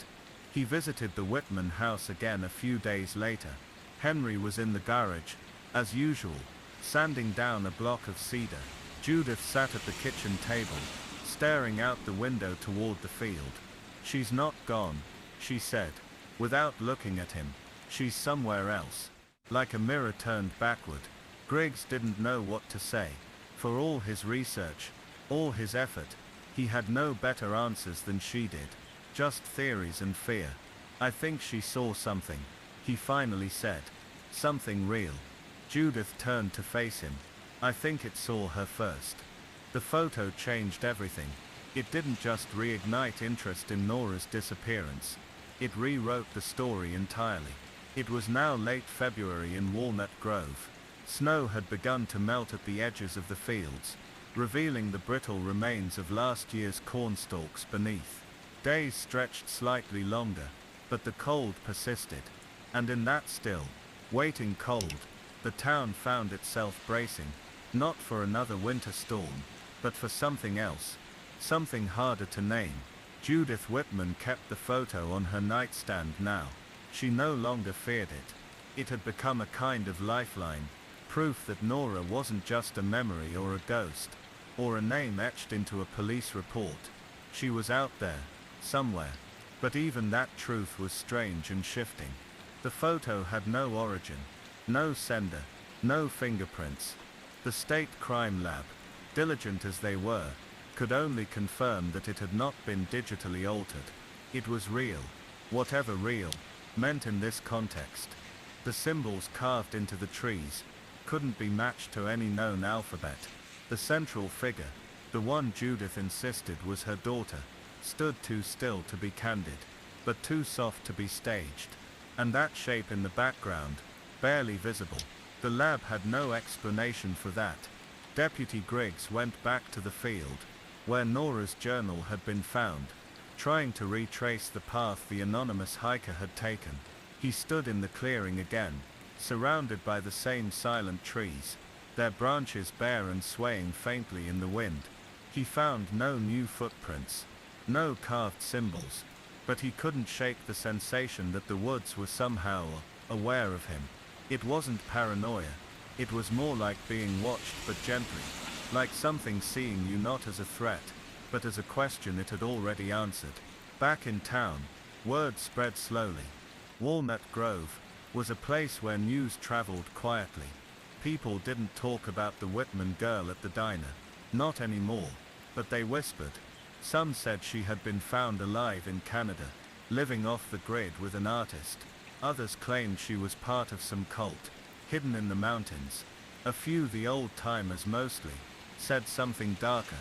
He visited the Wittmann house again a few days later. Henry was in the garage, as usual, sanding down a block of cedar. Judith sat at the kitchen table, staring out the window toward the field. "She's not gone," she said, without looking at him. "She's somewhere else." Like a mirror turned backward, Griggs didn't know what to say. For all his research, all his effort, he had no better answers than she did. Just theories and fear. "I think she saw something," he finally said. "Something real." Judith turned to face him. "I think it saw her first." The photo changed everything. It didn't just reignite interest in Norah's disappearance. It rewrote the story entirely. It was now late February in Walnut Grove. Snow had begun to melt at the edges of the fields, revealing the brittle remains of last year's cornstalks beneath. Days stretched slightly longer, but the cold persisted. And in that still, waiting cold, the town found itself bracing, not for another winter storm, but for something else, something harder to name. Judith Wittmann kept the photo on her nightstand now. She no longer feared it. It had become a kind of lifeline, proof that Norah wasn't just a memory or a ghost, or a name etched into a police report. She was out there, somewhere. But even that truth was strange and shifting. The photo had no origin, no sender, no fingerprints. The state crime lab, diligent as they were, could only confirm that it had not been digitally altered. It was real, whatever real meant in this context. The symbols carved into the trees couldn't be matched to any known alphabet. The central figure, the one Judith insisted was her daughter, stood too still to be candid, but too soft to be staged. And that shape in the background, barely visible. The lab had no explanation for that. Deputy Griggs went back to the field, where Norah's journal had been found, trying to retrace the path the anonymous hiker had taken. He stood in the clearing again, surrounded by the same silent trees, their branches bare and swaying faintly in the wind. He found no new footprints, no carved symbols, but he couldn't shake the sensation that the woods were somehow aware of him. It wasn't paranoia, it was more like being watched but gently, like something seeing you not as a threat, but as a question it had already answered. Back in town, word spread slowly. Walnut Grove was a place where news traveled quietly. People didn't talk about the Wittmann girl at the diner, not anymore, but they whispered. Some said she had been found alive in Canada, living off the grid with an artist. Others claimed she was part of some cult, hidden in the mountains. A few, the old-timers mostly, said something darker,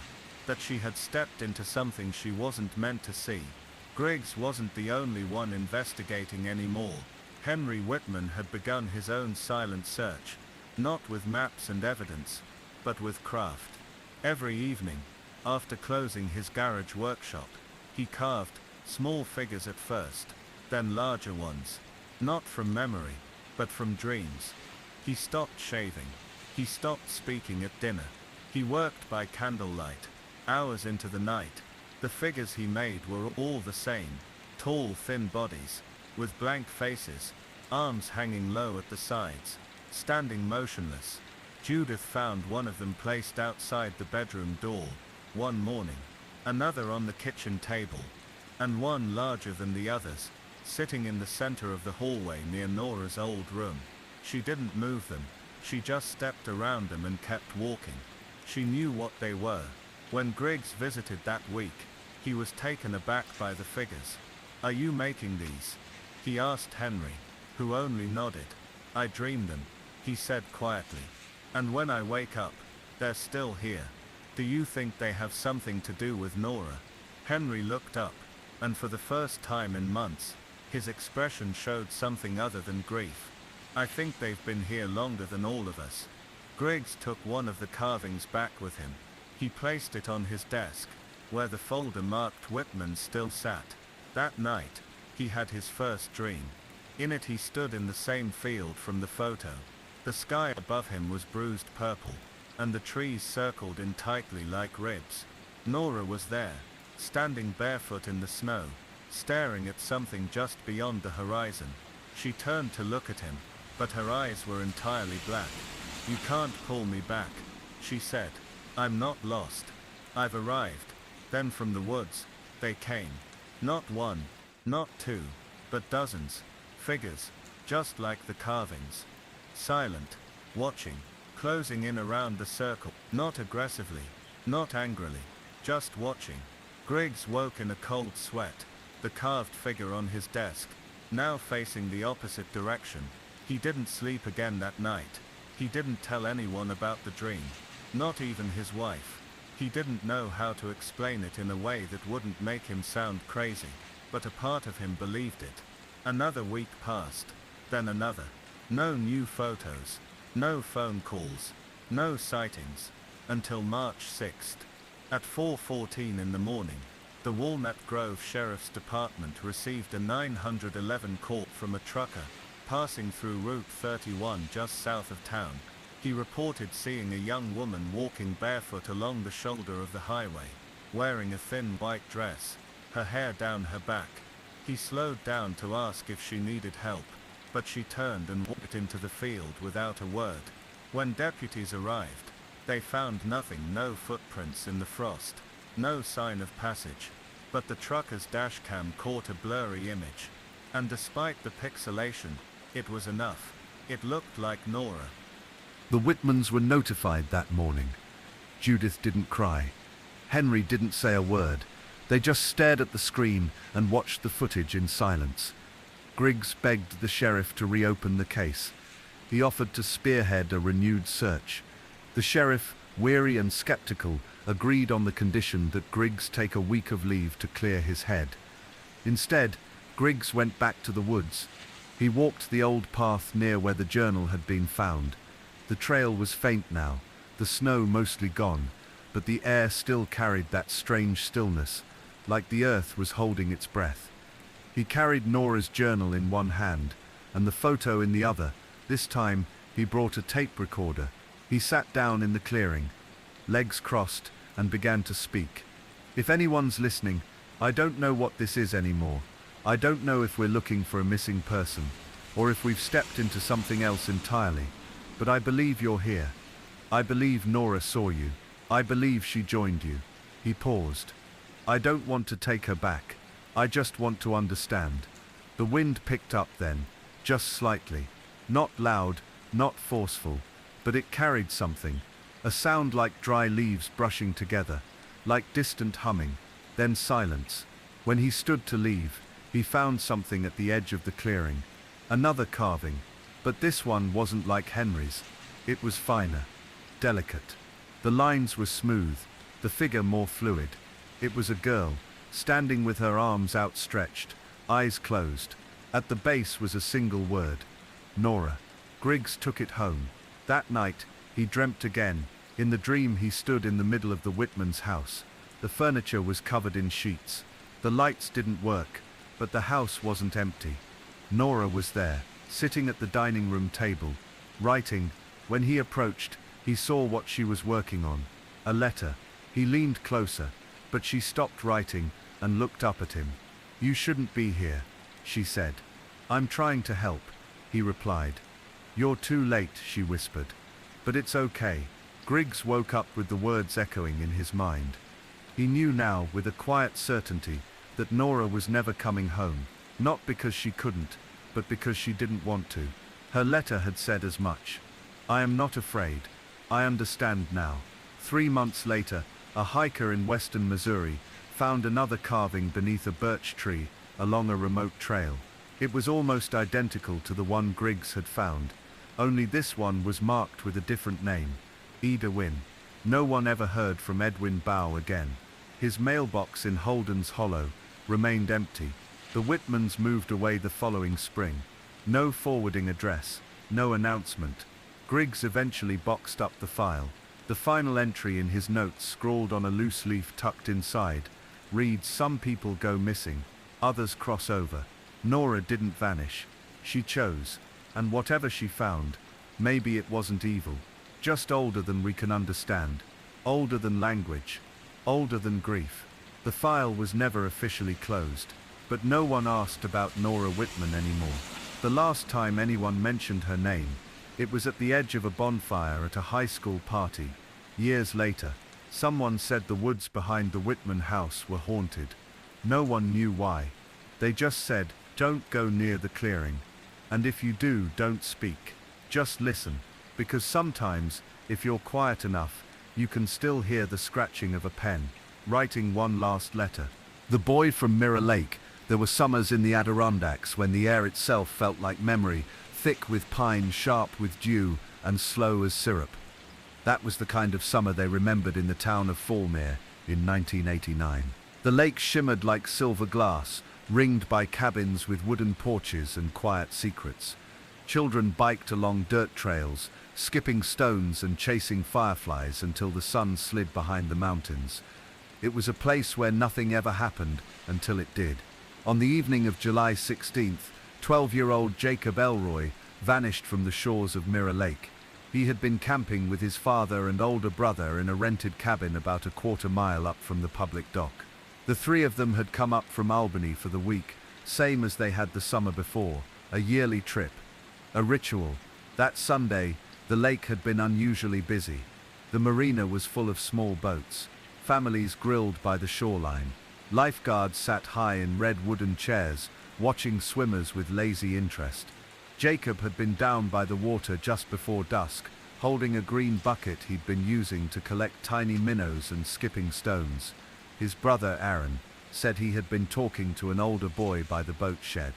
that she had stepped into something she wasn't meant to see. Griggs wasn't the only one investigating anymore. Henry Wittmann had begun his own silent search, not with maps and evidence, but with craft. Every evening, after closing his garage workshop, he carved small figures at first, then larger ones, not from memory, but from dreams. He stopped shaving. He stopped speaking at dinner. He worked by candlelight, hours into the night. The figures he made were all the same, tall, thin bodies, with blank faces, arms hanging low at the sides, standing motionless. Judith found one of them placed outside the bedroom door one morning, another on the kitchen table, and one larger than the others, sitting in the center of the hallway near Norah's old room. She didn't move them, she just stepped around them and kept walking. She knew what they were. When Griggs visited that week, he was taken aback by the figures. "Are you making these?" he asked Henry, who only nodded. "I dreamed them," he said quietly. "And when I wake up, they're still here. Do you think they have something to do with Norah?" Henry looked up, and for the first time in months, his expression showed something other than grief. "I think they've been here longer than all of us." Griggs took one of the carvings back with him. He placed it on his desk, where the folder marked Wittmann still sat. That night, he had his first dream. In it he stood in the same field from the photo. The sky above him was bruised purple, and the trees circled in tightly like ribs. Norah was there, standing barefoot in the snow, staring at something just beyond the horizon. She turned to look at him, but her eyes were entirely black. "You can't pull me back," she said. "I'm not lost. I've arrived." Then from the woods, they came. Not one, not two, but dozens. Figures, just like the carvings. Silent, watching, closing in around the circle. Not aggressively, not angrily, just watching. Griggs woke in a cold sweat, the carved figure on his desk, now facing the opposite direction. He didn't sleep again that night. He didn't tell anyone about the dream, not even his wife. He didn't know how to explain it in a way that wouldn't make him sound crazy, but a part of him believed it. Another week passed, then another. No new photos, no phone calls, no sightings, until March 6th. At 4:14 in the morning, the Walnut Grove Sheriff's Department received a 911 call from a trucker passing through Route 31 just south of town. He reported seeing a young woman walking barefoot along the shoulder of the highway, wearing a thin white dress, her hair down her back. He slowed down to ask if she needed help, but she turned and walked into the field without a word. When deputies arrived, they found nothing, no footprints in the frost, no sign of passage. but the trucker's dashcam caught a blurry image. And despite the pixelation, it was enough. It looked like Norah. The Wittmanns were notified that morning. Judith didn't cry. Henry didn't say a word. They just stared at the screen and watched the footage in silence. Griggs begged the sheriff to reopen the case. He offered to spearhead a renewed search. The sheriff, weary and skeptical, agreed on the condition that Griggs take a week of leave to clear his head. Instead, Griggs went back to the woods. He walked the old path near where the journal had been found. The trail was faint now, the snow mostly gone, but the air still carried that strange stillness, like the earth was holding its breath. He carried Norah's journal in one hand, and the photo in the other. This time, he brought a tape recorder. He sat down in the clearing, legs crossed, and began to speak. If anyone's listening, I don't know what this is anymore. I don't know if we're looking for a missing person, or if we've stepped into something else entirely. But I believe you're here. I believe Norah saw you. I believe she joined you. He paused. I don't want to take her back. I just want to understand. The wind picked up then, just slightly. Not loud, not forceful, but it carried something. A sound like dry leaves brushing together, like distant humming, then silence. When he stood to leave, he found something at the edge of the clearing. Another carving, but this one wasn't like Henry's. It was finer, delicate. The lines were smooth, the figure more fluid. It was a girl, standing with her arms outstretched, eyes closed. At the base was a single word: Norah. Griggs took it home. That night, he dreamt again. In the dream, he stood in the middle of the Wittmanns' house. The furniture was covered in sheets. The lights didn't work, but the house wasn't empty. Norah was there, sitting at the dining room table, writing. When he approached, he saw what she was working on. A letter. He leaned closer, but she stopped writing and looked up at him. You shouldn't be here, she said. I'm trying to help, he replied. You're too late, she whispered. But it's okay. Griggs woke up with the words echoing in his mind. He knew now, with a quiet certainty, that Norah was never coming home, not because she couldn't, but because she didn't want to. Her letter had said as much. I am not afraid. I understand now. 3 months later, a hiker in western Missouri found another carving beneath a birch tree along a remote trail. It was almost identical to the one Griggs had found, only this one was marked with a different name: Ida Wynn. No one ever heard from Edwin Bow again. His mailbox in Holden's Hollow remained empty. The Wittmanns moved away the following spring. No forwarding address, no announcement. Griggs eventually boxed up the file. The final entry in his notes, scrawled on a loose leaf tucked inside, reads: Some people go missing, others cross over. Norah didn't vanish. She chose, and whatever she found, maybe it wasn't evil, just older than we can understand, older than language, older than grief. The file was never officially closed, but no one asked about Norah Wittmann anymore. The last time anyone mentioned her name, it was at the edge of a bonfire at a high school party. Years later, someone said the woods behind the Wittmann house were haunted. No one knew why. They just said, don't go near the clearing. And if you do, don't speak. Just listen, because sometimes, if you're quiet enough, you can still hear the scratching of a pen, writing one last letter. The boy from Mirror Lake. There were summers in the Adirondacks when the air itself felt like memory, thick with pine, sharp with dew, and slow as syrup. That was the kind of summer they remembered in the town of Fallmere in 1989. The lake shimmered like silver glass, ringed by cabins with wooden porches and quiet secrets. Children biked along dirt trails, skipping stones and chasing fireflies until the sun slid behind the mountains. It was a place where nothing ever happened until it did. On the evening of July 16th, 12-year-old Jacob Elroy vanished from the shores of Mirror Lake. He had been camping with his father and older brother in a rented cabin about a quarter-mile up from the public dock. The three of them had come up from Albany for the week, same as they had the summer before, a yearly trip. A ritual. That Sunday, the lake had been unusually busy. The marina was full of small boats, families grilled by the shoreline, Lifeguards sat high in red wooden chairs, watching swimmers with lazy interest. Jacob had been down by the water just before dusk, holding a green bucket he'd been using to collect tiny minnows and skipping stones. His brother Aaron said he had been talking to an older boy by the boat shed.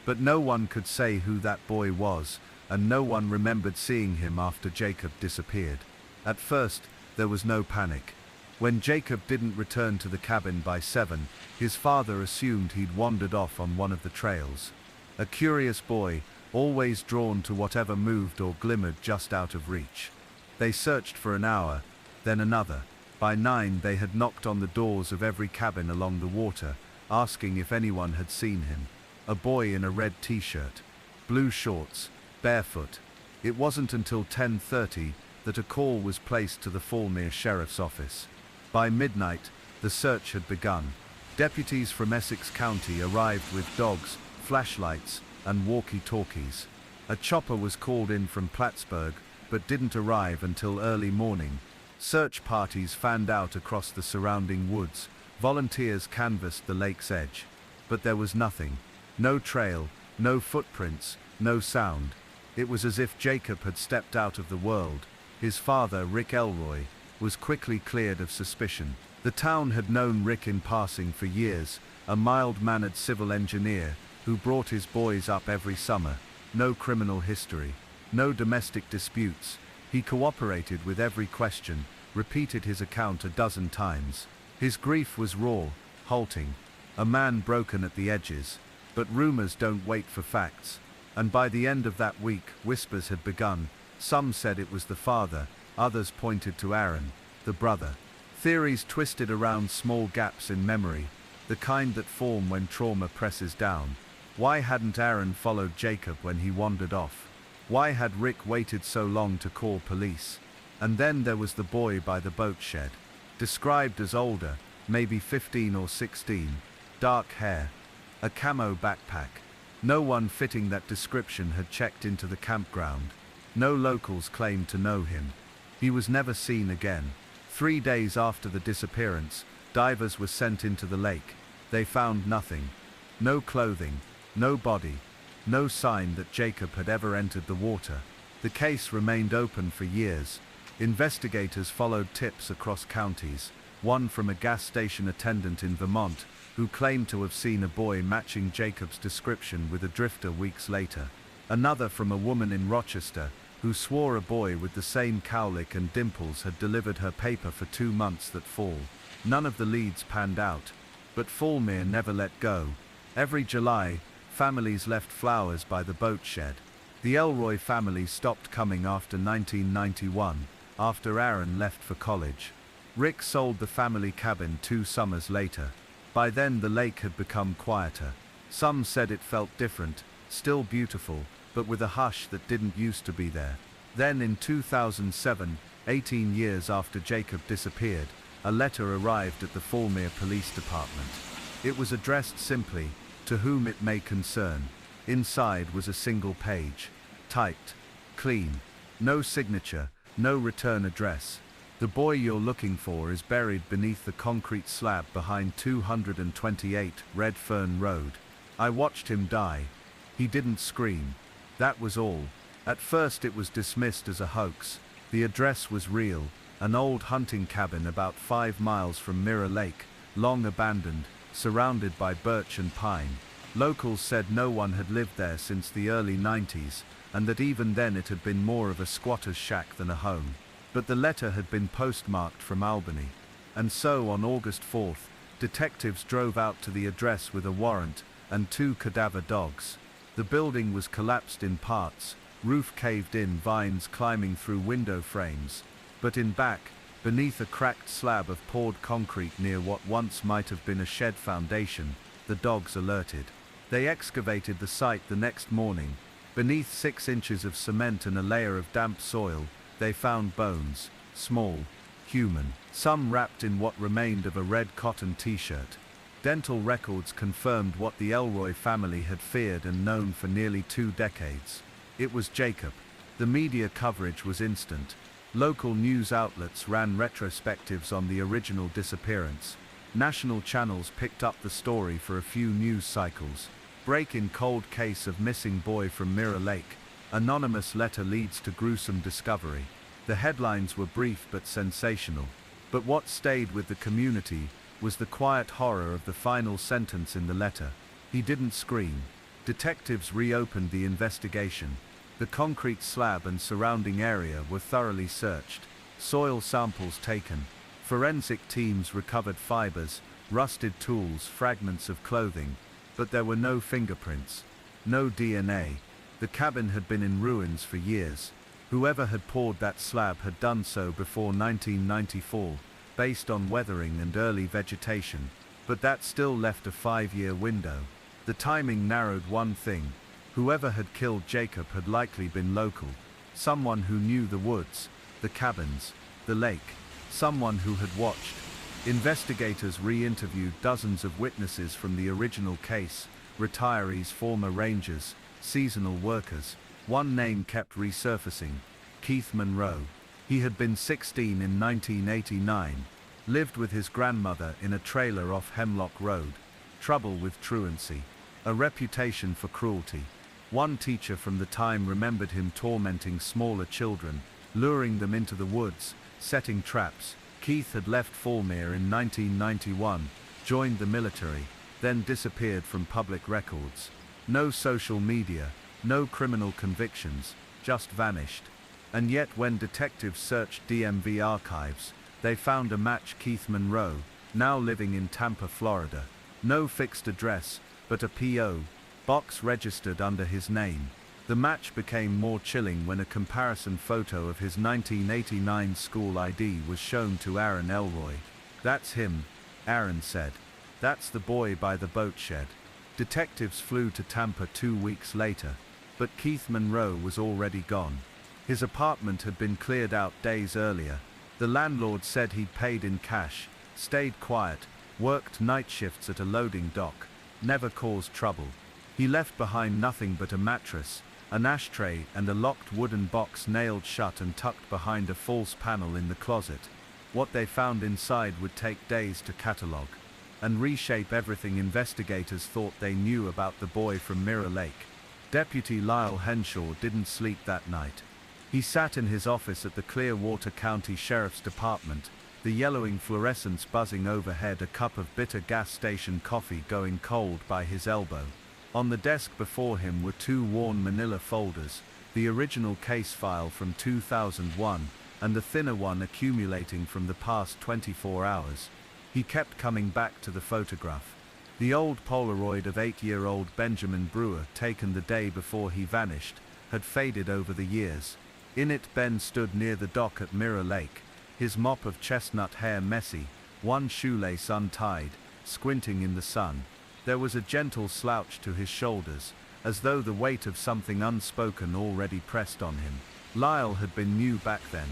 But no one could say who that boy was, and no one remembered seeing him after Jacob disappeared. At first, there was no panic. When Jacob didn't return to the cabin by 7, his father assumed he'd wandered off on one of the trails. A curious boy, always drawn to whatever moved or glimmered just out of reach. They searched for an hour, then another. By 9 they had knocked on the doors of every cabin along the water, asking if anyone had seen him. A boy in a red t-shirt, blue shorts, barefoot. It wasn't until 10:30 that a call was placed to the Falmere Sheriff's Office. By midnight, the search had begun. Deputies from Essex County arrived with dogs, flashlights, and walkie-talkies. A chopper was called in from Plattsburgh, but didn't arrive until early morning. Search parties fanned out across the surrounding woods. Volunteers canvassed the lake's edge. But there was nothing. No trail, no footprints, no sound. It was as if Jacob had stepped out of the world. His father, Rick Elroy, was quickly cleared of suspicion. The town had known Rick in passing for years, a mild-mannered civil engineer who brought his boys up every summer. No criminal history, no domestic disputes. He cooperated with every question, repeated his account a dozen times. His grief was raw, halting, a man broken at the edges. But rumors don't wait for facts. And by the end of that week, whispers had begun. Some said it was the father, others pointed to Aaron, the brother. Theories twisted around small gaps in memory, the kind that form when trauma presses down. Why hadn't Aaron followed Jacob when he wandered off? Why had Rick waited so long to call police? And then there was the boy by the boat shed. Described as older, maybe 15 or 16, dark hair, a camo backpack. No one fitting that description had checked into the campground. No locals claimed to know him. He was never seen again. 3 days after the disappearance, divers were sent into the lake. They found nothing. No clothing, no body, no sign that Jacob had ever entered the water. The case remained open for years. Investigators followed tips across counties, one from a gas station attendant in Vermont, who claimed to have seen a boy matching Jacob's description with a drifter weeks later. Another from a woman in Rochester, who swore a boy with the same cowlick and dimples had delivered her paper for 2 months that fall. None of the leads panned out, but Falmere never let go. Every July, families left flowers by the boat shed. The Elroy family stopped coming after 1991, after Aaron left for college. Rick sold the family cabin 2 summers later. By then the lake had become quieter. Some said it felt different, still beautiful, but with a hush that didn't used to be there. Then in 2007, 18 years after Jacob disappeared, a letter arrived at the Falmere Police Department. It was addressed simply, "To whom it may concern." Inside was a single page. Typed. Clean. No signature, no return address. The boy you're looking for is buried beneath the concrete slab behind 228 Red Fern Road. I watched him die. He didn't scream. That was all. At first it was dismissed as a hoax. The address was real, an old hunting cabin about 5 miles from Mirror Lake, long abandoned, surrounded by birch and pine. Locals said no one had lived there since the early 90s, and that even then it had been more of a squatter's shack than a home. But the letter had been postmarked from Albany. And so on August 4th, detectives drove out to the address with a warrant and 2 cadaver dogs. The building was collapsed in parts, roof caved in, vines climbing through window frames. But in back, beneath a cracked slab of poured concrete near what once might have been a shed foundation, the dogs alerted. They excavated the site the next morning. Beneath 6 inches of cement and a layer of damp soil, they found bones, small, human, some wrapped in what remained of a red cotton t-shirt. Dental records confirmed what the Elroy family had feared and known for nearly 2 decades. It was Jacob. The media coverage was instant. Local news outlets ran retrospectives on the original disappearance. National channels picked up the story for a few news cycles. Break in cold case of missing boy from Mirror Lake. Anonymous letter leads to gruesome discovery. The headlines were brief but sensational. But what stayed with the community was the quiet horror of the final sentence in the letter. He didn't scream. Detectives reopened the investigation. The concrete slab and surrounding area were thoroughly searched. Soil samples taken. Forensic teams recovered fibers, rusted tools, fragments of clothing, but there were no fingerprints, no DNA. The cabin had been in ruins for years. Whoever had poured that slab had done so before 1994, based on weathering and early vegetation, but that still left a 5-year window. The timing narrowed one thing. Whoever had killed Jacob had likely been local, someone who knew the woods, the cabins, the lake, someone who had watched. Investigators re-interviewed dozens of witnesses from the original case, retirees, former rangers, seasonal workers. One name kept resurfacing: Keith Monroe. He had been 16 in 1989, lived with his grandmother in a trailer off Hemlock Road. Trouble with truancy, a reputation for cruelty. One teacher from the time remembered him tormenting smaller children, luring them into the woods, setting traps. Keith had left Falmere in 1991, joined the military, then disappeared from public records. No social media, no criminal convictions, just vanished. And yet when detectives searched DMV archives, they found a match: Keith Monroe, now living in Tampa, Florida. No fixed address, but a P.O. box registered under his name. The match became more chilling when a comparison photo of his 1989 school ID was shown to Aaron Elroy. "That's him," Aaron said. "That's the boy by the boat shed." Detectives flew to Tampa 2 weeks later, but Keith Monroe was already gone. His apartment had been cleared out days earlier. The landlord said he'd paid in cash, stayed quiet, worked night shifts at a loading dock, never caused trouble. He left behind nothing but a mattress, an ashtray, and a locked wooden box nailed shut and tucked behind a false panel in the closet. What they found inside would take days to catalog and reshape everything investigators thought they knew about the boy from Mirror Lake. Deputy Lyle Henshaw didn't sleep that night. He sat in his office at the Clearwater County Sheriff's Department, the yellowing fluorescence buzzing overhead, a cup of bitter gas station coffee going cold by his elbow. On the desk before him were 2 worn manila folders, the original case file from 2001, and the thinner one accumulating from the past 24 hours. He kept coming back to the photograph. The old Polaroid of 8-year-old Benjamin Brewer, taken the day before he vanished, had faded over the years. In it, Ben stood near the dock at Mirror Lake, his mop of chestnut hair messy, one shoelace untied, squinting in the sun. There was a gentle slouch to his shoulders, as though the weight of something unspoken already pressed on him. Lyle had been new back then,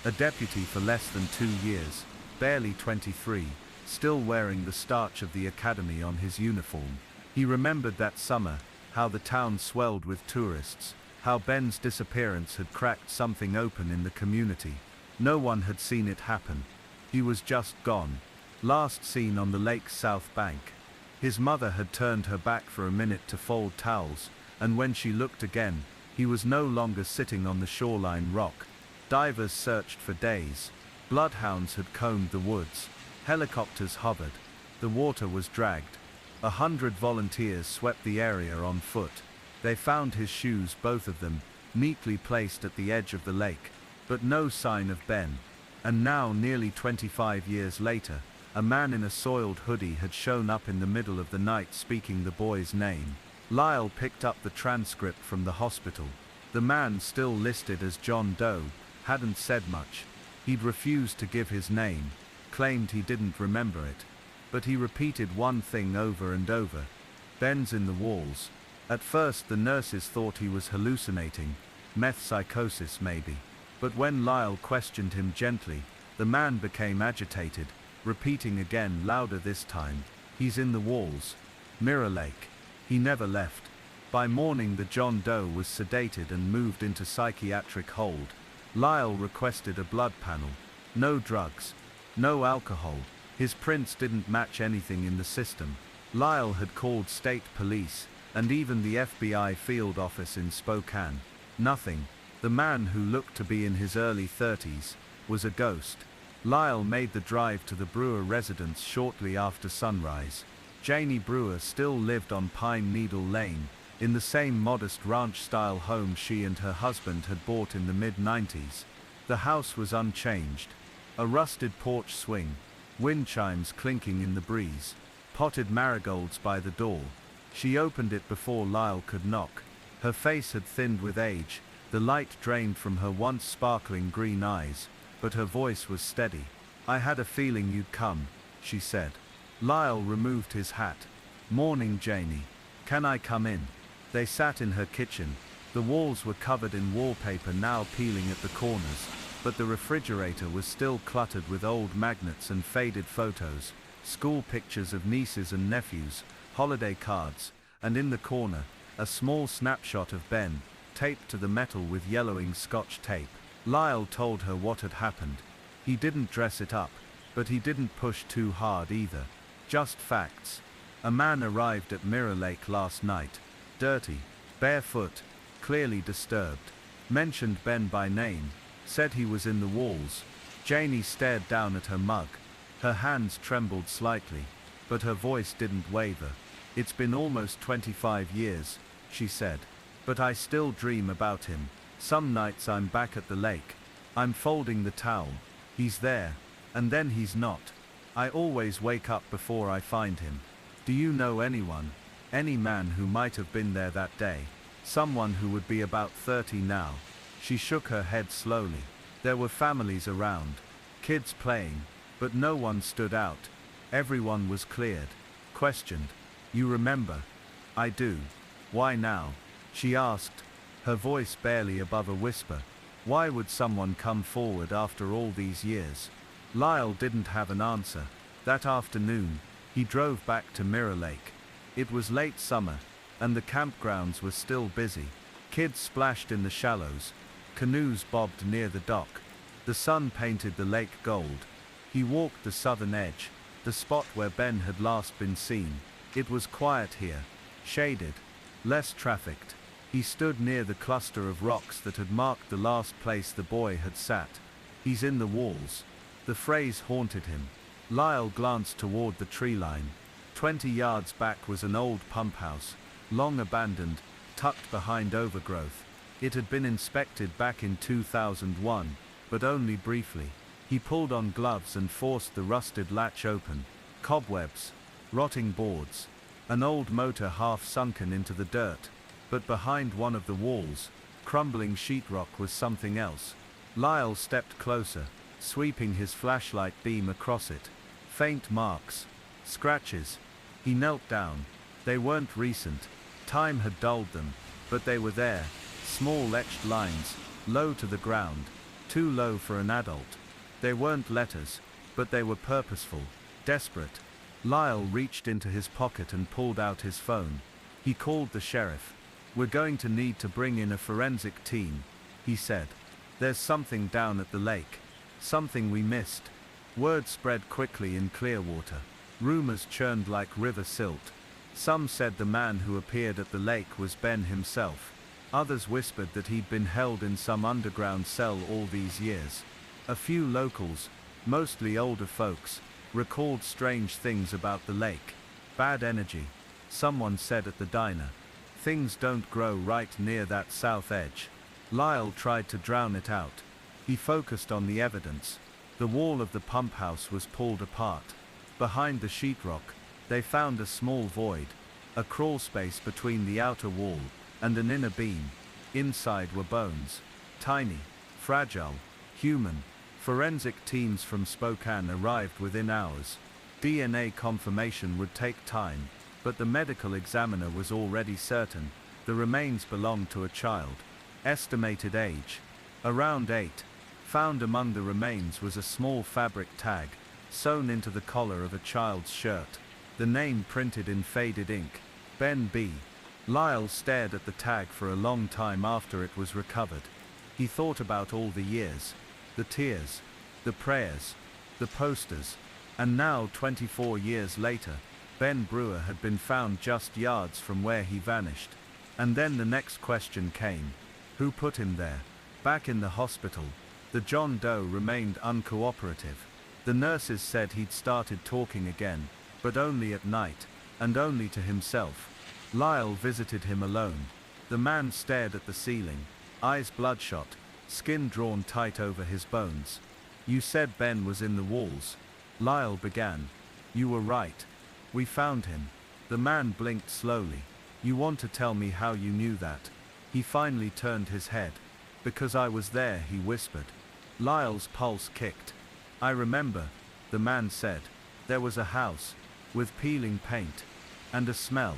a deputy for less than 2 years, barely 23, still wearing the starch of the academy on his uniform. He remembered that summer, how the town swelled with tourists, how Ben's disappearance had cracked something open in the community. No one had seen it happen. He was just gone. Last seen on the lake's south bank. His mother had turned her back for a minute to fold towels, and when she looked again, he was no longer sitting on the shoreline rock. Divers searched for days. Bloodhounds had combed the woods. Helicopters hovered. The water was dragged. 100 volunteers swept the area on foot. They found his shoes, both of them, neatly placed at the edge of the lake, but no sign of Ben. And now, nearly 25 years later, a man in a soiled hoodie had shown up in the middle of the night speaking the boy's name. Lyle picked up the transcript from the hospital. The man, still listed as John Doe, hadn't said much. He'd refused to give his name, claimed he didn't remember it. But he repeated one thing over and over: "Ben's in the walls." At first the nurses thought he was hallucinating, meth psychosis maybe. But when Lyle questioned him gently, the man became agitated, repeating again, louder this time, "He's in the walls. Mirror Lake. He never left." By morning the John Doe was sedated and moved into psychiatric hold. Lyle requested a blood panel. No drugs. No alcohol. His prints didn't match anything in the system. Lyle had called state police, and even the FBI field office in Spokane. Nothing. The man, who looked to be in his early 30s, was a ghost. Lyle made the drive to the Brewer residence shortly after sunrise. Janie Brewer still lived on Pine Needle Lane, in the same modest ranch-style home she and her husband had bought in the mid-90s. The house was unchanged. A rusted porch swing, wind chimes clinking in the breeze, potted marigolds by the door. She opened it before Lyle could knock. Her face had thinned with age, the light drained from her once sparkling green eyes, but her voice was steady. "I had a feeling you'd come," she said. Lyle removed his hat. "Morning, Janie. Can I come in?" They sat in her kitchen. The walls were covered in wallpaper now peeling at the corners, but the refrigerator was still cluttered with old magnets and faded photos, school pictures of nieces and nephews, holiday cards, and in the corner, a small snapshot of Ben, taped to the metal with yellowing Scotch tape. Lyle told her what had happened. He didn't dress it up, but he didn't push too hard either. Just facts. A man arrived at Mirror Lake last night. Dirty, barefoot, clearly disturbed. Mentioned Ben by name, said he was in the walls. Janie stared down at her mug. Her hands trembled slightly, but her voice didn't waver. "It's been almost 25 years, she said. But I still dream about him. Some nights I'm back at the lake. I'm folding the towel. He's there, and then he's not. I always wake up before I find him. Do you know anyone? Any man who might have been there that day? Someone who would be about 30 now." She shook her head slowly. There were families around, kids playing, but no one stood out. Everyone was cleared. Questioned. "You remember?" "I do. Why now?" she asked, her voice barely above a whisper. Why would someone come forward after all these years? Lyle didn't have an answer. That afternoon, he drove back to Mirror Lake. It was late summer, and the campgrounds were still busy. Kids splashed in the shallows. Canoes bobbed near the dock. The sun painted the lake gold. He walked the southern edge, the spot where Ben had last been seen. It was quiet here, shaded, less trafficked. He stood near the cluster of rocks that had marked the last place the boy had sat. "He's in the walls." The phrase haunted him. Lyle glanced toward the tree line. 20 yards back was an old pump house, long abandoned, tucked behind overgrowth. It had been inspected back in 2001, but only briefly. He pulled on gloves and forced the rusted latch open. Cobwebs, rotting boards, an old motor half sunken into the dirt. But behind one of the walls, crumbling sheetrock, was something else. Lyle stepped closer, sweeping his flashlight beam across it. Faint marks, scratches. He knelt down. They weren't recent. Time had dulled them, but they were there. Small etched lines, low to the ground, too low for an adult. They weren't letters, but they were purposeful, desperate. Lyle reached into his pocket and pulled out his phone. He called the sheriff. "We're going to need to bring in a forensic team," he said. "There's something down at the lake. Something we missed." Word spread quickly in Clearwater. Rumors churned like river silt. Some said the man who appeared at the lake was Ben himself. Others whispered that he'd been held in some underground cell all these years. A few locals, mostly older folks, recalled strange things about the lake. "Bad energy," someone said at the diner. "Things don't grow right near that south edge." Lyle tried to drown it out. He focused on the evidence. The wall of the pump house was pulled apart. Behind the sheetrock, they found a small void, a crawl space between the outer wall and an inner beam. Inside were bones. Tiny, fragile, human. Forensic teams from Spokane arrived within hours. DNA confirmation would take time, but the medical examiner was already certain. The remains belonged to a child. Estimated age: around 8. Found among the remains was a small fabric tag, sewn into the collar of a child's shirt. The name printed in faded ink: Ben B. Lyle stared at the tag for a long time after it was recovered. He thought about all the years, the tears, the prayers, the posters, And now, 24 years later, Ben Brewer had been found just yards from where he vanished. And then the next question came. Who put him there? Back in the hospital, the John Doe remained uncooperative. The nurses said he'd started talking again, but only at night, and only to himself. Lyle visited him alone. The man stared at the ceiling, eyes bloodshot, skin drawn tight over his bones. You said Ben was in the walls. Lyle began. You were right. We found him. The man blinked slowly. You want to tell me how you knew that? He finally turned his head. Because I was there, he whispered. Lyle's pulse kicked. I remember, the man said. There was a house, with peeling paint, and a smell,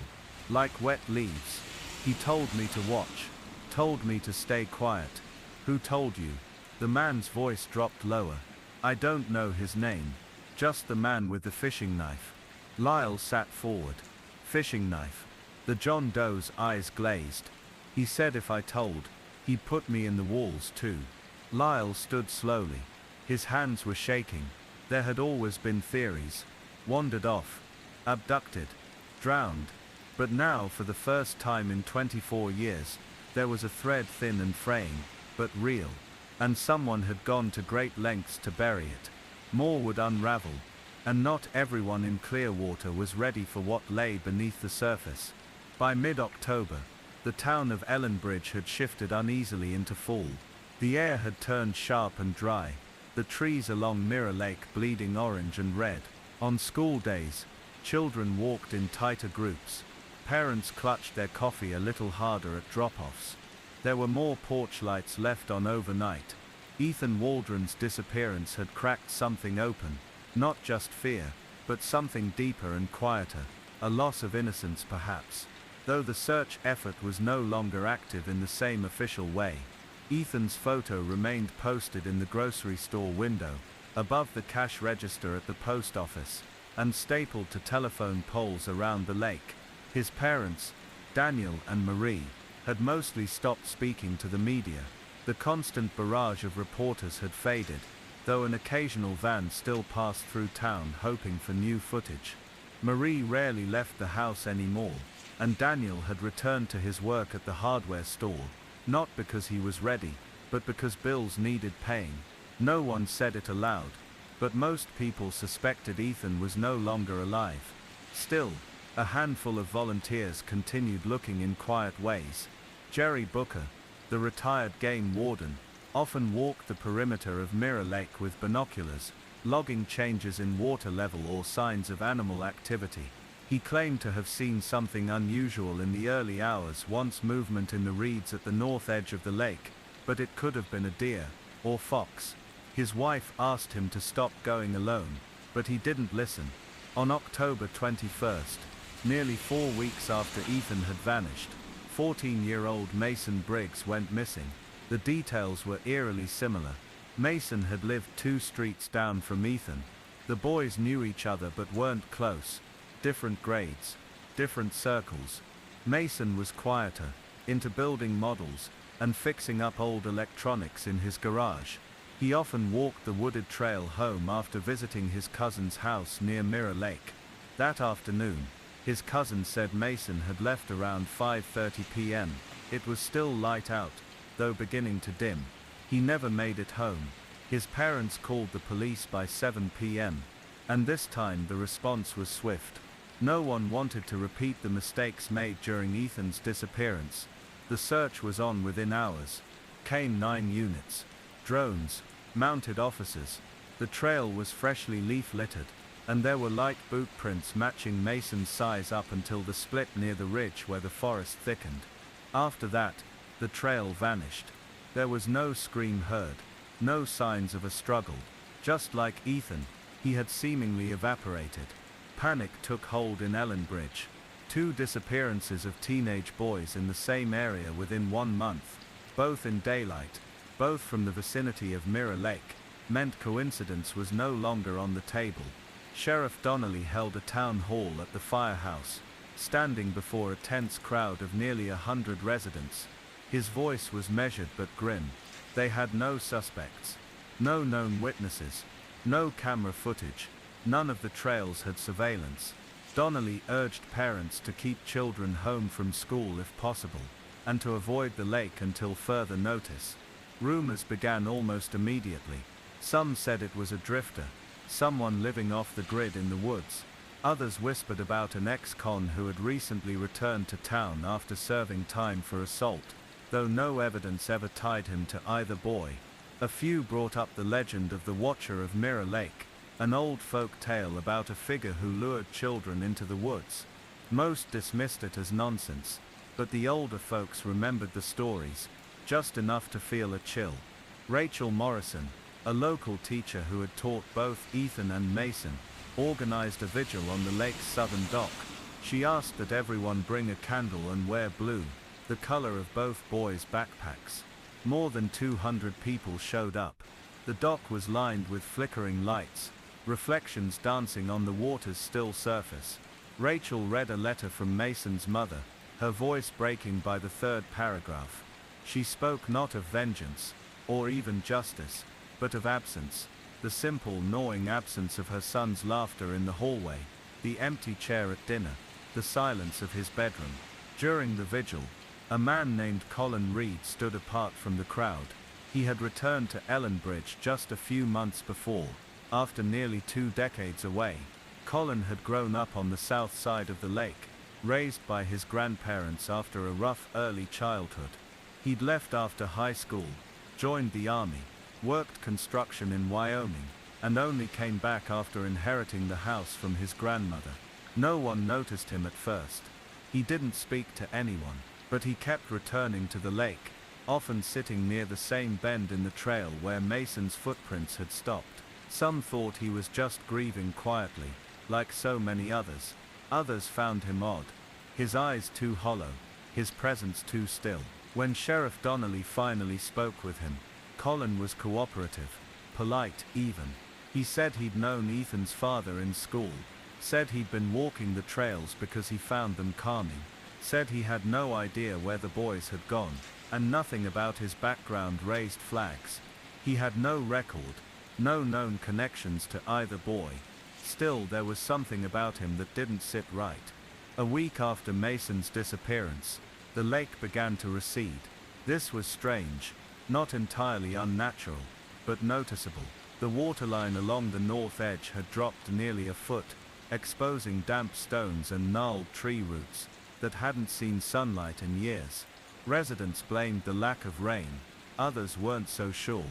like wet leaves. He told me to watch, told me to stay quiet. Who told you? The man's voice dropped lower. I don't know his name, just the man with the fishing knife. Lyle sat forward. Fishing knife. The John Doe's eyes glazed. He said if I told, he'd put me in the walls too. Lyle stood slowly. His hands were shaking. There had always been theories. Wandered off. Abducted. Drowned. But now, for the first time in 24 years, there was a thread thin and fraying, but real. And someone had gone to great lengths to bury it. More would unravel. And not everyone in Clearwater was ready for what lay beneath the surface. By mid-October, the town of Ellenbridge had shifted uneasily into fall. The air had turned sharp and dry, the trees along Mirror Lake bleeding orange and red. On school days, children walked in tighter groups. Parents clutched their coffee a little harder at drop-offs. There were more porch lights left on overnight. Ethan Waldron's disappearance had cracked something open, not just fear, but something deeper and quieter, a loss of innocence perhaps. Though the search effort was no longer active in the same official way, Ethan's photo remained posted in the grocery store window, above the cash register at the post office, and stapled to telephone poles around the lake. His parents, Daniel and Marie, had mostly stopped speaking to the media. The constant barrage of reporters had faded, though an occasional van still passed through town hoping for new footage. Marie rarely left the house anymore, and Daniel had returned to his work at the hardware store, not because he was ready, but because bills needed paying. No one said it aloud, but most people suspected Ethan was no longer alive. Still, a handful of volunteers continued looking in quiet ways. Jerry Booker, the retired game warden, often walked the perimeter of Mirror Lake with binoculars, logging changes in water level or signs of animal activity. He claimed to have seen something unusual in the early hours, once movement in the reeds at the north edge of the lake, but it could have been a deer, or fox. His wife asked him to stop going alone, but he didn't listen. On October 21st, nearly 4 weeks after Ethan had vanished, 14-year-old Mason Briggs went missing. The details were eerily similar. Mason had lived 2 streets down from Ethan. The boys knew each other but weren't close. Different grades, different circles. Mason was quieter, into building models, and fixing up old electronics in his garage. He often walked the wooded trail home after visiting his cousin's house near Mirror Lake. That afternoon, his cousin said Mason had left around 5:30 p.m. It was still light out, though beginning to dim. He never made it home. His parents called the police by 7 p.m. And this time the response was swift. No one wanted to repeat the mistakes made during Ethan's disappearance. The search was on within hours. Came 9 units. Drones. Mounted officers. The trail was freshly leaf-littered, and there were light boot prints matching Mason's size up until the split near the ridge where the forest thickened. After that, the trail vanished. There was no scream heard, no signs of a struggle. Just like Ethan, he had seemingly evaporated. Panic took hold in Ellenbridge. 2 disappearances of teenage boys in the same area within 1 month, both in daylight, both from the vicinity of Mirror Lake, meant coincidence was no longer on the table. Sheriff Donnelly held a town hall at the firehouse, standing before a tense crowd of nearly 100 residents. His voice was measured but grim. They had no suspects, no known witnesses, no camera footage. None of the trails had surveillance. Donnelly urged parents to keep children home from school if possible, and to avoid the lake until further notice. Rumors began almost immediately. Some said it was a drifter, someone living off the grid in the woods. Others whispered about an ex-con who had recently returned to town after serving time for assault, though no evidence ever tied him to either boy. A few brought up the legend of the Watcher of Mirror Lake, an old folk tale about a figure who lured children into the woods. Most dismissed it as nonsense, but the older folks remembered the stories, just enough to feel a chill. Rachel Morrison, a local teacher who had taught both Ethan and Mason, organized a vigil on the lake's southern dock. She asked that everyone bring a candle and wear blue, the color of both boys' backpacks. More than 200 people showed up. The dock was lined with flickering lights, reflections dancing on the water's still surface. Rachel read a letter from Mason's mother, her voice breaking by the third paragraph. She spoke not of vengeance, or even justice, but of absence, the simple, gnawing absence of her son's laughter in the hallway, the empty chair at dinner, the silence of his bedroom. During the vigil, a man named Colin Reed stood apart from the crowd. He had returned to Ellenbridge just a few months before, after nearly 2 decades away. Colin had grown up on the south side of the lake, raised by his grandparents after a rough early childhood. He'd left after high school, joined the army, worked construction in Wyoming, and only came back after inheriting the house from his grandmother. No one noticed him at first. He didn't speak to anyone, but he kept returning to the lake, often sitting near the same bend in the trail where Mason's footprints had stopped. Some thought he was just grieving quietly, like so many others. Others found him odd. His eyes too hollow, his presence too still. When Sheriff Donnelly finally spoke with him, Colin was cooperative, polite even. He said he'd known Ethan's father in school, said he'd been walking the trails because he found them calming, said he had no idea where the boys had gone, and nothing about his background raised flags. He had no record, no known connections to either boy. Still, there was something about him that didn't sit right. A week after Mason's disappearance, the lake began to recede. This was strange, not entirely unnatural, but noticeable. The waterline along the north edge had dropped nearly a foot, exposing damp stones and gnarled tree roots that hadn't seen sunlight in years. Residents blamed the lack of rain, others weren't so sure.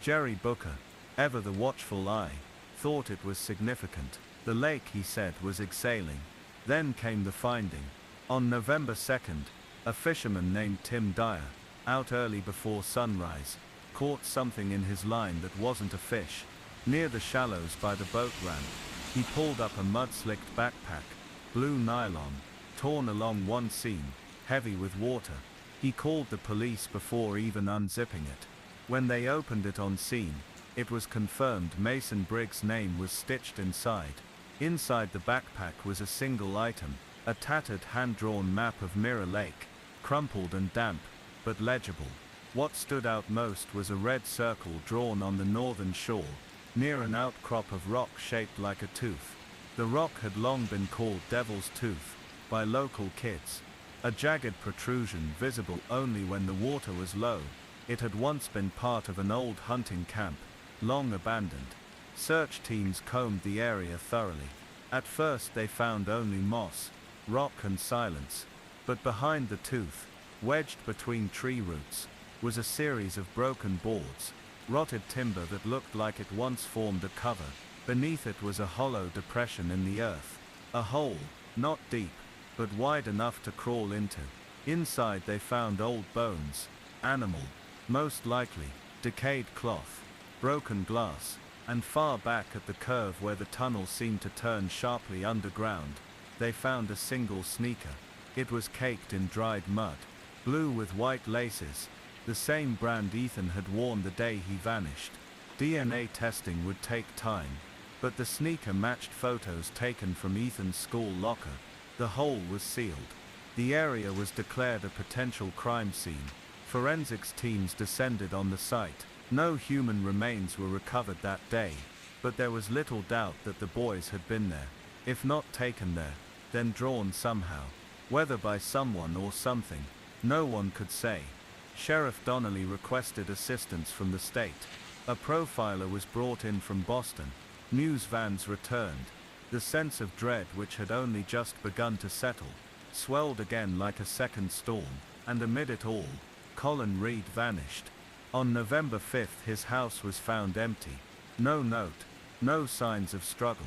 Jerry Booker, ever the watchful eye, thought it was significant. The lake, he said, was exhaling. Then came the finding. On November 2nd, a fisherman named Tim Dyer, out early before sunrise, caught something in his line that wasn't a fish. Near the shallows by the boat ramp, he pulled up a mud-slicked backpack, blue nylon, torn along one seam, heavy with water. He called the police before even unzipping it. When they opened it on scene, it was confirmed Mason Briggs' name was stitched inside. Inside the backpack was a single item, a tattered hand-drawn map of Mirror Lake, crumpled and damp, but legible. What stood out most was a red circle drawn on the northern shore, near an outcrop of rock shaped like a tooth. The rock had long been called Devil's Tooth by local kids. A jagged protrusion visible only when the water was low. It had once been part of an old hunting camp, long abandoned. Search teams combed the area thoroughly. At first they found only moss, rock and silence, but behind the tooth, wedged between tree roots, was a series of broken boards, rotted timber that looked like it once formed a cover. Beneath it was a hollow depression in the earth, a hole, not deep, but wide enough to crawl into. Inside they found old bones, animal, most likely, decayed cloth, broken glass, and far back at the curve where the tunnel seemed to turn sharply underground, they found a single sneaker. It was caked in dried mud, blue with white laces, the same brand Ethan had worn the day he vanished. DNA testing would take time, but the sneaker matched photos taken from Ethan's school locker. The hole was sealed. The area was declared a potential crime scene. Forensics teams descended on the site. No human remains were recovered that day, but there was little doubt that the boys had been there. If not taken there, then drawn somehow. Whether by someone or something, no one could say. Sheriff Donnelly requested assistance from the state. A profiler was brought in from Boston. News vans returned. The sense of dread, which had only just begun to settle, swelled again like a second storm, and amid it all, Colin Reed vanished. On November 5th his house was found empty. No note, no signs of struggle.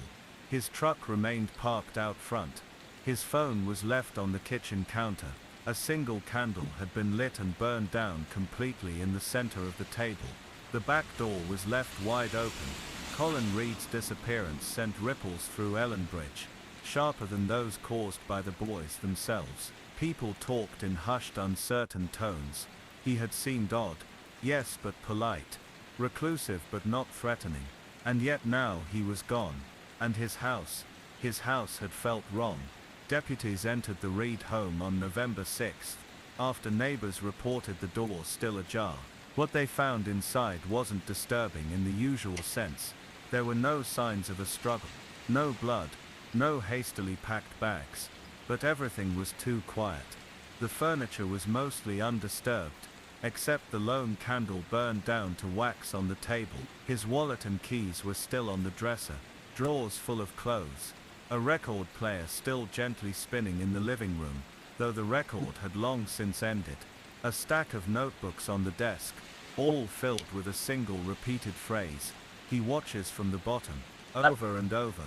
His truck remained parked out front. His phone was left on the kitchen counter. A single candle had been lit and burned down completely in the center of the table. The back door was left wide open. Colin Reed's disappearance sent ripples through Ellenbridge, sharper than those caused by the boys themselves. People talked in hushed, uncertain tones. He had seemed odd, yes, but polite, reclusive but not threatening, and yet now he was gone, and his house had felt wrong. Deputies entered the Reed home on November 6th, after neighbors reported the door still ajar. What they found inside wasn't disturbing in the usual sense. There were no signs of a struggle, no blood, no hastily packed bags, but everything was too quiet. The furniture was mostly undisturbed, except the lone candle burned down to wax on the table. His wallet and keys were still on the dresser, drawers full of clothes. A record player still gently spinning in the living room, though the record had long since ended. A stack of notebooks on the desk, all filled with a single repeated phrase. He watches from the bottom, over and over,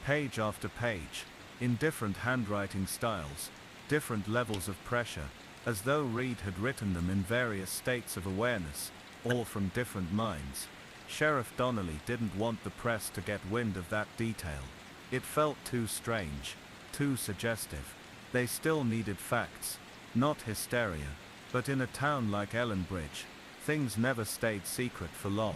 page after page, in different handwriting styles, different levels of pressure, as though Reed had written them in various states of awareness, all from different minds. Sheriff Donnelly didn't want the press to get wind of that detail. It felt too strange, too suggestive. They still needed facts, not hysteria. But in a town like Ellenbridge, things never stayed secret for long.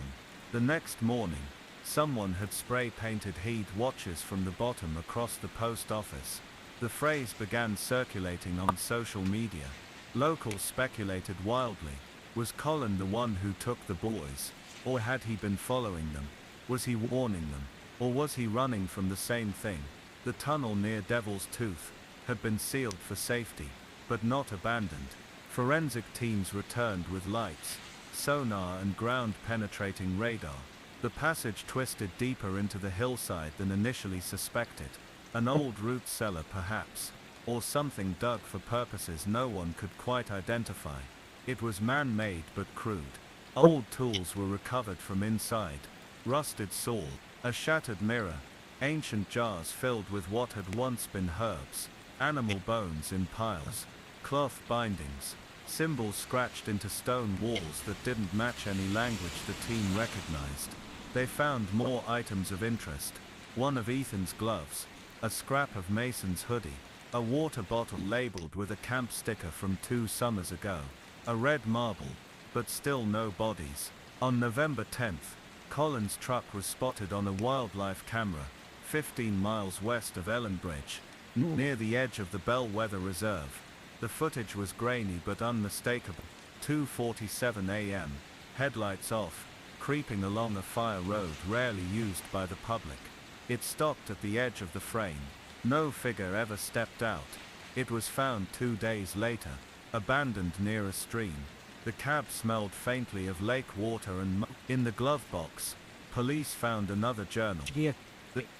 The next morning, someone had spray-painted "Heed watches from the bottom" across the post office. The phrase began circulating on social media. Locals speculated wildly. Was Colin the one who took the boys? Or had he been following them? Was he warning them? Or was he running from the same thing? The tunnel near Devil's Tooth had been sealed for safety, but not abandoned. Forensic teams returned with lights, sonar and ground-penetrating radar. The passage twisted deeper into the hillside than initially suspected. An old root cellar perhaps, or something dug for purposes no one could quite identify. It was man-made but crude. Old tools were recovered from inside. Rusted saw, a shattered mirror, ancient jars filled with what had once been herbs, animal bones in piles, cloth bindings, symbols scratched into stone walls that didn't match any language the team recognized. They found more items of interest. One of Ethan's gloves, a scrap of Mason's hoodie, a water bottle labeled with a camp sticker from 2 summers ago, a red marble, but still no bodies. On November 10th, Colin's truck was spotted on a wildlife camera, 15 miles west of Ellenbridge, near the edge of the Bellwether Reserve. The footage was grainy but unmistakable. 2:47 a.m., headlights off, creeping along a fire road rarely used by the public. It stopped at the edge of the frame. No figure ever stepped out. It was found 2 days later, abandoned near a stream. The cab smelled faintly of lake water and in the glove box, police found another journal.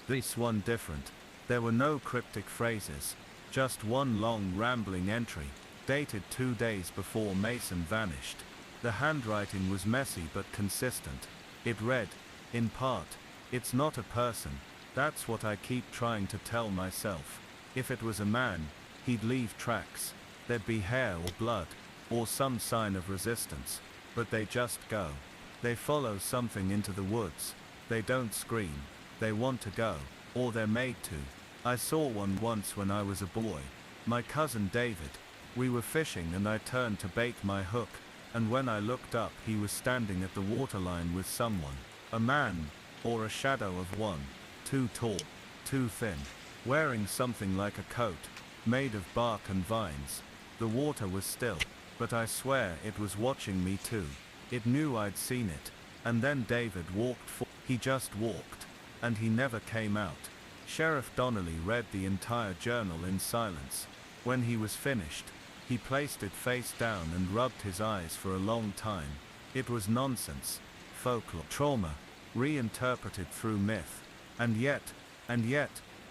This one different. There were no cryptic phrases, just one long rambling entry, dated 2 days before Mason vanished. The handwriting was messy but consistent. It read, in part, "It's not a person, that's what I keep trying to tell myself. If it was a man, he'd leave tracks. There'd be hair or blood, or some sign of resistance, but they just go. They follow something into the woods. They don't scream. They want to go, or they're made to. I saw one once when I was a boy. My cousin David. We were fishing and I turned to bait my hook, and when I looked up he was standing at the waterline with someone. A man, or a shadow of one. Too tall, too thin, wearing something like a coat, made of bark and vines. The water was still, but I swear it was watching me too. It knew I'd seen it. And then David walked he just walked. and he never came out. Sheriff Donnelly read the entire journal in silence. When he was finished, he placed it face down and rubbed his eyes for a long time. It was nonsense, folklore, trauma, reinterpreted through myth. And yet,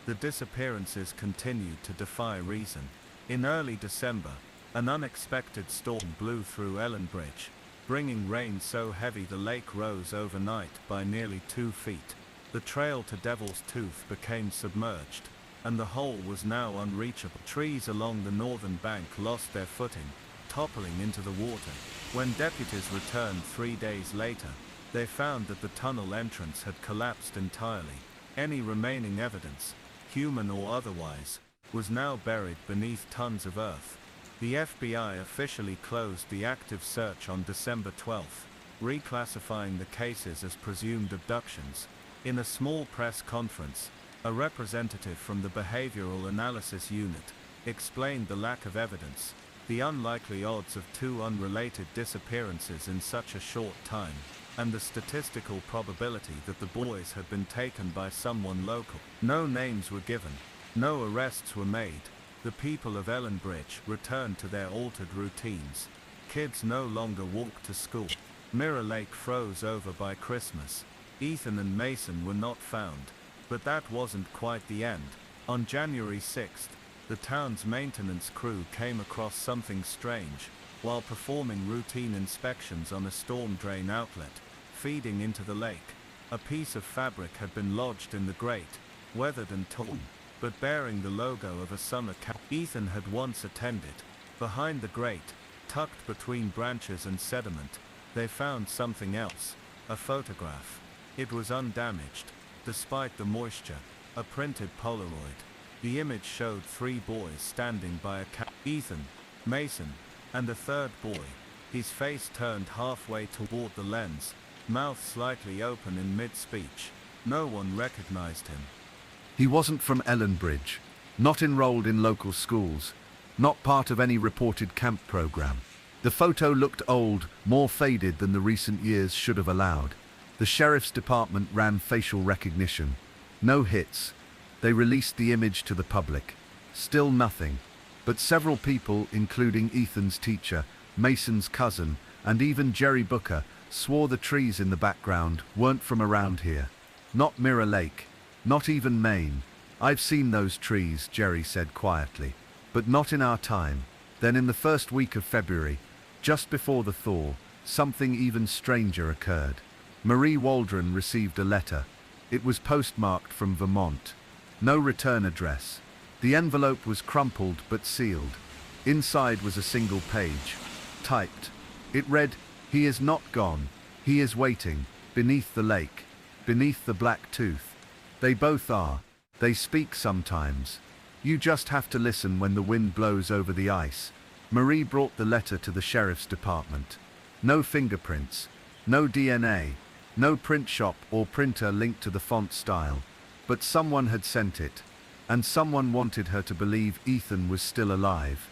the disappearances continued to defy reason. In early December, an unexpected storm blew through Ellenbridge, bringing rain so heavy the lake rose overnight by nearly 2 feet. The trail to Devil's Tooth became submerged, and the hole was now unreachable. Trees along the northern bank lost their footing, toppling into the water. When deputies returned 3 days later, they found that the tunnel entrance had collapsed entirely. Any remaining evidence, human or otherwise, was now buried beneath tons of earth. The FBI officially closed the active search on December 12, reclassifying the cases as presumed abductions. In a small press conference, a representative from the Behavioral Analysis Unit explained the lack of evidence, the unlikely odds of 2 unrelated disappearances in such a short time, and the statistical probability that the boys had been taken by someone local. No names were given, no arrests were made. The people of Ellenbridge returned to their altered routines. Kids no longer walked to school. Mirror Lake froze over by Christmas. Ethan and Mason were not found. But that wasn't quite the end. On January 6th, the town's maintenance crew came across something strange. While performing routine inspections on a storm drain outlet feeding into the lake, a piece of fabric had been lodged in the grate, weathered and torn, but bearing the logo of a summer camp Ethan had once attended. Behind the grate, tucked between branches and sediment, they found something else, a photograph. It was undamaged, despite the moisture, a printed Polaroid. The image showed 3 boys standing by a camp: Ethan, Mason, and a third boy, his face turned halfway toward the lens, mouth slightly open in mid-speech. No one recognized him. He wasn't from Ellenbridge, not enrolled in local schools, not part of any reported camp program. The photo looked old, more faded than the recent years should have allowed. The sheriff's department ran facial recognition. No hits. They released the image to the public. Still nothing. But several people, including Ethan's teacher, Mason's cousin, and even Jerry Booker, swore the trees in the background weren't from around here. Not Mirror Lake. Not even Maine. I've seen those trees, Jerry said quietly. But not in our time. Then in the first week of February, just before the thaw, something even stranger occurred. Marie Waldron received a letter. It was postmarked from Vermont. No return address. The envelope was crumpled but sealed. Inside was a single page. Typed. It read, "He is not gone. He is waiting. Beneath the lake. Beneath the black tooth. They both are. They speak sometimes. You just have to listen when the wind blows over the ice." Marie brought the letter to the sheriff's department. No fingerprints. No DNA. No print shop or printer linked to the font style. But someone had sent it. And someone wanted her to believe Ethan was still alive.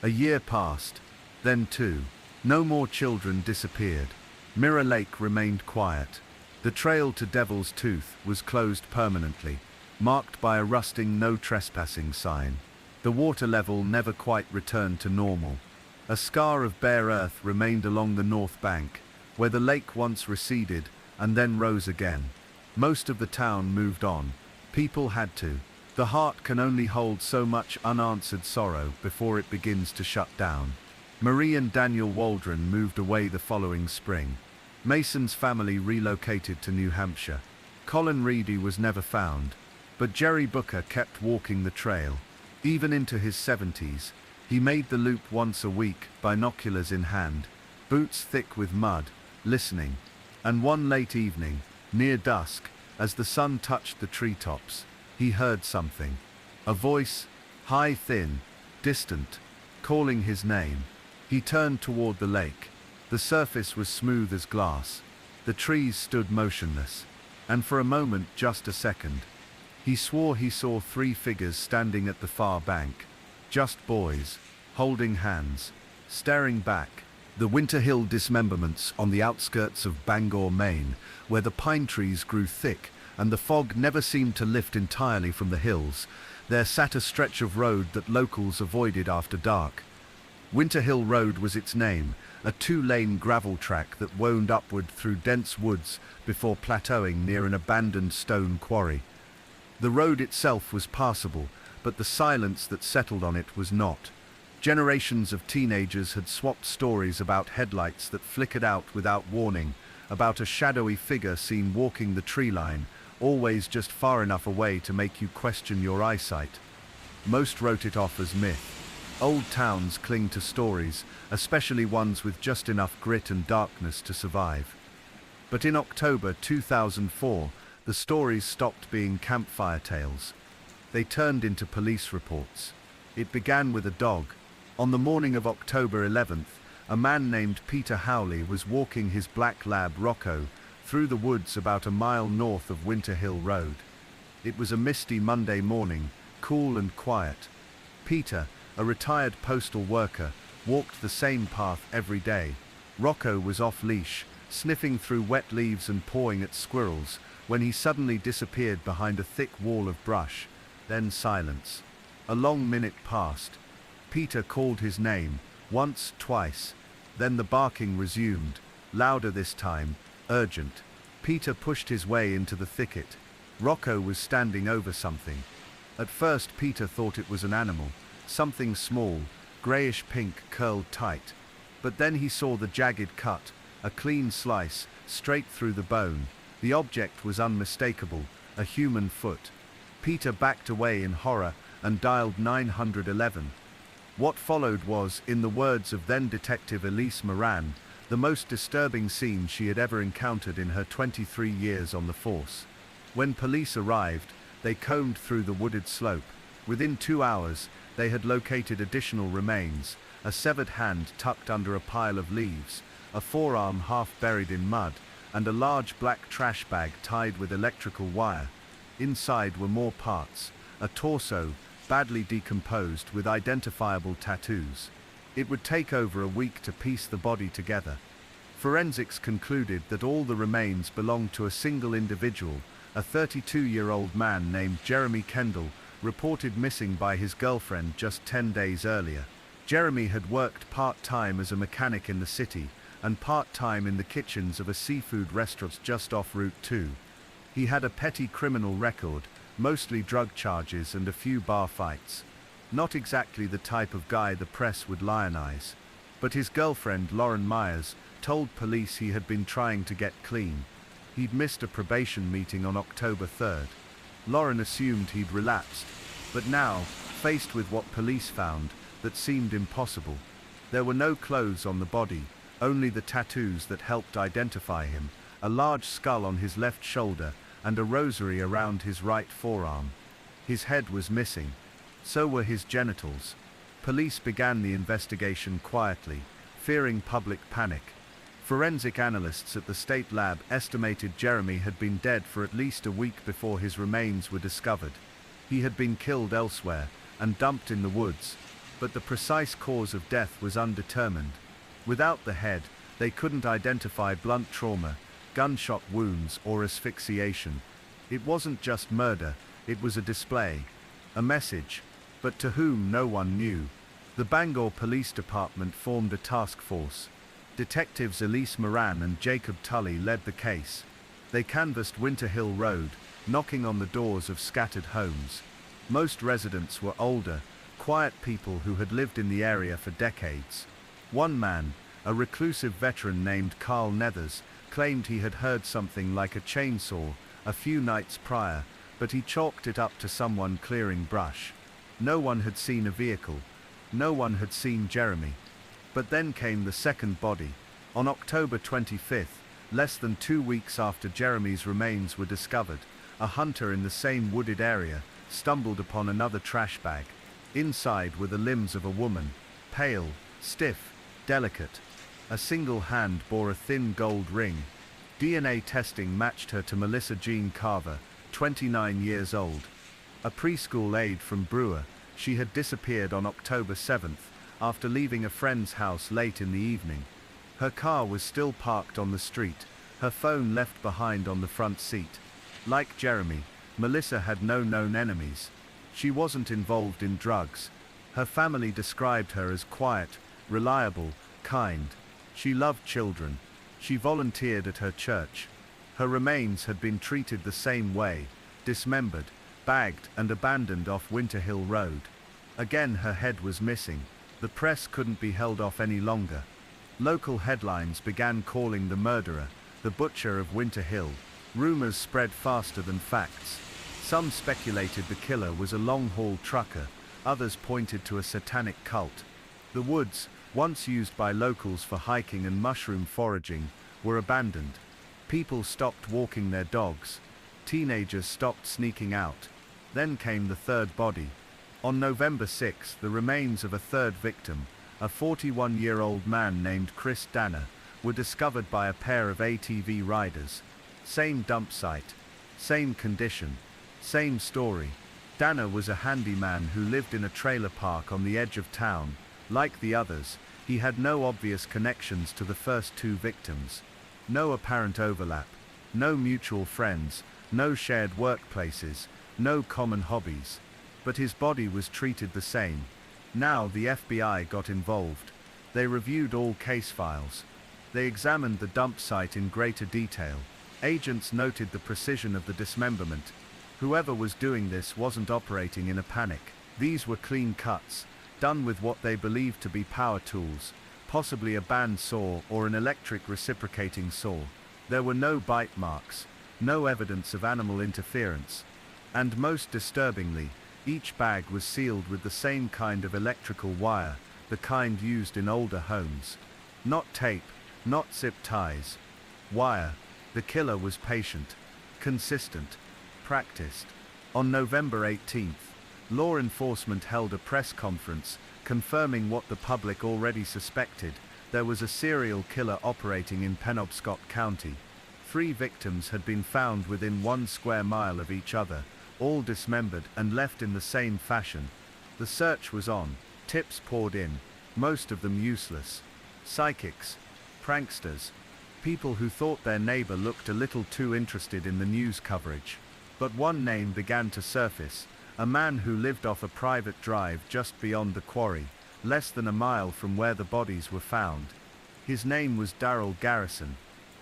A year passed. Then 2. No more children disappeared. Mirror Lake remained quiet. The trail to Devil's Tooth was closed permanently, marked by a rusting no trespassing sign. The water level never quite returned to normal. A scar of bare earth remained along the north bank, where the lake once receded and then rose again. Most of the town moved on. People had to. The heart can only hold so much unanswered sorrow before it begins to shut down. Marie and Daniel Waldron moved away the following spring. Mason's family relocated to New Hampshire. Colin Reedy was never found, but Jerry Booker kept walking the trail. Even into his 70s, he made the loop once a week, binoculars in hand, boots thick with mud, listening. And one late evening, near dusk, as the sun touched the treetops, he heard something. A voice, high, thin, distant, calling his name. He turned toward the lake. The surface was smooth as glass. The trees stood motionless. And for a moment, just a second, he swore he saw 3 figures standing at the far bank. Just boys, holding hands, staring back. The Winter Hill dismemberments on the outskirts of Bangor, Maine, where the pine trees grew thick and the fog never seemed to lift entirely from the hills. There sat a stretch of road that locals avoided after dark. Winter Hill Road was its name, a two-lane gravel track that wound upward through dense woods before plateauing near an abandoned stone quarry. The road itself was passable, but the silence that settled on it was not. Generations of teenagers had swapped stories about headlights that flickered out without warning, about a shadowy figure seen walking the tree line, always just far enough away to make you question your eyesight. Most wrote it off as myth. Old towns cling to stories, especially ones with just enough grit and darkness to survive. But in October 2004, the stories stopped being campfire tales. They turned into police reports. It began with a dog. On the morning of October 11th, a man named Peter Howley was walking his black lab Rocco through the woods about a mile north of Winter Hill Road. It was a misty Monday morning, cool and quiet. Peter, a retired postal worker, walked the same path every day. Rocco was off-leash, sniffing through wet leaves and pawing at squirrels, when he suddenly disappeared behind a thick wall of brush. Then silence. A long minute passed. Peter called his name, once, twice. Then the barking resumed, louder this time, urgent. Peter pushed his way into the thicket. Rocco was standing over something. At first Peter thought it was an animal, something small, greyish-pink, curled tight. But then he saw the jagged cut, a clean slice, straight through the bone. The object was unmistakable, a human foot. Peter backed away in horror and dialed 911. What followed was, in the words of then-Detective Elise Moran, the most disturbing scene she had ever encountered in her 23 years on the force. When police arrived, they combed through the wooded slope. Within 2 hours, they had located additional remains, a severed hand tucked under a pile of leaves, a forearm half buried in mud, and a large black trash bag tied with electrical wire. Inside were more parts, a torso, badly decomposed with identifiable tattoos. It would take over a week to piece the body together. Forensics concluded that all the remains belonged to a single individual, a 32-year-old man named Jeremy Kendall, reported missing by his girlfriend just 10 days earlier. Jeremy had worked part-time as a mechanic in the city and part-time in the kitchens of a seafood restaurant just off Route 2. He had a petty criminal record, mostly drug charges and a few bar fights. Not exactly the type of guy the press would lionize. But his girlfriend, Lauren Myers, told police he had been trying to get clean. He'd missed a probation meeting on October 3rd. Lauren assumed he'd relapsed, but now, faced with what police found, that seemed impossible. There were no clothes on the body, only the tattoos that helped identify him, a large skull on his left shoulder, and a rosary around his right forearm. His head was missing. So were his genitals. Police began the investigation quietly, fearing public panic. Forensic analysts at the state lab estimated Jeremy had been dead for at least a week before his remains were discovered. He had been killed elsewhere and dumped in the woods, but the precise cause of death was undetermined. Without the head, they couldn't identify blunt trauma, gunshot wounds, or asphyxiation. It wasn't just murder, it was a display, a message, but to whom no one knew. The Bangor Police Department formed a task force. Detectives Elise Moran and Jacob Tully led the case. They canvassed Winter Hill Road, knocking on the doors of scattered homes. Most residents were older, quiet people who had lived in the area for decades. One man, a reclusive veteran named Carl Nethers, claimed he had heard something like a chainsaw a few nights prior, but he chalked it up to someone clearing brush. No one had seen a vehicle. No one had seen Jeremy. But then came the second body. On October 25th, less than 2 weeks after Jeremy's remains were discovered, a hunter in the same wooded area stumbled upon another trash bag. Inside were the limbs of a woman, pale, stiff, delicate. A single hand bore a thin gold ring. DNA testing matched her to Melissa Jean Carver, 29 years old. A preschool aide from Brewer, she had disappeared on October 7th after leaving a friend's house late in the evening. Her car was still parked on the street, her phone left behind on the front seat. Like Jeremy, Melissa had no known enemies. She wasn't involved in drugs. Her family described her as quiet, reliable, kind. She loved children. She volunteered at her church. Her remains had been treated the same way, dismembered, bagged and abandoned off Winter Hill Road. Again her head was missing. The press couldn't be held off any longer. Local headlines began calling the murderer the Butcher of Winter Hill. Rumors spread faster than facts. Some speculated the killer was a long-haul trucker, others pointed to a satanic cult. The woods, once used by locals for hiking and mushroom foraging, were abandoned. People stopped walking their dogs. Teenagers stopped sneaking out. Then came the third body. On November 6, the remains of a third victim, a 41-year-old man named Chris Danner, were discovered by a pair of ATV riders. Same dump site, same condition, same story. Danner was a handyman who lived in a trailer park on the edge of town. Like the others, he had no obvious connections to the first two victims. No apparent overlap, no mutual friends, no shared workplaces, no common hobbies. But his body was treated the same. Now the FBI got involved. They reviewed all case files. They examined the dump site in greater detail. Agents noted the precision of the dismemberment. Whoever was doing this wasn't operating in a panic. These were clean cuts, done with what they believed to be power tools, possibly a band saw or an electric reciprocating saw. There were no bite marks, no evidence of animal interference. And most disturbingly, each bag was sealed with the same kind of electrical wire, the kind used in older homes. Not tape, not zip ties. Wire. The killer was patient, consistent, practiced. On November 18th, law enforcement held a press conference, confirming what the public already suspected. There was a serial killer operating in Penobscot County. 3 victims had been found within 1 square mile of each other, all dismembered and left in the same fashion. The search was on. Tips poured in, most of them useless. Psychics, pranksters, people who thought their neighbor looked a little too interested in the news coverage. But one name began to surface, a man who lived off a private drive just beyond the quarry, less than a mile from where the bodies were found. His name was Darrell Garrison.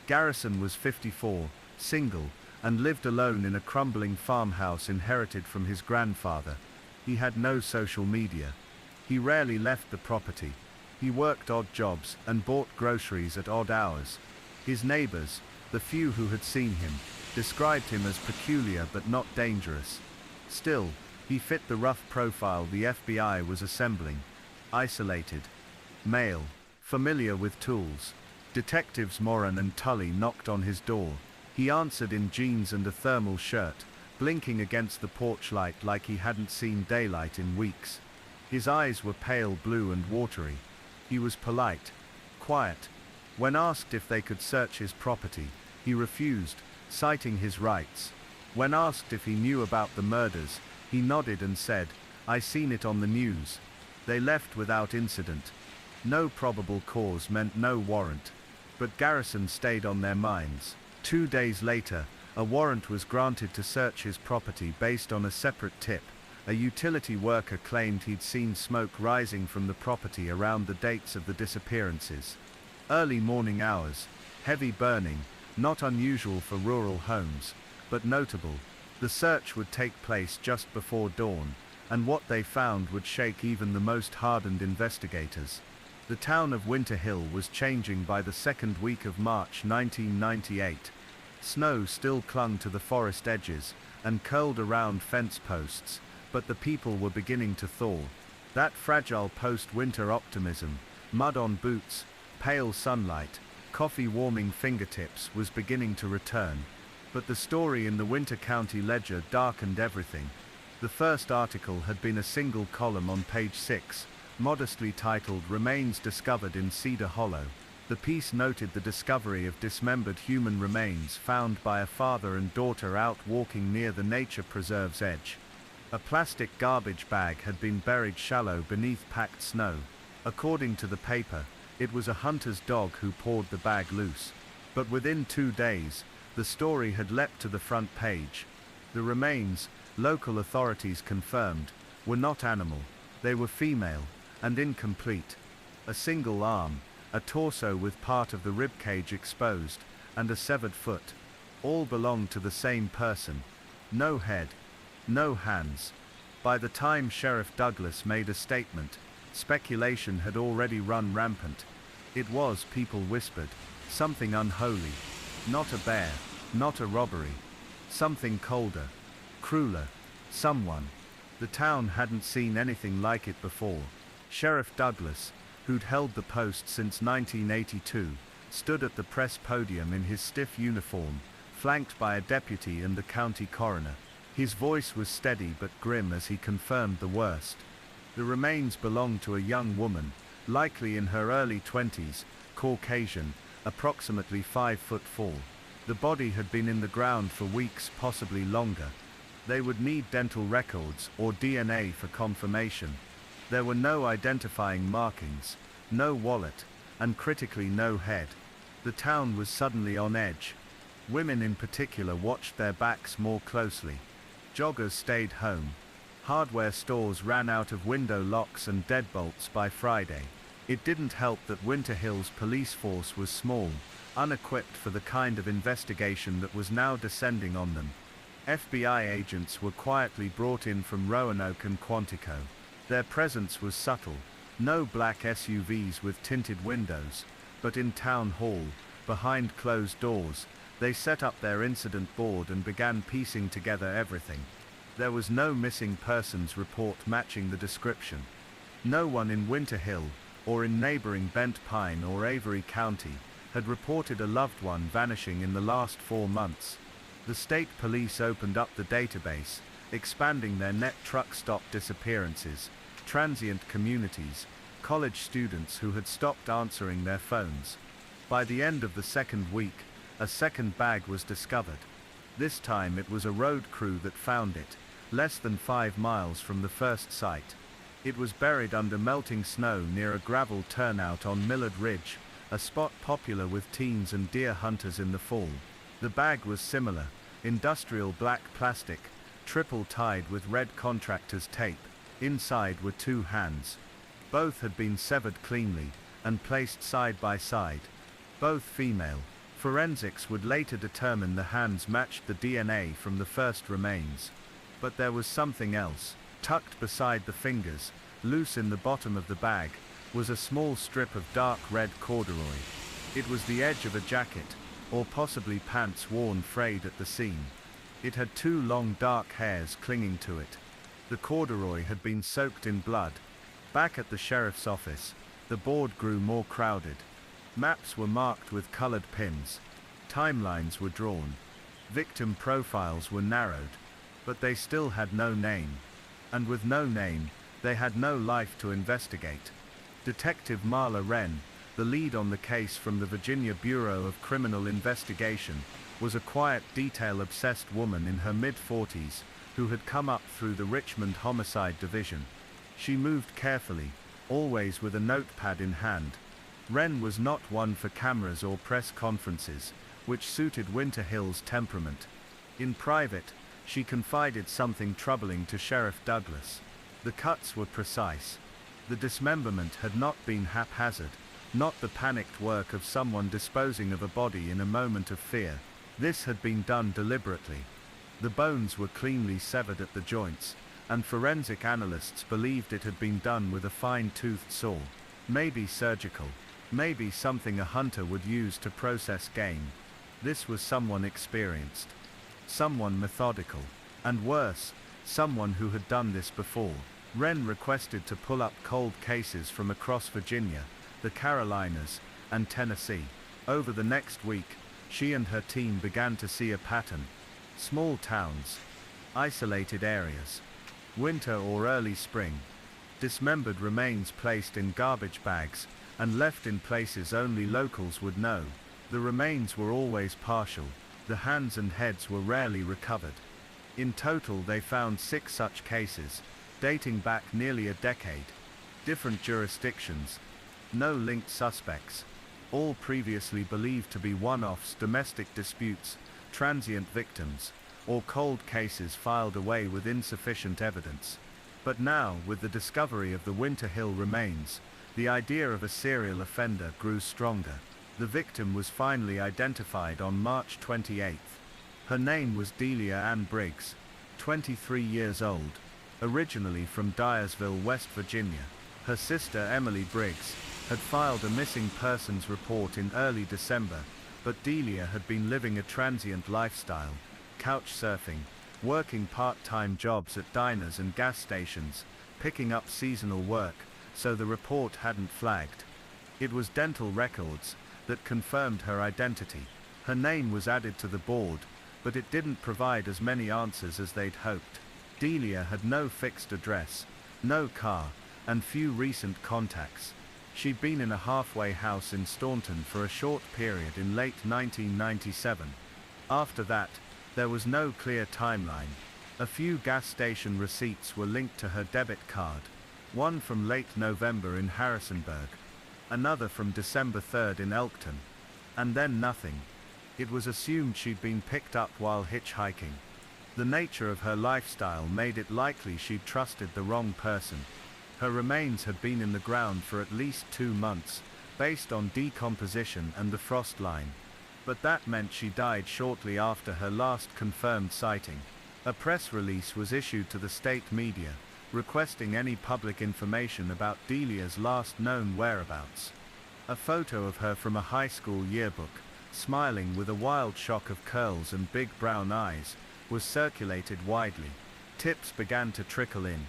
Garrison was 54, single, and lived alone in a crumbling farmhouse inherited from his grandfather. He had no social media. He rarely left the property. He worked odd jobs and bought groceries at odd hours. His neighbors, the few who had seen him, described him as peculiar but not dangerous. Still, he fit the rough profile the FBI was assembling. Isolated. Male. Familiar with tools. Detectives Moran and Tully knocked on his door. He answered in jeans and a thermal shirt, blinking against the porch light like he hadn't seen daylight in weeks. His eyes were pale blue and watery. He was polite, quiet. When asked if they could search his property, he refused, citing his rights. When asked if he knew about the murders, he nodded and said, "I seen it on the news." They left without incident. No probable cause meant no warrant. But Garrison stayed on their minds. 2 days later, a warrant was granted to search his property based on a separate tip. A utility worker claimed he'd seen smoke rising from the property around the dates of the disappearances. Early morning hours, heavy burning, not unusual for rural homes, but notable. The search would take place just before dawn, and what they found would shake even the most hardened investigators. The town of Winter Hill was changing by the second week of March 1998. Snow still clung to the forest edges and curled around fence posts, but the people were beginning to thaw. That fragile post-winter optimism, mud on boots, pale sunlight, coffee-warming fingertips was beginning to return. But the story in the Winter County Ledger darkened everything. The first article had been a single column on page 6, modestly titled "Remains Discovered in Cedar Hollow." The piece noted the discovery of dismembered human remains found by a father and daughter out walking near the nature preserve's edge. A plastic garbage bag had been buried shallow beneath packed snow. According to the paper, it was a hunter's dog who pawed the bag loose. But within 2 days, The story had leapt to the front page. The remains, local authorities confirmed, were not animal. They were female, and incomplete. A single arm, a torso with part of the ribcage exposed, and a severed foot. All belonged to the same person. No head, no hands. By the time Sheriff Douglas made a statement, speculation had already run rampant. It was, people whispered, something unholy. Not a bear, not a robbery. Something colder, crueler, someone. The town hadn't seen anything like it before. Sheriff Douglas, who'd held the post since 1982, stood at the press podium in his stiff uniform, flanked by a deputy and the county coroner. His voice was steady but grim as he confirmed the worst. The remains belonged to a young woman, likely in her early 20s, Caucasian, approximately 5'4". The body had been in the ground for weeks, possibly longer. They would need dental records or DNA for confirmation. There were no identifying markings, no wallet, and critically no head. The town was suddenly on edge. Women in particular watched their backs more closely. Joggers stayed home. Hardware stores ran out of window locks and deadbolts by Friday. It didn't help that Winter Hill's police force was small, unequipped for the kind of investigation that was now descending on them. FBI agents were quietly brought in from Roanoke and Quantico. Their presence was subtle. No black SUVs with tinted windows, but in Town Hall, behind closed doors, they set up their incident board and began piecing together everything. There was no missing persons report matching the description. No one in Winter Hill, or in neighboring Bent Pine or Avery County, had reported a loved one vanishing in the last 4 months. The state police opened up the database, expanding their net truck stop disappearances, transient communities, college students who had stopped answering their phones. By the end of the second week, a second bag was discovered. This time it was a road crew that found it, less than 5 miles from the first site. It was buried under melting snow near a gravel turnout on Millard Ridge, a spot popular with teens and deer hunters in the fall. The bag was similar, industrial black plastic, triple tied with red contractor's tape. Inside were 2 hands. Both had been severed cleanly, and placed side by side. Both female. Forensics would later determine the hands matched the DNA from the first remains. But there was something else. Tucked beside the fingers, loose in the bottom of the bag, was a small strip of dark red corduroy. It was the edge of a jacket, or possibly pants worn frayed at the seam. It had 2 long dark hairs clinging to it. The corduroy had been soaked in blood. Back at the sheriff's office, the board grew more crowded. Maps were marked with colored pins. Timelines were drawn. Victim profiles were narrowed. But they still had no name. And with no name, they had no life to investigate. Detective Marla Wren, the lead on the case from the Virginia Bureau of Criminal Investigation, was a quiet, detail-obsessed woman in her mid-40s who had come up through the Richmond Homicide Division. She moved carefully, always with a notepad in hand. Wren was not one for cameras or press conferences, which suited Winter Hill's temperament. In private, she confided something troubling to Sheriff Douglas. The cuts were precise. The dismemberment had not been haphazard, not the panicked work of someone disposing of a body in a moment of fear. This had been done deliberately. The bones were cleanly severed at the joints, and forensic analysts believed it had been done with a fine-toothed saw. Maybe surgical. Maybe something a hunter would use to process game. This was someone experienced. Someone methodical. And worse, someone who had done this before. Wren requested to pull up cold cases from across Virginia, the Carolinas, and Tennessee. Over the next week, she and her team began to see a pattern. Small towns. Isolated areas. Winter or early spring. Dismembered remains placed in garbage bags, and left in places only locals would know. The remains were always partial. The hands and heads were rarely recovered. In total they found 6 such cases, dating back nearly a decade. Different jurisdictions. No linked suspects. All previously believed to be one-offs, domestic disputes, transient victims, or cold cases filed away with insufficient evidence. But now, with the discovery of the Winter Hill remains, the idea of a serial offender grew stronger. The victim was finally identified on March 28. Her name was Delia Ann Briggs, 23 years old, originally from Dyersville, West Virginia. Her sister Emily Briggs had filed a missing persons report in early December, but Delia had been living a transient lifestyle, couch surfing, working part-time jobs at diners and gas stations, picking up seasonal work, so the report hadn't flagged. It was dental records that confirmed her identity. Her name was added to the board, but it didn't provide as many answers as they'd hoped. Delia had no fixed address, no car, and few recent contacts. She'd been in a halfway house in Staunton for a short period in late 1997. After that, there was no clear timeline. A few gas station receipts were linked to her debit card, one from late November in Harrisonburg, another from December 3rd in Elkton, and then nothing. It was assumed she'd been picked up while hitchhiking. The nature of her lifestyle made it likely she'd trusted the wrong person. Her remains had been in the ground for at least 2 months, based on decomposition and the frost line. But that meant she died shortly after her last confirmed sighting. A press release was issued to the state media, requesting any public information about Delia's last known whereabouts. A photo of her from a high school yearbook, smiling with a wild shock of curls and big brown eyes, was circulated widely. Tips began to trickle in.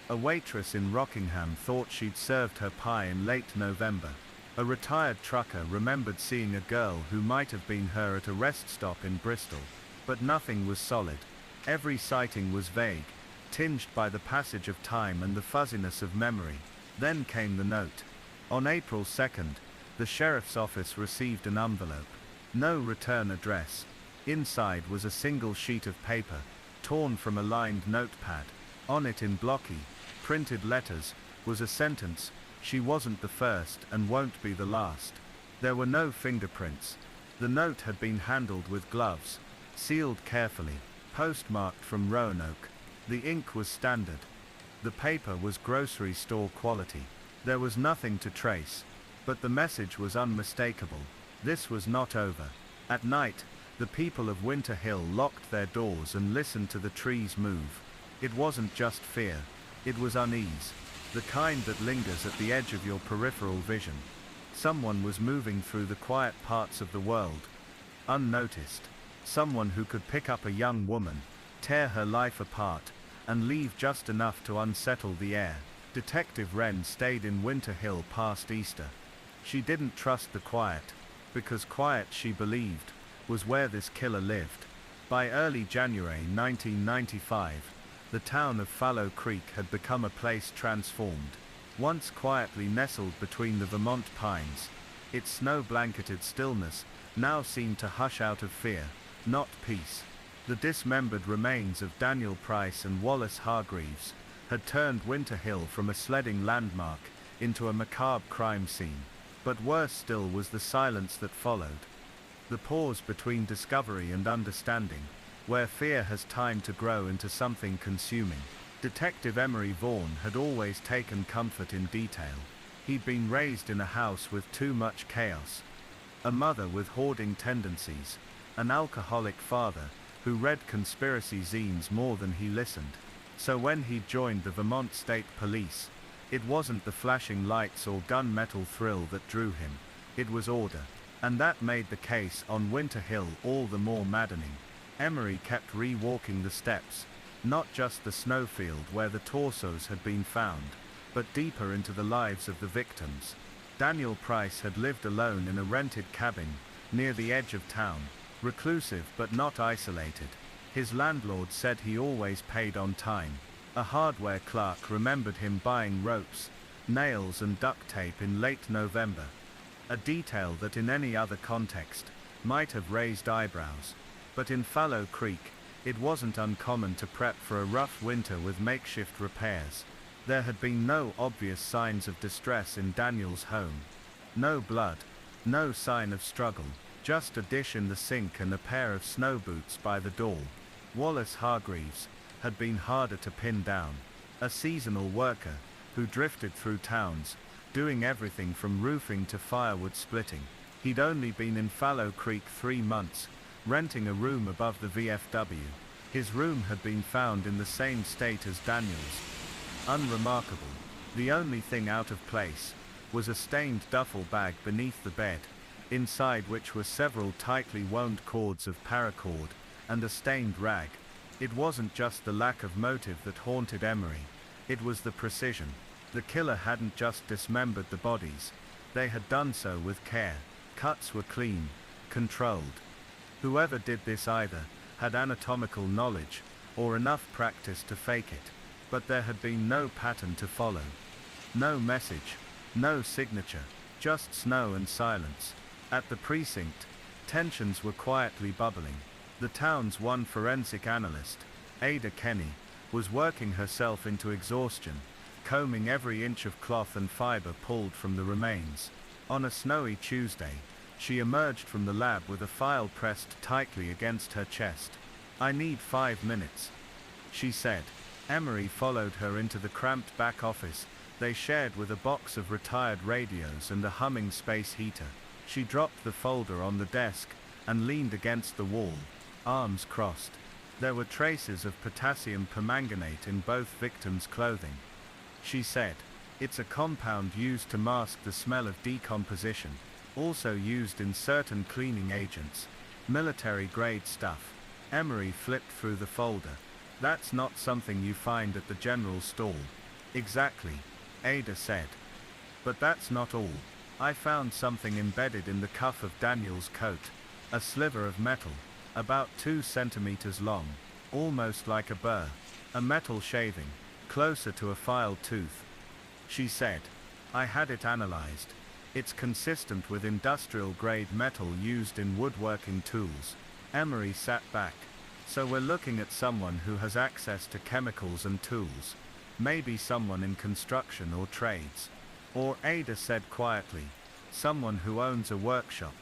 A waitress in Rockingham thought she'd served her pie in late November. A retired trucker remembered seeing a girl who might have been her at a rest stop in Bristol. But nothing was solid. Every sighting was vague, tinged by the passage of time and the fuzziness of memory. Then came the note. On April 2nd, the sheriff's office received an envelope. No return address. Inside was a single sheet of paper, torn from a lined notepad. On it in blocky, printed letters, was a sentence: "She wasn't the first and won't be the last." There were no fingerprints. The note had been handled with gloves, sealed carefully, postmarked from Roanoke. The ink was standard. The paper was grocery store quality. There was nothing to trace, but the message was unmistakable. This was not over. At night, the people of Winter Hill locked their doors and listened to the trees move. It wasn't just fear, it was unease, the kind that lingers at the edge of your peripheral vision. Someone was moving through the quiet parts of the world, unnoticed. Someone who could pick up a young woman, tear her life apart, and leave just enough to unsettle the air. Detective Wren stayed in Winter Hill past Easter. She didn't trust the quiet, because quiet, she believed, was where this killer lived. By early January 1995, the town of Fallow Creek had become a place transformed. Once quietly nestled between the Vermont pines, its snow-blanketed stillness now seemed to hush out of fear, not peace. The dismembered remains of Daniel Price and Wallace Hargreaves had turned Winter Hill from a sledding landmark into a macabre crime scene. But worse still was the silence that followed. The pause between discovery and understanding, where fear has time to grow into something consuming. Detective Emery Vaughan had always taken comfort in detail. He'd been raised in a house with too much chaos. A mother with hoarding tendencies, an alcoholic father who read conspiracy zines more than he listened. So when he joined the Vermont State Police, it wasn't the flashing lights or gunmetal thrill that drew him, it was order. And that made the case on Winter Hill all the more maddening. Emery kept re-walking the steps, not just the snowfield where the torsos had been found, but deeper into the lives of the victims. Daniel Price had lived alone in a rented cabin, near the edge of town, reclusive but not isolated. His landlord said he always paid on time. A hardware clerk remembered him buying ropes, nails and duct tape in late November. A detail that in any other context might have raised eyebrows. But in Fallow Creek, it wasn't uncommon to prep for a rough winter with makeshift repairs. There had been no obvious signs of distress in Daniel's home. No blood, no sign of struggle. Just a dish in the sink and a pair of snow boots by the door. Wallace Hargreaves had been harder to pin down. A seasonal worker who drifted through towns, doing everything from roofing to firewood splitting. He'd only been in Fallow Creek 3 months, renting a room above the VFW. His room had been found in the same state as Daniel's. Unremarkable. The only thing out of place was a stained duffel bag beneath the bed, inside which were several tightly wound cords of paracord, and a stained rag. It wasn't just the lack of motive that haunted Emery, it was the precision. The killer hadn't just dismembered the bodies, they had done so with care. Cuts were clean, controlled. Whoever did this either had anatomical knowledge, or enough practice to fake it, but there had been no pattern to follow. No message, no signature, just snow and silence. At the precinct, tensions were quietly bubbling. The town's one forensic analyst, Ada Kenny, was working herself into exhaustion, combing every inch of cloth and fiber pulled from the remains. On a snowy Tuesday, she emerged from the lab with a file pressed tightly against her chest. "I need 5 minutes," she said. Emery followed her into the cramped back office they shared with a box of retired radios and a humming space heater. She dropped the folder on the desk and leaned against the wall, arms crossed. There were traces of potassium permanganate in both victims' clothing. She said, "It's a compound used to mask the smell of decomposition, also used in certain cleaning agents. Military-grade stuff." Emery flipped through the folder. "That's not something you find at the general store." "Exactly," Ada said. "But that's not all. I found something embedded in the cuff of Daniel's coat. A sliver of metal, about 2 centimeters long, almost like a burr. A metal shaving, closer to a filed tooth." She said, "I had it analyzed. It's consistent with industrial-grade metal used in woodworking tools." Emery sat back. "So we're looking at someone who has access to chemicals and tools. Maybe someone in construction or trades. Or," Ada said quietly, "someone who owns a workshop."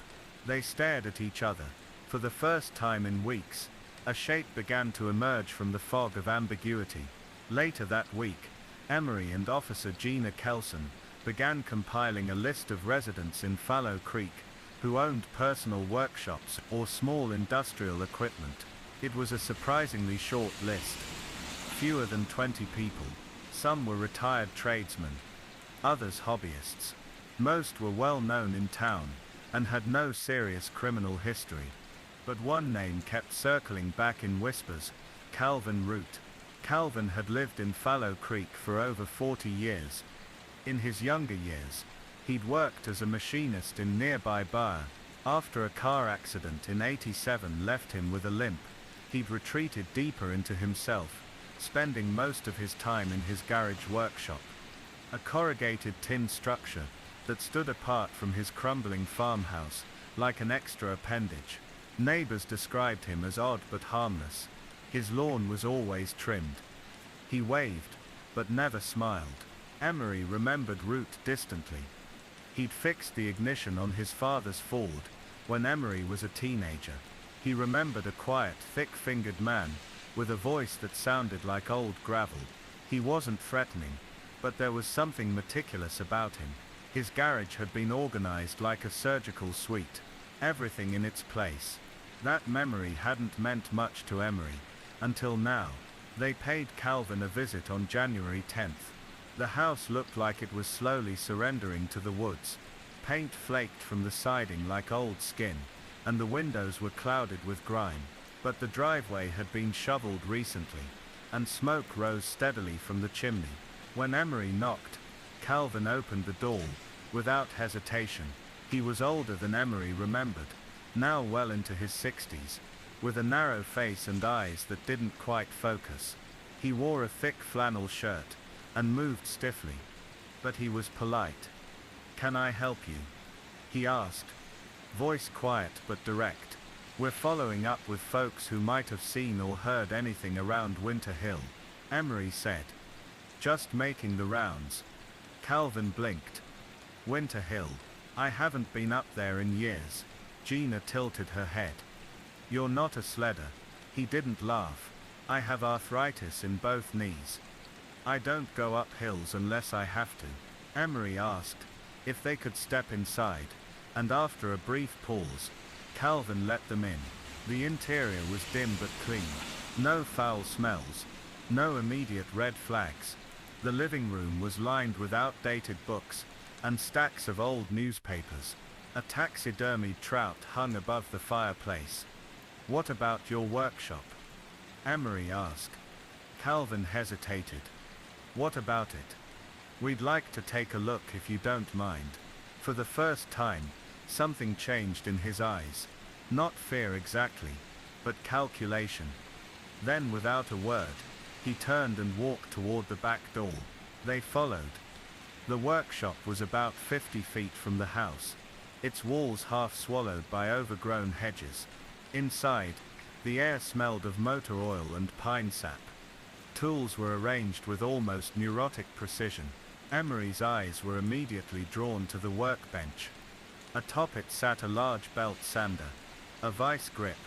They stared at each other. For the first time in weeks, a shape began to emerge from the fog of ambiguity. Later that week, Emery and Officer Gina Kelson began compiling a list of residents in Fallow Creek who owned personal workshops or small industrial equipment. It was a surprisingly short list. Fewer than 20 people. Some were retired tradesmen, others hobbyists. Most were well known in town and had no serious criminal history. But one name kept circling back in whispers: Calvin Root. Calvin had lived in Fallow Creek for over 40 years. In his younger years, he'd worked as a machinist in nearby Bar. After a car accident in '87 left him with a limp, he'd retreated deeper into himself, spending most of his time in his garage workshop. A corrugated tin structure that stood apart from his crumbling farmhouse, like an extra appendage. Neighbors described him as odd but harmless. His lawn was always trimmed. He waved, but never smiled. Emery remembered Root distantly. He'd fixed the ignition on his father's Ford when Emery was a teenager. He remembered a quiet, thick-fingered man with a voice that sounded like old gravel. He wasn't threatening, but there was something meticulous about him. His garage had been organized like a surgical suite, everything in its place. That memory hadn't meant much to Emery, until now. They paid Calvin a visit on January 10th. The house looked like it was slowly surrendering to the woods. Paint flaked from the siding like old skin, and the windows were clouded with grime. But the driveway had been shoveled recently, and smoke rose steadily from the chimney. When Emery knocked, Calvin opened the door, without hesitation. He was older than Emery remembered, now well into his 60s, with a narrow face and eyes that didn't quite focus. He wore a thick flannel shirt, and moved stiffly. But he was polite. "Can I help you?" he asked. Voice quiet but direct. "We're following up with folks who might have seen or heard anything around Winter Hill," Emery said. "Just making the rounds." Calvin blinked. "Winter Hill. I haven't been up there in years." Gina tilted her head. "You're not a sledder." He didn't laugh. "I have arthritis in both knees. I don't go up hills unless I have to." Emery asked if they could step inside, and after a brief pause, Calvin let them in. The interior was dim but clean. No foul smells. No immediate red flags. The living room was lined with outdated books and stacks of old newspapers. A taxidermied trout hung above the fireplace. "What about your workshop?" Emery asked. Calvin hesitated. "What about it? We'd like to take a look if you don't mind." For the first time, something changed in his eyes. Not fear exactly, but calculation. Then without a word, he turned and walked toward the back door. They followed. The workshop was about 50 feet from the house, its walls half swallowed by overgrown hedges. Inside, the air smelled of motor oil and pine sap. Tools were arranged with almost neurotic precision. Emery's eyes were immediately drawn to the workbench. Atop it sat a large belt sander, a vice grip,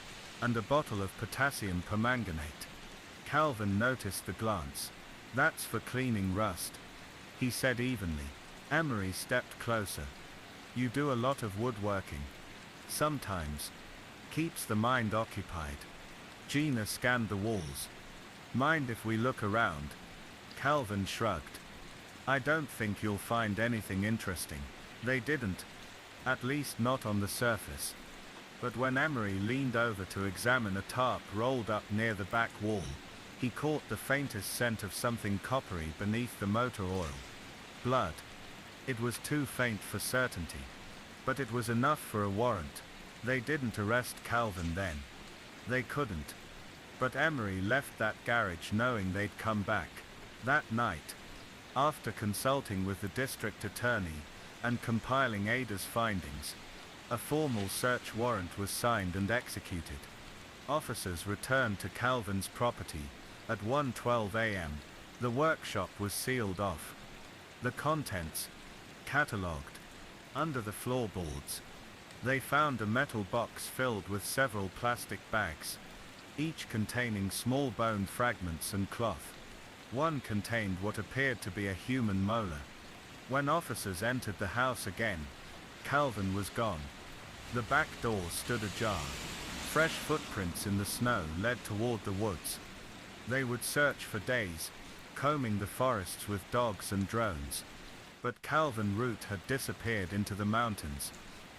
and a bottle of potassium permanganate. Calvin noticed the glance. "That's for cleaning rust," he said evenly. Emery stepped closer. "You do a lot of woodworking." "Sometimes. Keeps the mind occupied." Gina scanned the walls. "Mind if we look around?" Calvin shrugged. "I don't think you'll find anything interesting." They didn't. At least not on the surface. But when Emery leaned over to examine a tarp rolled up near the back wall, he caught the faintest scent of something coppery beneath the motor oil. Blood. It was too faint for certainty, but it was enough for a warrant. They didn't arrest Calvin then. They couldn't. But Emery left that garage knowing they'd come back. That night, after consulting with the district attorney and compiling Ada's findings, a formal search warrant was signed and executed. Officers returned to Calvin's property at 1:12 a.m. The workshop was sealed off. The contents, catalogued, under the floorboards. They found a metal box filled with several plastic bags, each containing small bone fragments and cloth. One contained what appeared to be a human molar. When officers entered the house again, Calvin was gone. The back door stood ajar. Fresh footprints in the snow led toward the woods. They would search for days, combing the forests with dogs and drones. But Calvin Root had disappeared into the mountains,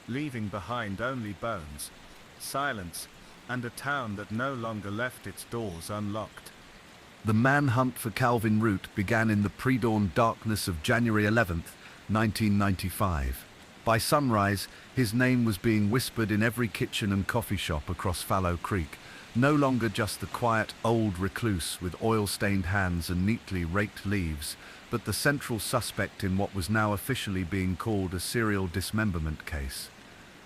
leaving behind only bones, silence, and a town that no longer left its doors unlocked. The manhunt for Calvin Root began in the pre-dawn darkness of January 11th, 1995. By sunrise, his name was being whispered in every kitchen and coffee shop across Fallow Creek, no longer just the quiet old recluse with oil-stained hands and neatly raked leaves, but the central suspect in what was now officially being called a serial dismemberment case.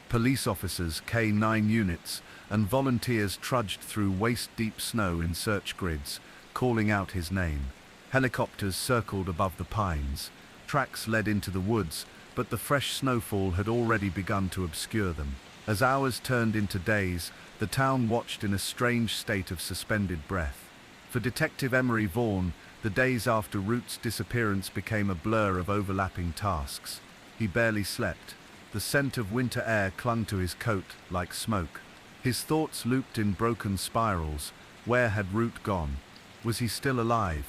Police officers, K-9 units, and volunteers trudged through waist-deep snow in search grids, calling out his name. Helicopters circled above the pines. Tracks led into the woods, but the fresh snowfall had already begun to obscure them. As hours turned into days, the town watched in a strange state of suspended breath. For Detective Emery Vaughan, the days after Root's disappearance became a blur of overlapping tasks. He barely slept. The scent of winter air clung to his coat like smoke. His thoughts looped in broken spirals. Where had Root gone? Was he still alive?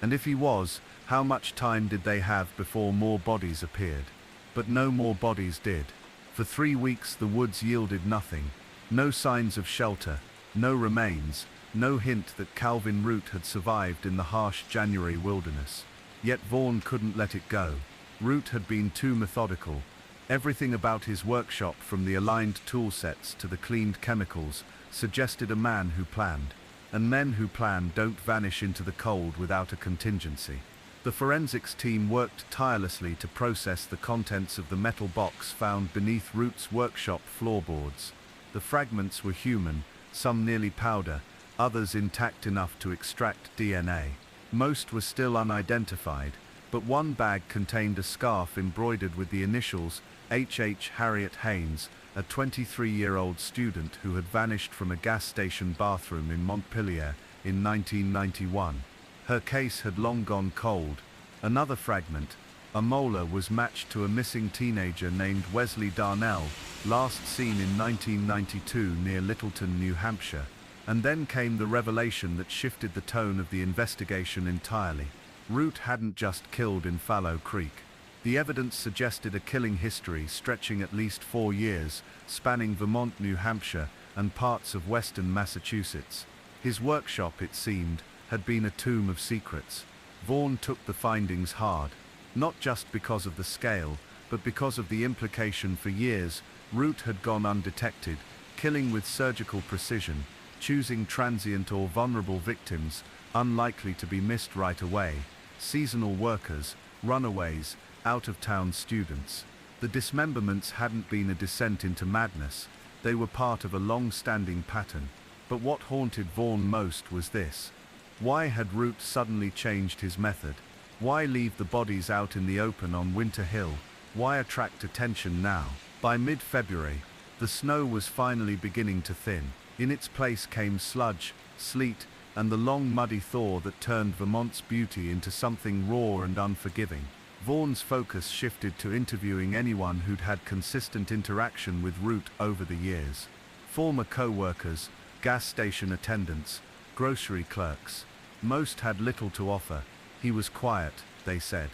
And if he was, how much time did they have before more bodies appeared? But no more bodies did. For 3 weeks the woods yielded nothing. No signs of shelter, no remains, no hint that Calvin Root had survived in the harsh January wilderness. Yet Vaughan couldn't let it go. Root had been too methodical. Everything about his workshop, from the aligned tool sets to the cleaned chemicals, suggested a man who planned. And men who plan don't vanish into the cold without a contingency. The forensics team worked tirelessly to process the contents of the metal box found beneath Root's workshop floorboards. The fragments were human, some nearly powder, others intact enough to extract DNA. Most were still unidentified, but one bag contained a scarf embroidered with the initials H.H. Harriet Haynes, a 23-year-old student who had vanished from a gas station bathroom in Montpellier in 1991. Her case had long gone cold. Another fragment, a molar, was matched to a missing teenager named Wesley Darnell, last seen in 1992 near Littleton, New Hampshire. And then came the revelation that shifted the tone of the investigation entirely. Root hadn't just killed in Fallow Creek. The evidence suggested a killing history stretching at least 4 years, spanning Vermont, New Hampshire, and parts of western Massachusetts. His workshop, it seemed, had been a tomb of secrets. Vaughan took the findings hard, not just because of the scale, but because of the implication. For years, Root had gone undetected, killing with surgical precision, choosing transient or vulnerable victims, unlikely to be missed right away, seasonal workers, runaways, out-of-town students. The dismemberments hadn't been a descent into madness, they were part of a long-standing pattern. But what haunted Vaughan most was this. Why had Root suddenly changed his method? Why leave the bodies out in the open on Winter Hill? Why attract attention now? By mid-February, the snow was finally beginning to thin. In its place came sludge, sleet, and the long muddy thaw that turned Vermont's beauty into something raw and unforgiving. Vaughan's focus shifted to interviewing anyone who'd had consistent interaction with Root over the years. Former co-workers, gas station attendants, grocery clerks. Most had little to offer. He was quiet, they said.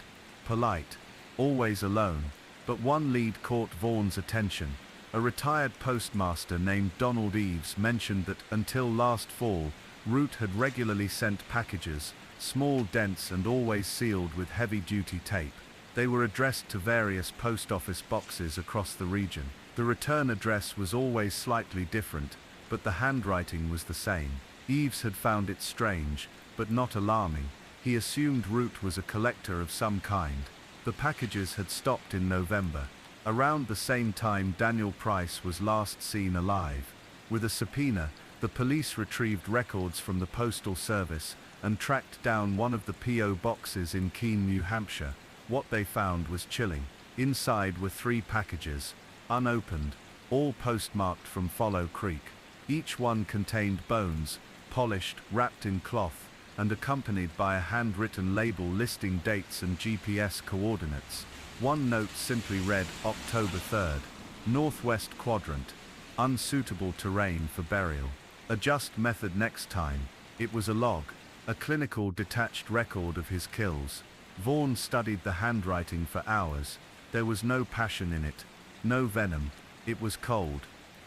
Polite. Always alone. But one lead caught Vaughan's attention. A retired postmaster named Donald Eves mentioned that until last fall, Root had regularly sent packages, small, dense, and always sealed with heavy-duty tape. They were addressed to various post office boxes across the region. The return address was always slightly different, but the handwriting was the same. Eves had found it strange, but not alarming. He assumed Root was a collector of some kind. The packages had stopped in November. Around the same time Daniel Price was last seen alive. With a subpoena, the police retrieved records from the Postal Service and tracked down one of the P.O. boxes in Keene, New Hampshire. What they found was chilling. Inside were 3 packages, unopened, all postmarked from Fallow Creek. Each one contained bones, polished, wrapped in cloth, and accompanied by a handwritten label listing dates and GPS coordinates. One note simply read, October 3rd, Northwest Quadrant, unsuitable terrain for burial. Adjust method next time. It was a log, a clinical detached record of his kills. Vaughan studied the handwriting for hours. There was no passion in it, no venom. It was cold,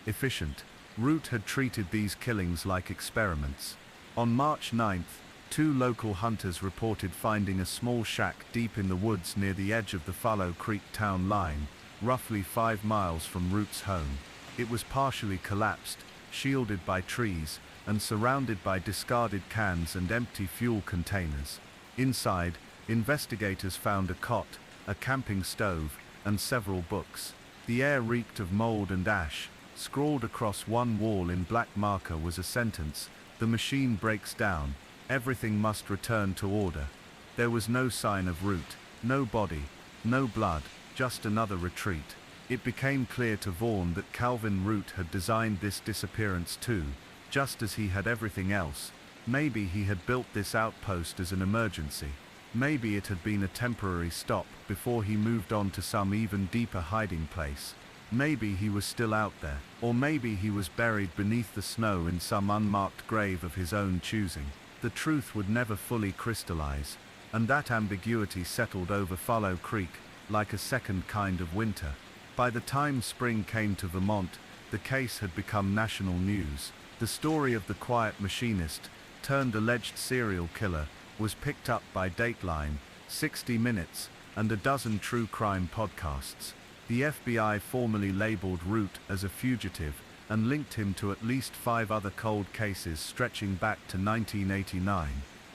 efficient. Root had treated these killings like experiments. On March 9th, 2 local hunters reported finding a small shack deep in the woods near the edge of the Fallow Creek town line, roughly 5 miles from Root's home. It was partially collapsed, shielded by trees, and surrounded by discarded cans and empty fuel containers. Inside, investigators found a cot, a camping stove, and several books. The air reeked of mold and ash. Scrawled across one wall in black marker was a sentence, "The machine breaks down. Everything must return to order." There was no sign of Root, no body, no blood, just another retreat. It became clear to Vaughan that Calvin Root had designed this disappearance too, just as he had everything else. Maybe he had built this outpost as an emergency. Maybe it had been a temporary stop before he moved on to some even deeper hiding place. Maybe he was still out there, or maybe he was buried beneath the snow in some unmarked grave of his own choosing. The truth would never fully crystallize, and that ambiguity settled over Fallow Creek like a second kind of winter. By the time spring came to Vermont, the case had become national news. The story of the quiet machinist, turned alleged serial killer, was picked up by Dateline, 60 Minutes, and a dozen true crime podcasts. The FBI formally labeled Root as a fugitive and linked him to at least 5 other cold cases stretching back to 1989.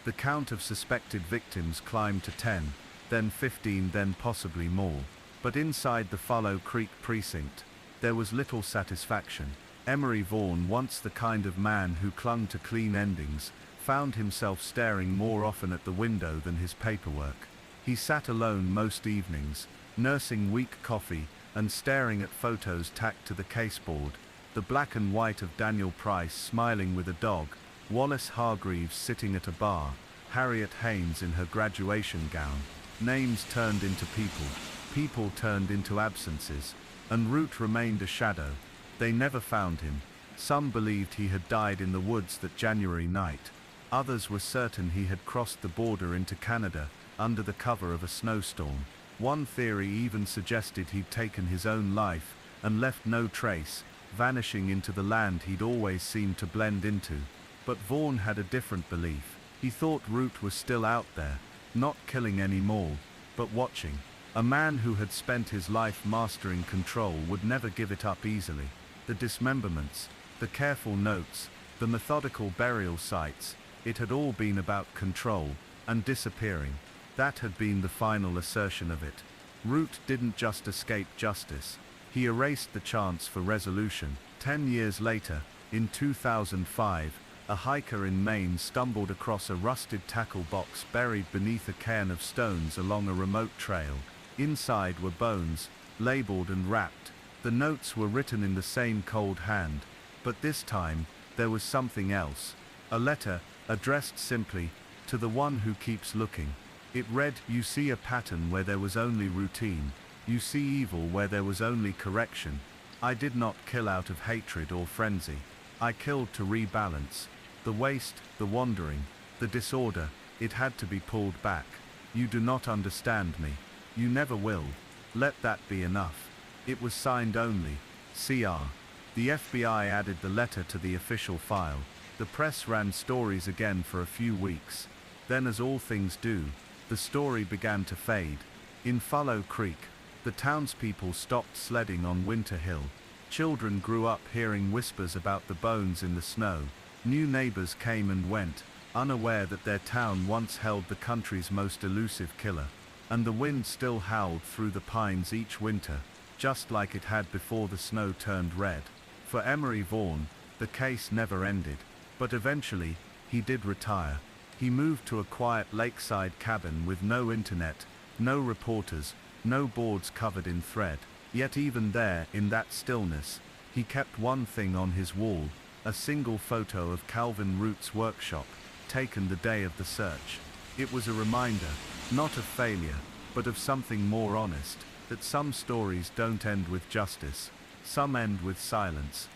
The count of suspected victims climbed to 10, then 15, then possibly more. But inside the Fallow Creek precinct, there was little satisfaction. Emery Vaughan, once the kind of man who clung to clean endings, found himself staring more often at the window than his paperwork. He sat alone most evenings, nursing weak coffee, and staring at photos tacked to the caseboard, the black and white of Daniel Price smiling with a dog, Wallace Hargreaves sitting at a bar, Harriet Haynes in her graduation gown. Names turned into people, people turned into absences, and Root remained a shadow. They never found him. Some believed he had died in the woods that January night. Others were certain he had crossed the border into Canada, under the cover of a snowstorm. One theory even suggested he'd taken his own life, and left no trace, vanishing into the land he'd always seemed to blend into. But Vaughan had a different belief. He thought Root was still out there, not killing anymore, but watching. A man who had spent his life mastering control would never give it up easily. The dismemberments, the careful notes, the methodical burial sites, it had all been about control, and disappearing. That had been the final assertion of it. Root didn't just escape justice. He erased the chance for resolution. 10 years later, in 2005, a hiker in Maine stumbled across a rusted tackle box buried beneath a cairn of stones along a remote trail. Inside were bones, labeled and wrapped. The notes were written in the same cold hand, but this time, there was something else. A letter, addressed simply, to the one who keeps looking. It read, "You see a pattern where there was only routine. You see evil where there was only correction. I did not kill out of hatred or frenzy. I killed to rebalance. The waste, the wandering, the disorder, it had to be pulled back. You do not understand me. You never will. Let that be enough." It was signed only, CR. The FBI added the letter to the official file. The press ran stories again for a few weeks. Then, as all things do, the story began to fade. In Fallow Creek, the townspeople stopped sledding on Winter Hill. Children grew up hearing whispers about the bones in the snow. New neighbors came and went, unaware that their town once held the country's most elusive killer. And the wind still howled through the pines each winter, just like it had before the snow turned red. For Emery Vaughan, the case never ended. But eventually, he did retire. He moved to a quiet lakeside cabin with no internet, no reporters, no boards covered in thread. Yet even there, in that stillness, he kept one thing on his wall, a single photo of Calvin Root's workshop, taken the day of the search. It was a reminder, not of failure, but of something more honest, that some stories don't end with justice. Some end with silence.